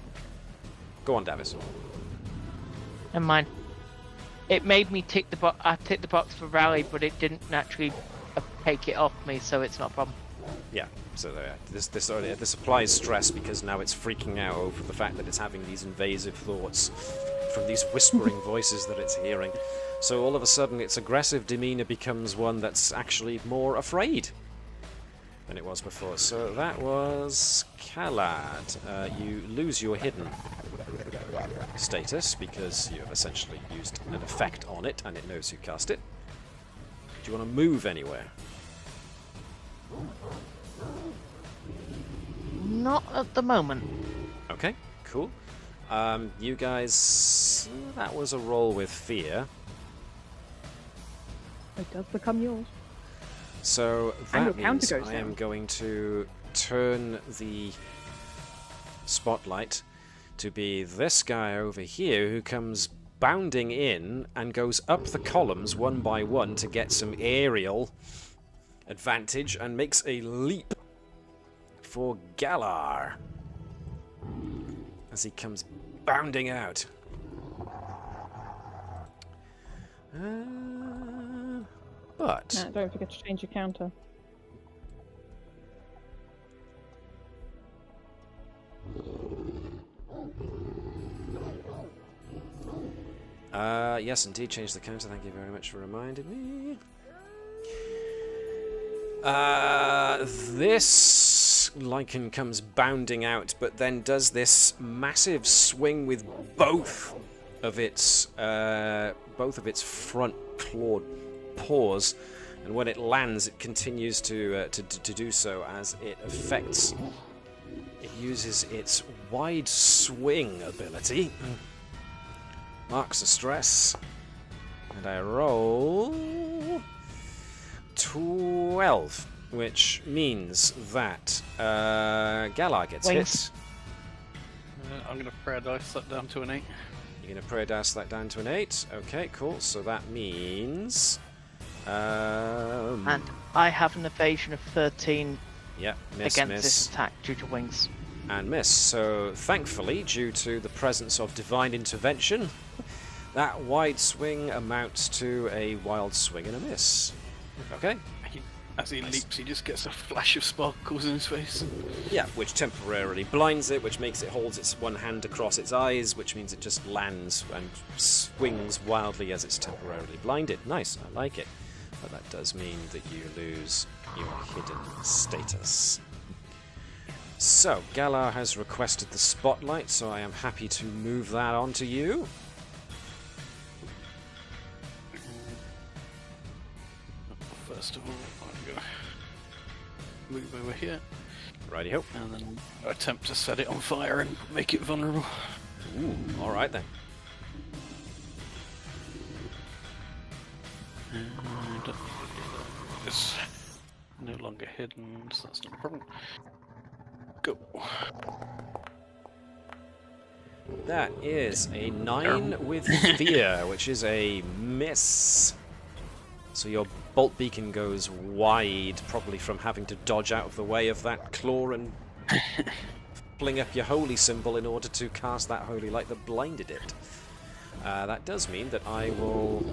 Go on, Davis. Never mind. It made me tick the box. I ticked the box for rally, but it didn't naturally take it off me, so it's not a problem. Yeah. So this applies stress because now it's freaking out over the fact that it's having these invasive thoughts from these whispering voices that it's hearing. So all of a sudden, its aggressive demeanor becomes one that's actually more afraid than it was before. So that was Kalad. You lose your hidden status because you have essentially used an effect on it and it knows who cast it. Do you want to move anywhere? Not at the moment. Okay, cool. You guys, that was a roll with fear. It does become yours. So And your that counter means goes I am down. going to turn the spotlight to be this guy over here who comes bounding in and goes up the columns one by one to get some aerial advantage and makes a leap for Galar as he comes bounding out. But No, don't forget to change your counter. yes, indeed, change the counter. Thank you very much for reminding me. This lichen comes bounding out, but then does this massive swing with both of its front clawed paws, and when it lands, it continues to do so as it affects. It uses its wide swing ability, marks a stress, and I roll 12, which means that Galar gets hit. I'm going to prayer dice that down to an 8. You're going to prayer dice that down to an 8. Okay, cool. So that means... And I have an evasion of 13 miss, against miss, this attack due to wings. and miss. So thankfully, due to the presence of divine intervention, that wide swing amounts to a wild swing and a miss. Okay. As he leaps, he just gets a flash of sparkles in his face. Yeah, which temporarily blinds it, which makes it hold its one hand across its eyes, which means it just lands and swings wildly as it's temporarily blinded. Nice, I like it. But that does mean that you lose your hidden status. So, Galar has requested the spotlight, so I am happy to move that onto you. First of all, I'm going to move over here. Righty-ho. And then attempt to set it on fire and make it vulnerable. Ooh, alright then. And it's no longer hidden, so that's not a problem. Go. That is a 9 with fear, which is a miss. So your bolt beacon goes wide, probably from having to dodge out of the way of that claw and fling up your holy symbol in order to cast that holy light that blinded it. That does mean that I will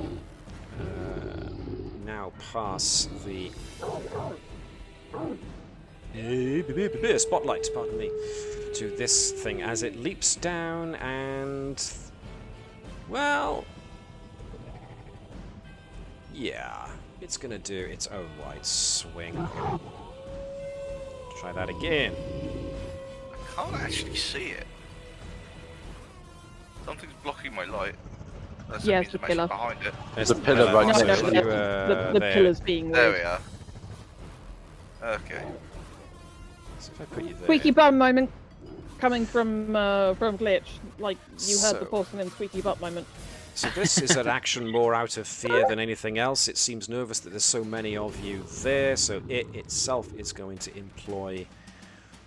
now pass the spotlight, pardon me, to this thing as it leaps down and, well, yeah, it's gonna do its own wide swing. Try that again. I can't actually see it. Something's blocking my light. Unless Yeah, it it's the means I'm pillar. actually behind it. There's The pillar right No, next no, to you. the there. pillar's being There weird. we are. Okay. So if I put you there. Squeaky bum moment coming from Glitch. Like you heard So- the porcelain squeaky butt moment. So this is an action more out of fear than anything else. It seems nervous that there's so many of you there, so it itself is going to employ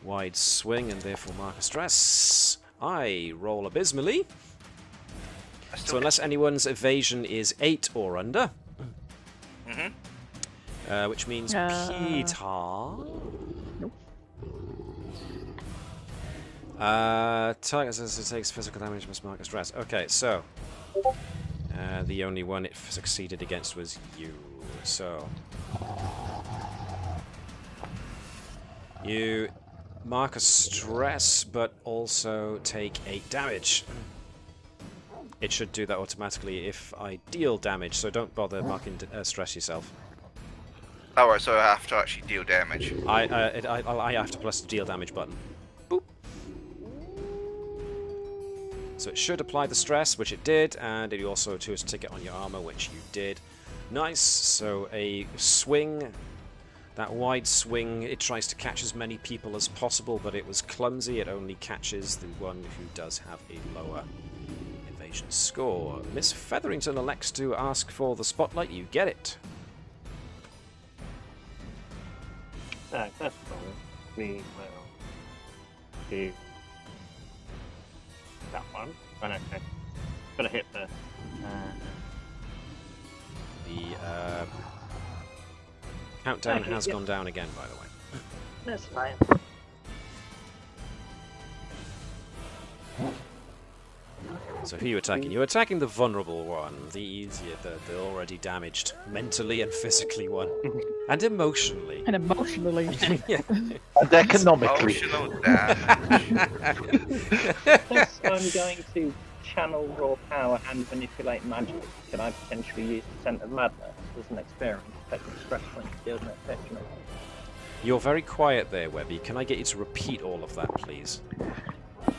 wide swing and therefore mark a stress. I roll abysmally. So unless anyone's evasion is 8 or under, which means Peter. Target says it takes physical damage, must mark a stress. Okay, so the only one it succeeded against was you. So you mark a stress, but also take 8 damage. It should do that automatically if I deal damage, so don't bother marking stress yourself. Alright, so I have to actually deal damage. I have to press the deal damage button. Boop. So it should apply the stress, which it did, and it also chose to take it on your armor, which you did. Nice. So a swing, that wide swing, it tries to catch as many people as possible, but it was clumsy. It only catches the one who does have a lower evasion score. Miss Featherington elects to ask for the spotlight. You get it. First of all, we will do that one. Oh no, okay. Gotta hit first. The countdown has gone down again, by the way. That's fine. So who are you attacking? You're attacking the vulnerable one, the easier, the already damaged, mentally and physically one, and emotionally. And emotionally. Yeah. And economically. Emotional damage. Since I'm going to channel raw power and manipulate magic, can I potentially use the Scent of Madness as an experiment, affecting stress points, deals an effect? You're very quiet there, Webby. Can I get you to repeat all of that, please?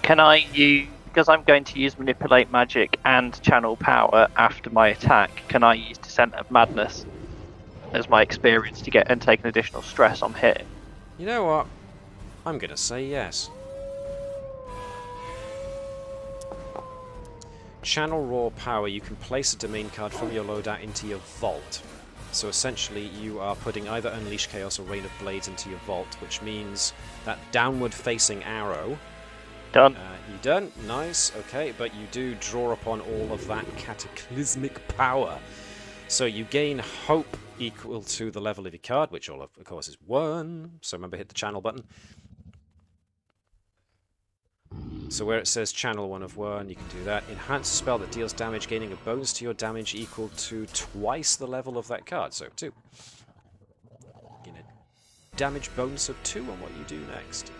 Can I use, because I'm going to use manipulate magic and channel power after my attack, can I use Descent of Madness as my experience to get and take an additional stress on hitting? You know what? I'm gonna say yes. Channel raw power. You can place a domain card from your loadout into your vault. So essentially, you are putting either Unleash Chaos or Rain of Blades into your vault, which means that downward-facing arrow. Done. You done? Nice, okay, but you do draw upon all of that cataclysmic power. So you gain hope equal to the level of your card, which all of course is 1. So remember, hit the channel button. So where it says channel 1 of 1, you can do that. Enhance a spell that deals damage, gaining a bonus to your damage equal to twice the level of that card, so 2. You're gonna damage bonus of 2 on what you do next.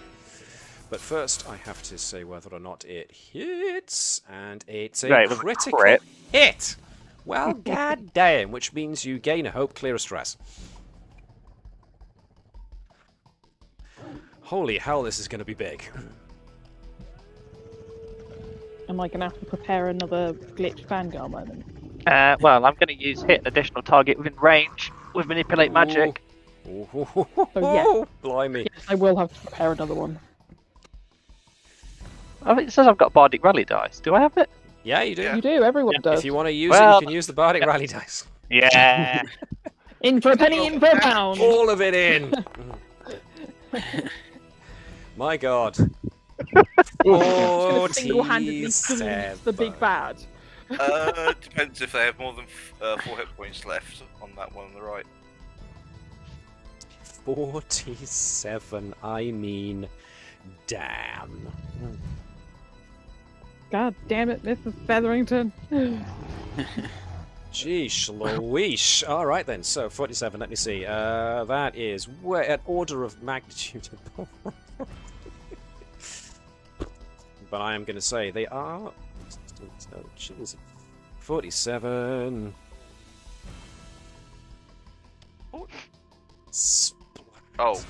But first, I have to say whether or not it hits, and it's a critical hit! Well, goddamn, which means you gain a hope, clear of stress. Holy hell, this is going to be big. Am I going to have to prepare another glitch fangirl moment? Well, I'm going to use hit an additional target within range with manipulate magic. Oh, yeah. Blimey. Yes, I will have to prepare another one. I think it says I've got Bardic Rally dice. Do I have it? Yeah, you do. You do, everyone does. If you want to use it, you can use the Bardic Rally dice. Yeah. In for a penny, in for a pound. All of it in. My God. Single-handedly squeeze the big bad. Depends if they have more than 4 hit points left on that one on the right. 47, I mean, damn. God damn it, Mrs. Featherington. Geesh, Louise. All right then, so 47, let me see. That is an order of magnitude. But I am going to say they are... Jeez. 47. Oh,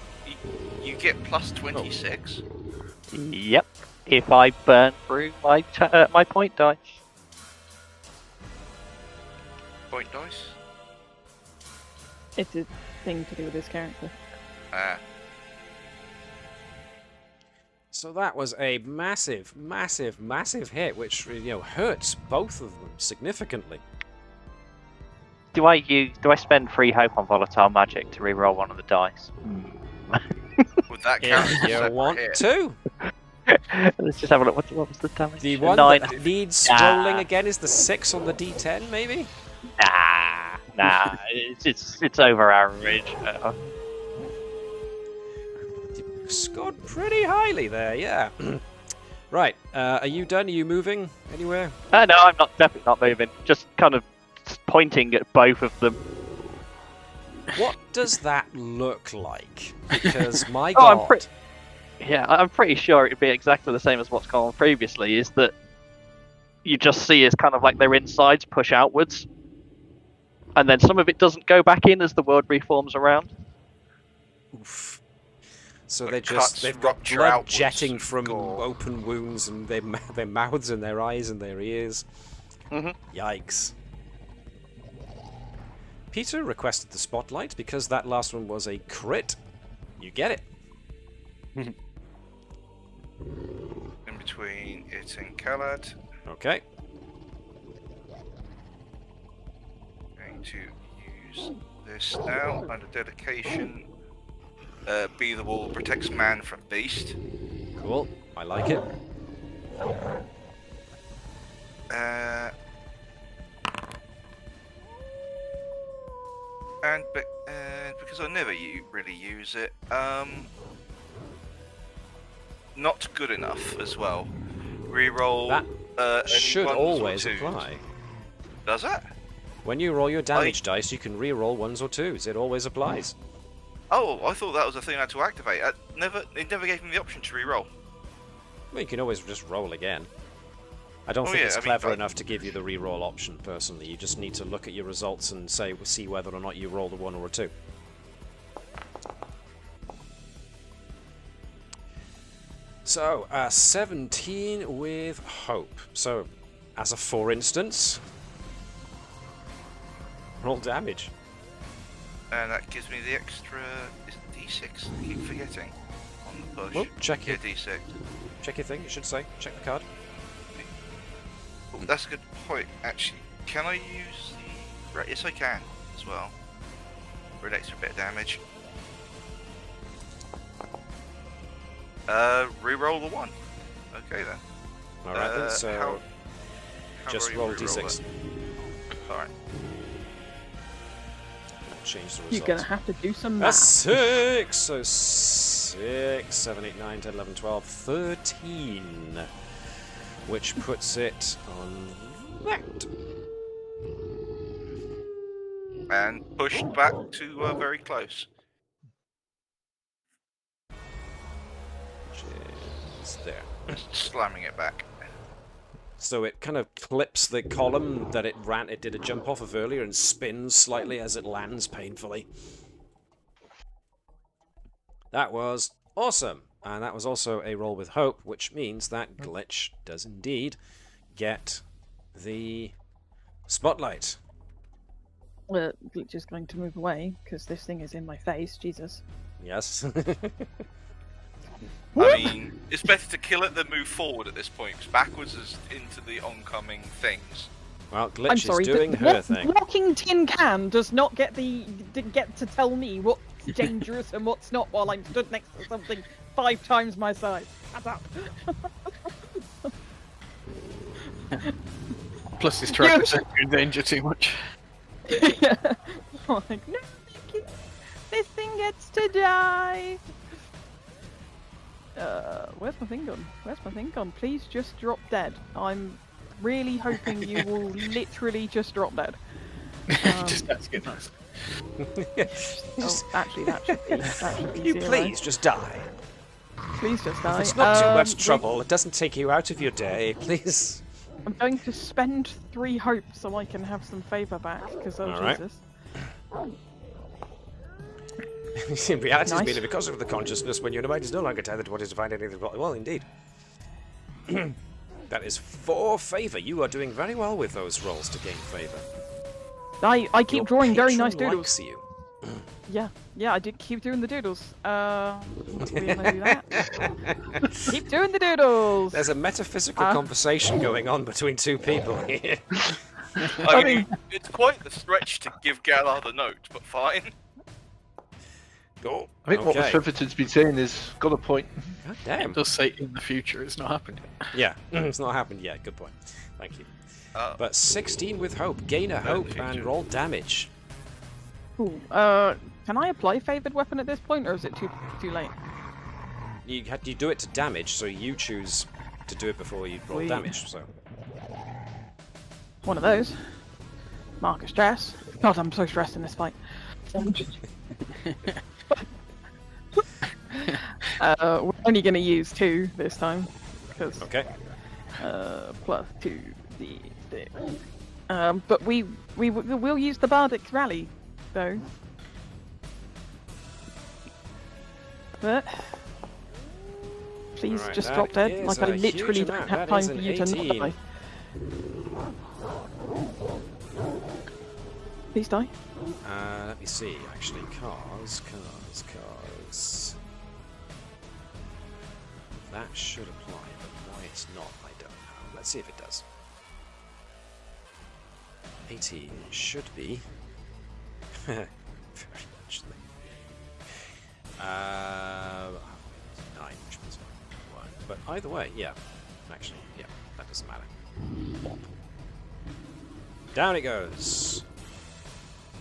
you get plus 26? Yep. If I burn through my my point dice. Point dice? It's a thing to do with his character. Ah. So that was a massive, massive, massive hit, which hurts both of them significantly. Do I spend 3 hope on volatile magic to reroll one of the dice? Would that count? If you want to. Let's just have a look. What was the damage? The one that needs rolling again is the 6 on the D10, maybe. Nah. It's over average. Scored pretty highly there, yeah. Right, are you done? Are you moving anywhere? No, I'm definitely not moving. Just kind of pointing at both of them. What does that look like? Because my God. I'm pretty sure it'd be exactly the same as what's gone on previously. Is that you just see as kind of like their insides push outwards, and then some of it doesn't go back in as the world reforms around. Oof. So they've got blood outwards jetting from open wounds and their mouths and their eyes and their ears. Mm-hmm. Yikes. Peter requested the spotlight because that last one was a crit. You get it. In between it and Khalad. Okay. Going to use this now under dedication. Be the wall protects man from beast. Cool. I like it. And because I never really use it, not good enough as well. Reroll. That should ones always or twos. apply. Does that? When you roll your damage dice, you can re-roll 1s or 2s. It always applies. Oh, I thought that was a thing I had to activate. It never gave me the option to re-roll. Well, you can always just roll again. I don't think it's clever enough to give you the re-roll option, personally. You just need to look at your results and see whether or not you rolled a 1 or a 2. So, 17 with hope. So, as a for instance, roll damage. And that gives me the extra... Is it D6? I keep forgetting. On the push. Well, check yeah, it. D6. Check your thing, it should say. Check the card. Oh, that's a good point, actually. Can I use the... Right, yes, I can, as well. For an extra bit of damage. Reroll the 1. Okay, then. Alright then, so... how just do I roll re-roll D6. it? Alright. Change the results. You're gonna have to do some That's math. 6! So 6, 7, 8, 9, 10, 11, 12, 13. Which puts it on that. And pushed back to very close. which is there. Just slamming it back. So it kind of clips the column that it did a jump off of earlier and spins slightly as it lands painfully. That was awesome. And that was also a roll with hope, which means that Glitch does indeed get the spotlight. Glitch is going to move away because this thing is in my face. Jesus. Yes. I mean, it's better to kill it than move forward at this point, because backwards is into the oncoming things. Well, Glitch I'm sorry, is doing her thing. Walking tin can does not get to tell me what's dangerous and what's not while I'm stood next to something 5 times my size. Shut up. Plus, he's trying to set you in danger too much. Yeah. Like, no, this thing gets to die. Where's my thing gone? Where's my thing gone? Please just drop dead. I'm really hoping you will literally just drop dead. Just that's good, nice. Oh, actually, that should be You 0. please just die. Please just die. It's not too much trouble. It doesn't take you out of your day. Please. I'm going to spend 3 hope so I can have some favour back, because Jesus. In reality, Nice. it's been because of the consciousness when your mind is no longer tethered to what is defined anything. Well, indeed. That is 4 favour. You are doing very well with those rolls to gain favour. I keep Your drawing very patron nice doodles. likes you. Yeah, I did keep doing the doodles. We gonna do that. Keep doing the doodles. There's a metaphysical conversation going on between 2 people here. I mean, it's quite the stretch to give Galar the note, but fine. Oh, I think what Featherton's been saying is got a point. God damn. It does say in the future, it's not happened yet. Yeah, it's not happened yet. Good point. Thank you. But 16 with hope. Gain a hope and roll damage. Ooh, can I apply favoured weapon at this point, or is it too late? You do it to damage, so you choose to do it before you roll damage. So one of those. Mark of stress. God, I'm so stressed in this fight. We're only going to use 2 this time, because plus 2d6. But we'll use the Bardic's Rally though. But please just drop dead. Like, I literally don't have time for you to not die. Please die. Let me see, actually. Cars. That should apply, but why it's not, I don't know. Let's see if it does. 18 should be. Very much. 9, which was 1. But either way, yeah. Actually, yeah, that doesn't matter. Plop. Down it goes.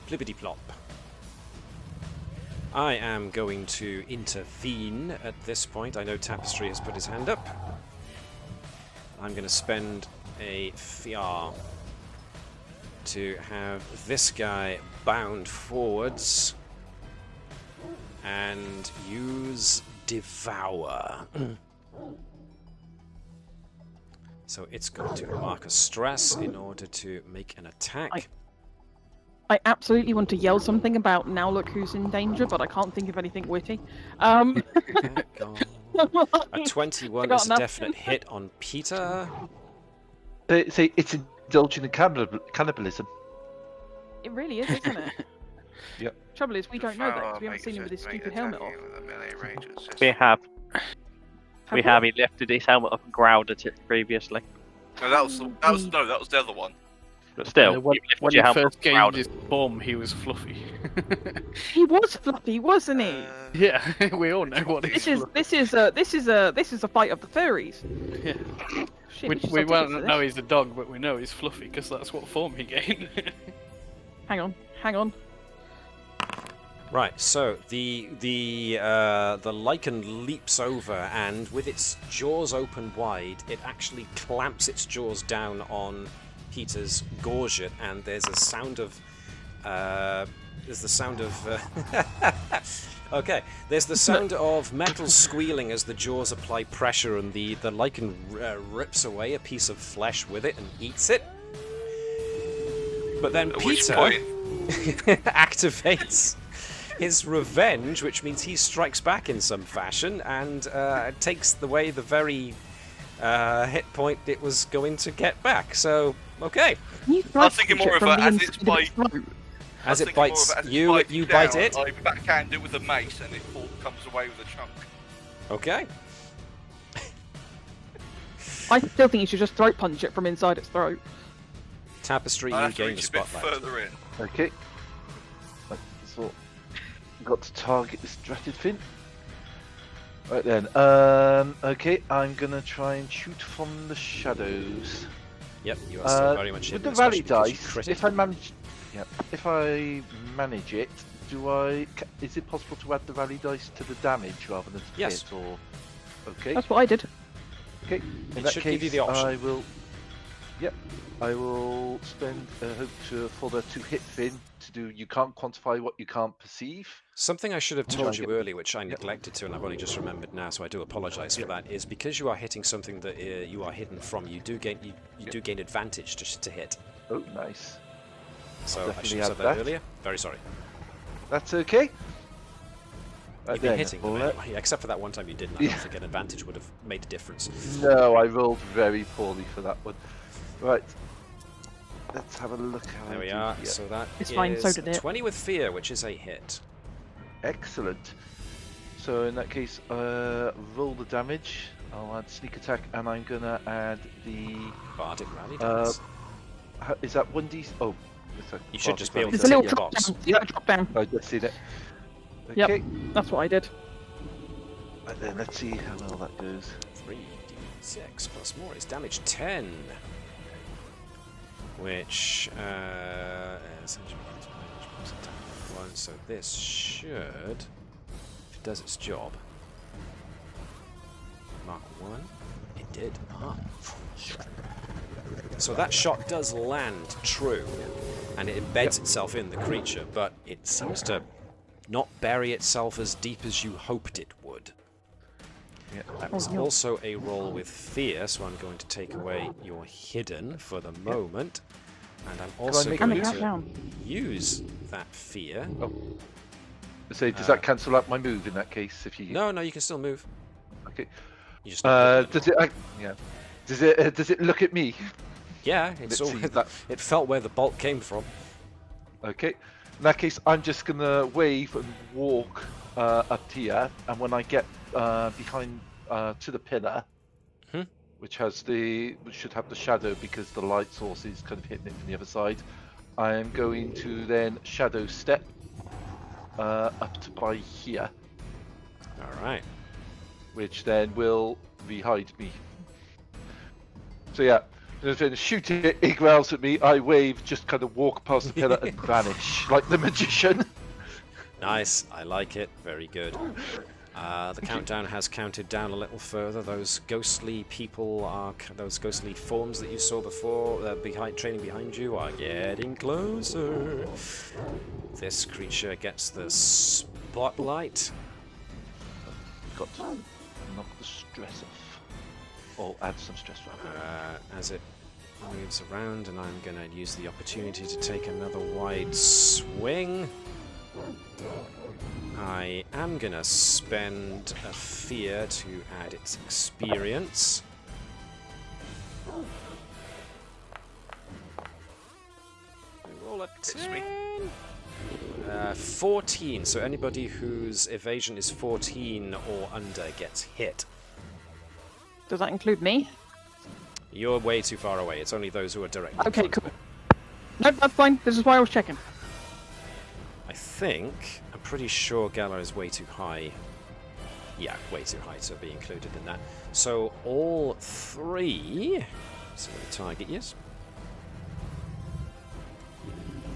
Plippity plop. I am going to intervene at this point. I know Tapestry has put his hand up. I'm going to spend a FR to have this guy bound forwards and use Devour. So it's going to mark a stress in order to make an attack. I absolutely want to yell something about now look who's in danger, but I can't think of anything witty. A 21 is a definite hit on Peter. Say it's indulging in cannibalism. It really is, isn't it? Yep. Trouble is, we don't know that because we haven't seen him with his stupid helmet off. We have. He lifted his helmet up and growled at it previously. No, that was the other one. But still, when he first gained his form, he was fluffy. He was fluffy, wasn't he? Yeah, we all know what he's. This is a fight of the furries. Yeah. Shit, we won't know he's a dog, but we know he's fluffy because that's what form he gained. Hang on. Right, so the lichen leaps over, and with its jaws open wide, it actually clamps its jaws down on Peter's gorget, and there's a sound of There's the sound of... Okay, there's the sound of metal squealing as the jaws apply pressure, and the lichen rips away a piece of flesh with it and eats it. But then Peter activates his revenge, which means he strikes back in some fashion and takes away the very hit point it was going to get back. So, okay. I was thinking more of a, as it's bite. As it bites you, you bite it. I backhand it with a mace and it comes away with a chunk. Okay. I still think you should just throat punch it from inside its throat. Tapestry, you gain the spotlight. Further in. Okay. So, got to target this dratted fin. Right then. Okay, I'm gonna try and shoot from the shadows. Yep, you are still very much with hidden. the rally dice. If I manage it, is it possible to add the rally dice to the damage rather than to yes. hit? Or okay. That's what I did. Okay. In that should case, give you the option. I will. Yep. I will spend hope for the 2-hit fin to do. You can't quantify what you can't perceive. Something I should have told you earlier, which I neglected to, and I've only just remembered now, so I do apologise for that. Is because you are hitting something that you are hidden from, you do gain advantage to hit. Oh, nice. So I should have said that earlier. Very sorry. That's okay. You've been hitting them anyway, except for that one time you didn't. I don't think an advantage would have made a difference. No, I rolled very poorly for that one. Right. Let's have a look. There we are. So that it's fine. So did it. 20 with fear, which is a hit. Excellent. So in that case, roll the damage. I'll add sneak attack, and I'm gonna add the Bardic Rally dice. Is that 1d? Oh, you should just be able to There's a little your drop box. down. Yeah, drop down. I just seen it. Okay. Yep, that's what I did. And then let's see how well that goes. 3d6 plus more is damage 10. Which essentially means -1, so this should, if it does its job, mark 1. It did. So that shot does land true, and it embeds itself in the creature, but it seems to not bury itself as deep as you hoped it would. That was also a roll with fear, so I'm going to take away your hidden for the moment. And I'm also going to use that fear. Oh. So does that cancel out my move in that case? If you No, you can still move. Okay. You just does it? Yeah. Does it look at me? Yeah, it felt where the bolt came from. Okay. In that case, I'm just gonna wave and walk up here, and when I get behind to the pillar, which should have the shadow because the light source is kind of hitting it from the other side, I am going to then shadow step up to by here. All right. Which then will re-hide me. So yeah. Then shoot it, he growls at me, I wave, just kind of walk past the pillar and vanish, like the magician. Nice, I like it, very good. The countdown has counted down a little further. Those ghostly people those ghostly forms that you saw before, trailing behind you, are getting closer. This creature gets the spotlight. Got to knock the stress off. Or add some stress as it moves around, and I'm going to use the opportunity to take another wide swing. I am going to spend a fear to add its experience. I roll a 10. 14, so anybody whose evasion is 14 or under gets hit. Does that include me? You're way too far away. It's only those who are directly. Okay, cool. Nope, that's fine. This is why I was checking. I'm pretty sure Galar is way too high. Yeah, way too high to be included in that. So all three, so the target, yes,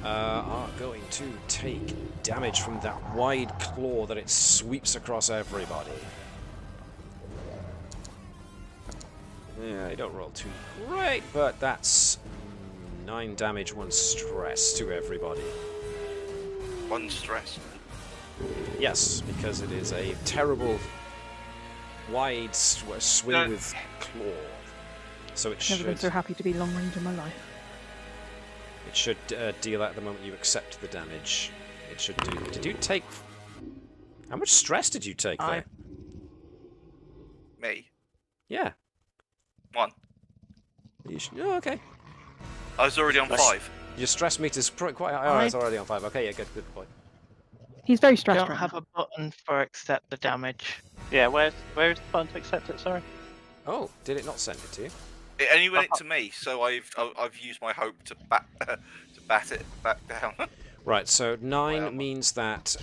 are going to take damage from that wide claw that it sweeps across everybody. Yeah, they don't roll too great, but that's 9 damage, 1 stress to everybody. 1 stress. Yes, because it is a terrible, wide swing No. with claw. So it Never been should so happy to be long range in my life. deal at the moment you accept the damage. It should do. Did you take? How much stress did you take there? Me. Yeah. 1. Oh, okay. I was already on 5. Your stress meter's quite high. Oh, it's already on 5. Okay, yeah, good point. He's very I stressed don't right have now. a button for accept the damage. Yeah, where is the button to accept it? Sorry. Oh, did it not send it to you? It only went it to me, so I've used my hope to bat it back down. Right, so 9 Well. means that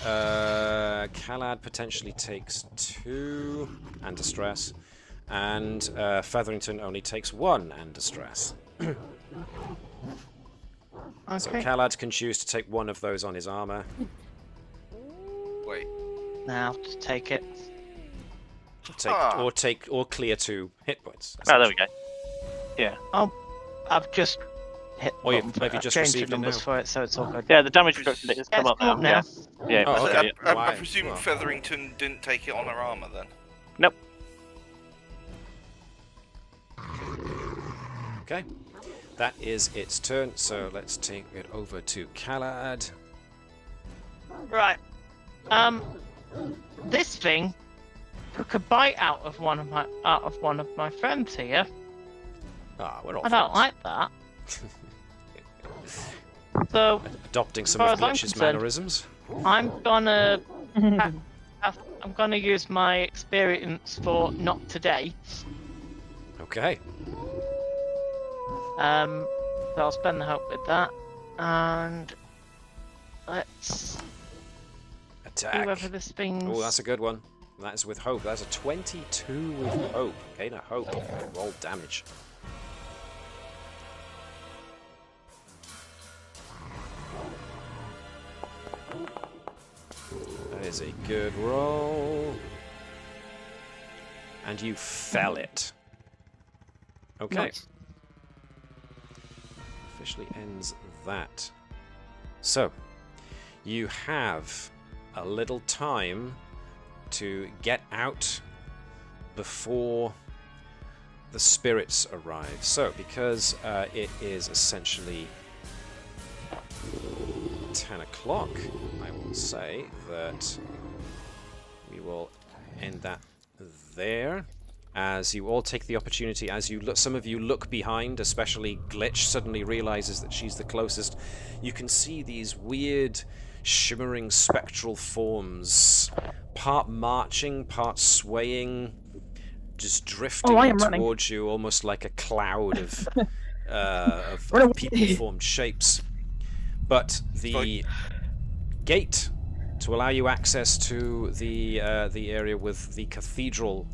Calad potentially takes 2 and distress, and Featherington only takes 1 and distress. So Okay. Calad can choose to take 1 of those on his armor. Wait. Now to take it. Or clear 2 hit points. Oh, there we go. Yeah. I've just hit the Or button for have it. you I've just changed the received it numbers now? for it, so it's all good. Yeah, the damage reduction has Yeah, come it's up come up now. now. Yeah. Oh, Yeah. okay. I Why? presume Well. Featherington didn't take it on her armor then. Nope. Okay. That is its turn, so let's take it over to Calad. Right. This thing took a bite out of one of my friends here. Ah, we're all I don't friends. like that. So Adopting some As far of as I'm Glitch's concerned- mannerisms. I'm gonna I'm gonna use my experience for not today. Okay. So I'll spend the hope with that, and let's Attack. whoever this thing's. Oh, that's a good one. That is with hope. That's a 22 with hope. Okay, now hope. Roll damage. That is a good roll. And you fell it. Okay. Nice. Officially ends that. So, you have a little time to get out before the spirits arrive. So, because it is essentially 10 o'clock, I will say that we will end that there. As you all take the opportunity, as you look, some of you look behind, especially Glitch suddenly realizes that she's the closest. You can see these weird, shimmering spectral forms, part marching, part swaying, just drifting I am running. towards you, almost like a cloud of Run away. people-formed shapes. But the gate to allow you access to the area with the cathedral,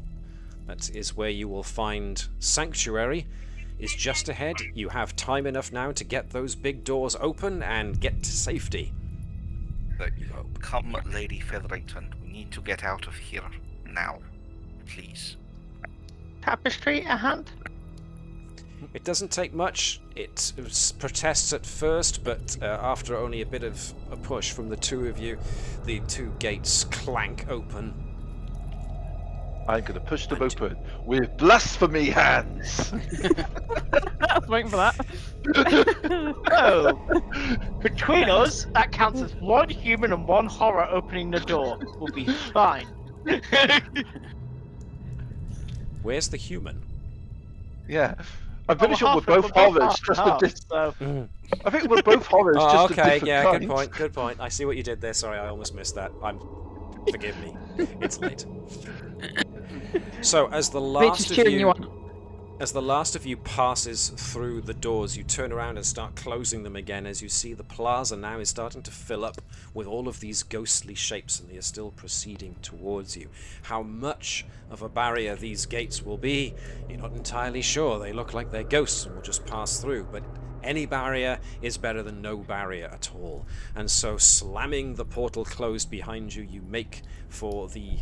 that is where you will find Sanctuary, is just ahead. You have time enough now to get those big doors open and get to safety. Come, Lady Featherington. We need to get out of here now, please. Tapestry a hand? It doesn't take much. It protests at first, but after only a bit of a push from the two of you, the two gates clank open. I'm going to push them open with blasphemy hands. I was waiting for that. Oh, between us, that counts as one human and one horror opening the door. We'll be fine. Where's the human? Yeah. I'm pretty sure we're half- both horrors, just a half, bit. so- I think we're both horrors, Oh, just a okay, different yeah, kind. good point, good point. I see what you did there. Sorry, I almost missed that. Forgive me. It's late. So, as the Rich last is of cheering you you, on. as the last of you passes through the doors, you turn around and start closing them again. As you see, the plaza now is starting to fill up with all of these ghostly shapes, and they are still proceeding towards you. How much of a barrier these gates will be, you're not entirely sure. They look like they're ghosts and will just pass through, but any barrier is better than no barrier at all. And so, slamming the portal closed behind you, you make for the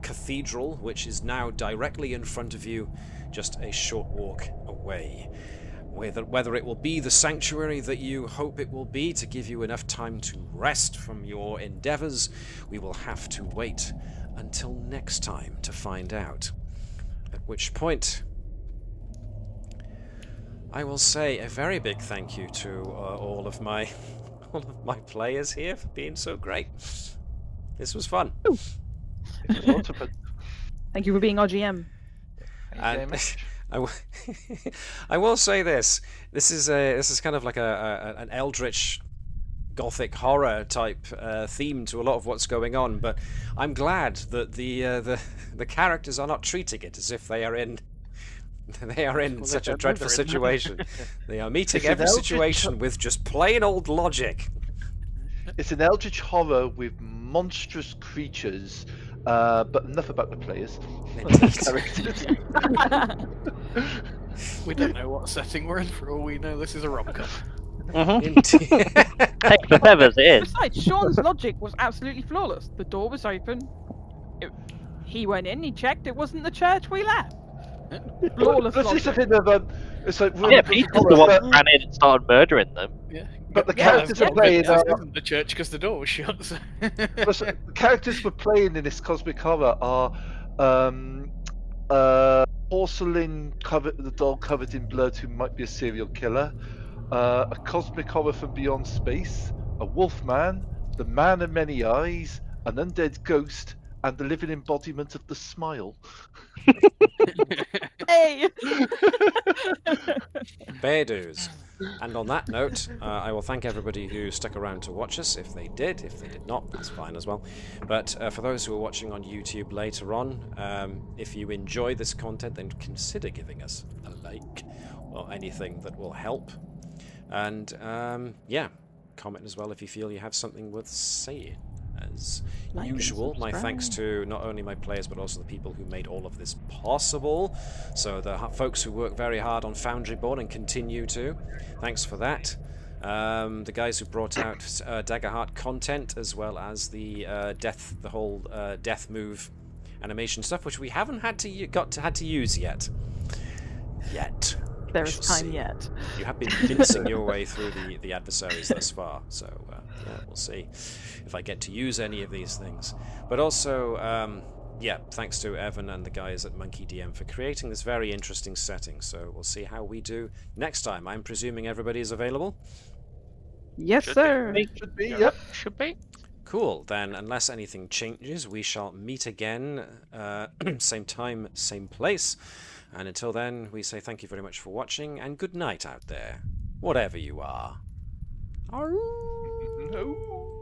cathedral, which is now directly in front of you, just a short walk away. Whether it will be the sanctuary that you hope it will be to give you enough time to rest from your endeavors, we will have to wait until next time to find out. At which point, I will say a very big thank you to all of my players here for being so great. This was fun. Thank you for being our GM. And I will say this. This is kind of like an Eldritch Gothic horror type theme to a lot of what's going on, but I'm glad that the characters are not treating it as if they are in such a dreadful situation. They are meeting every situation with just plain old logic. It's an Eldritch horror with monstrous creatures, but enough about the players. Characters. We don't know what setting we're in. For all we know, this is a rom-com. Take the feathers, it is. Besides, Shaun's logic was absolutely flawless. The door was open. He went in, he checked, it wasn't the church we left. Flawless This is a logic. bit of it's like Yeah, Peter's the one that ran in and started murdering them. Yeah. But the characters are playing. The church because the door was shut. So. The characters we're playing in this cosmic horror are porcelain covered, the doll covered in blood who might be a serial killer, a cosmic horror from beyond space, a wolf man, the man of many eyes, an undead ghost, and the living embodiment of the smile. Hey! Bear dues. And on that note, I will thank everybody who stuck around to watch us. If they did not, that's fine as well. But for those who are watching on YouTube later on, if you enjoy this content, then consider giving us a like or anything that will help. And yeah, comment as well if you feel you have something worth saying. As usual, my thanks to not only my players but also the people who made all of this possible. So the folks who work very hard on Foundry board and continue to, thanks for that. The guys who brought out Daggerheart content, as well as the whole death move animation stuff, which we haven't had to use yet. There is time yet. You have been mincing your way through the adversaries thus far, so yeah, we'll see if I get to use any of these things. But also, yeah, thanks to Evan and the guys at MonkeyDM for creating this very interesting setting. So we'll see how we do next time. I'm presuming everybody is available? Yes, sir. Should be, yep. Should be. Cool, then unless anything changes, we shall meet again, same time, same place. And until then, we say thank you very much for watching, and good night out there, whatever you are. No.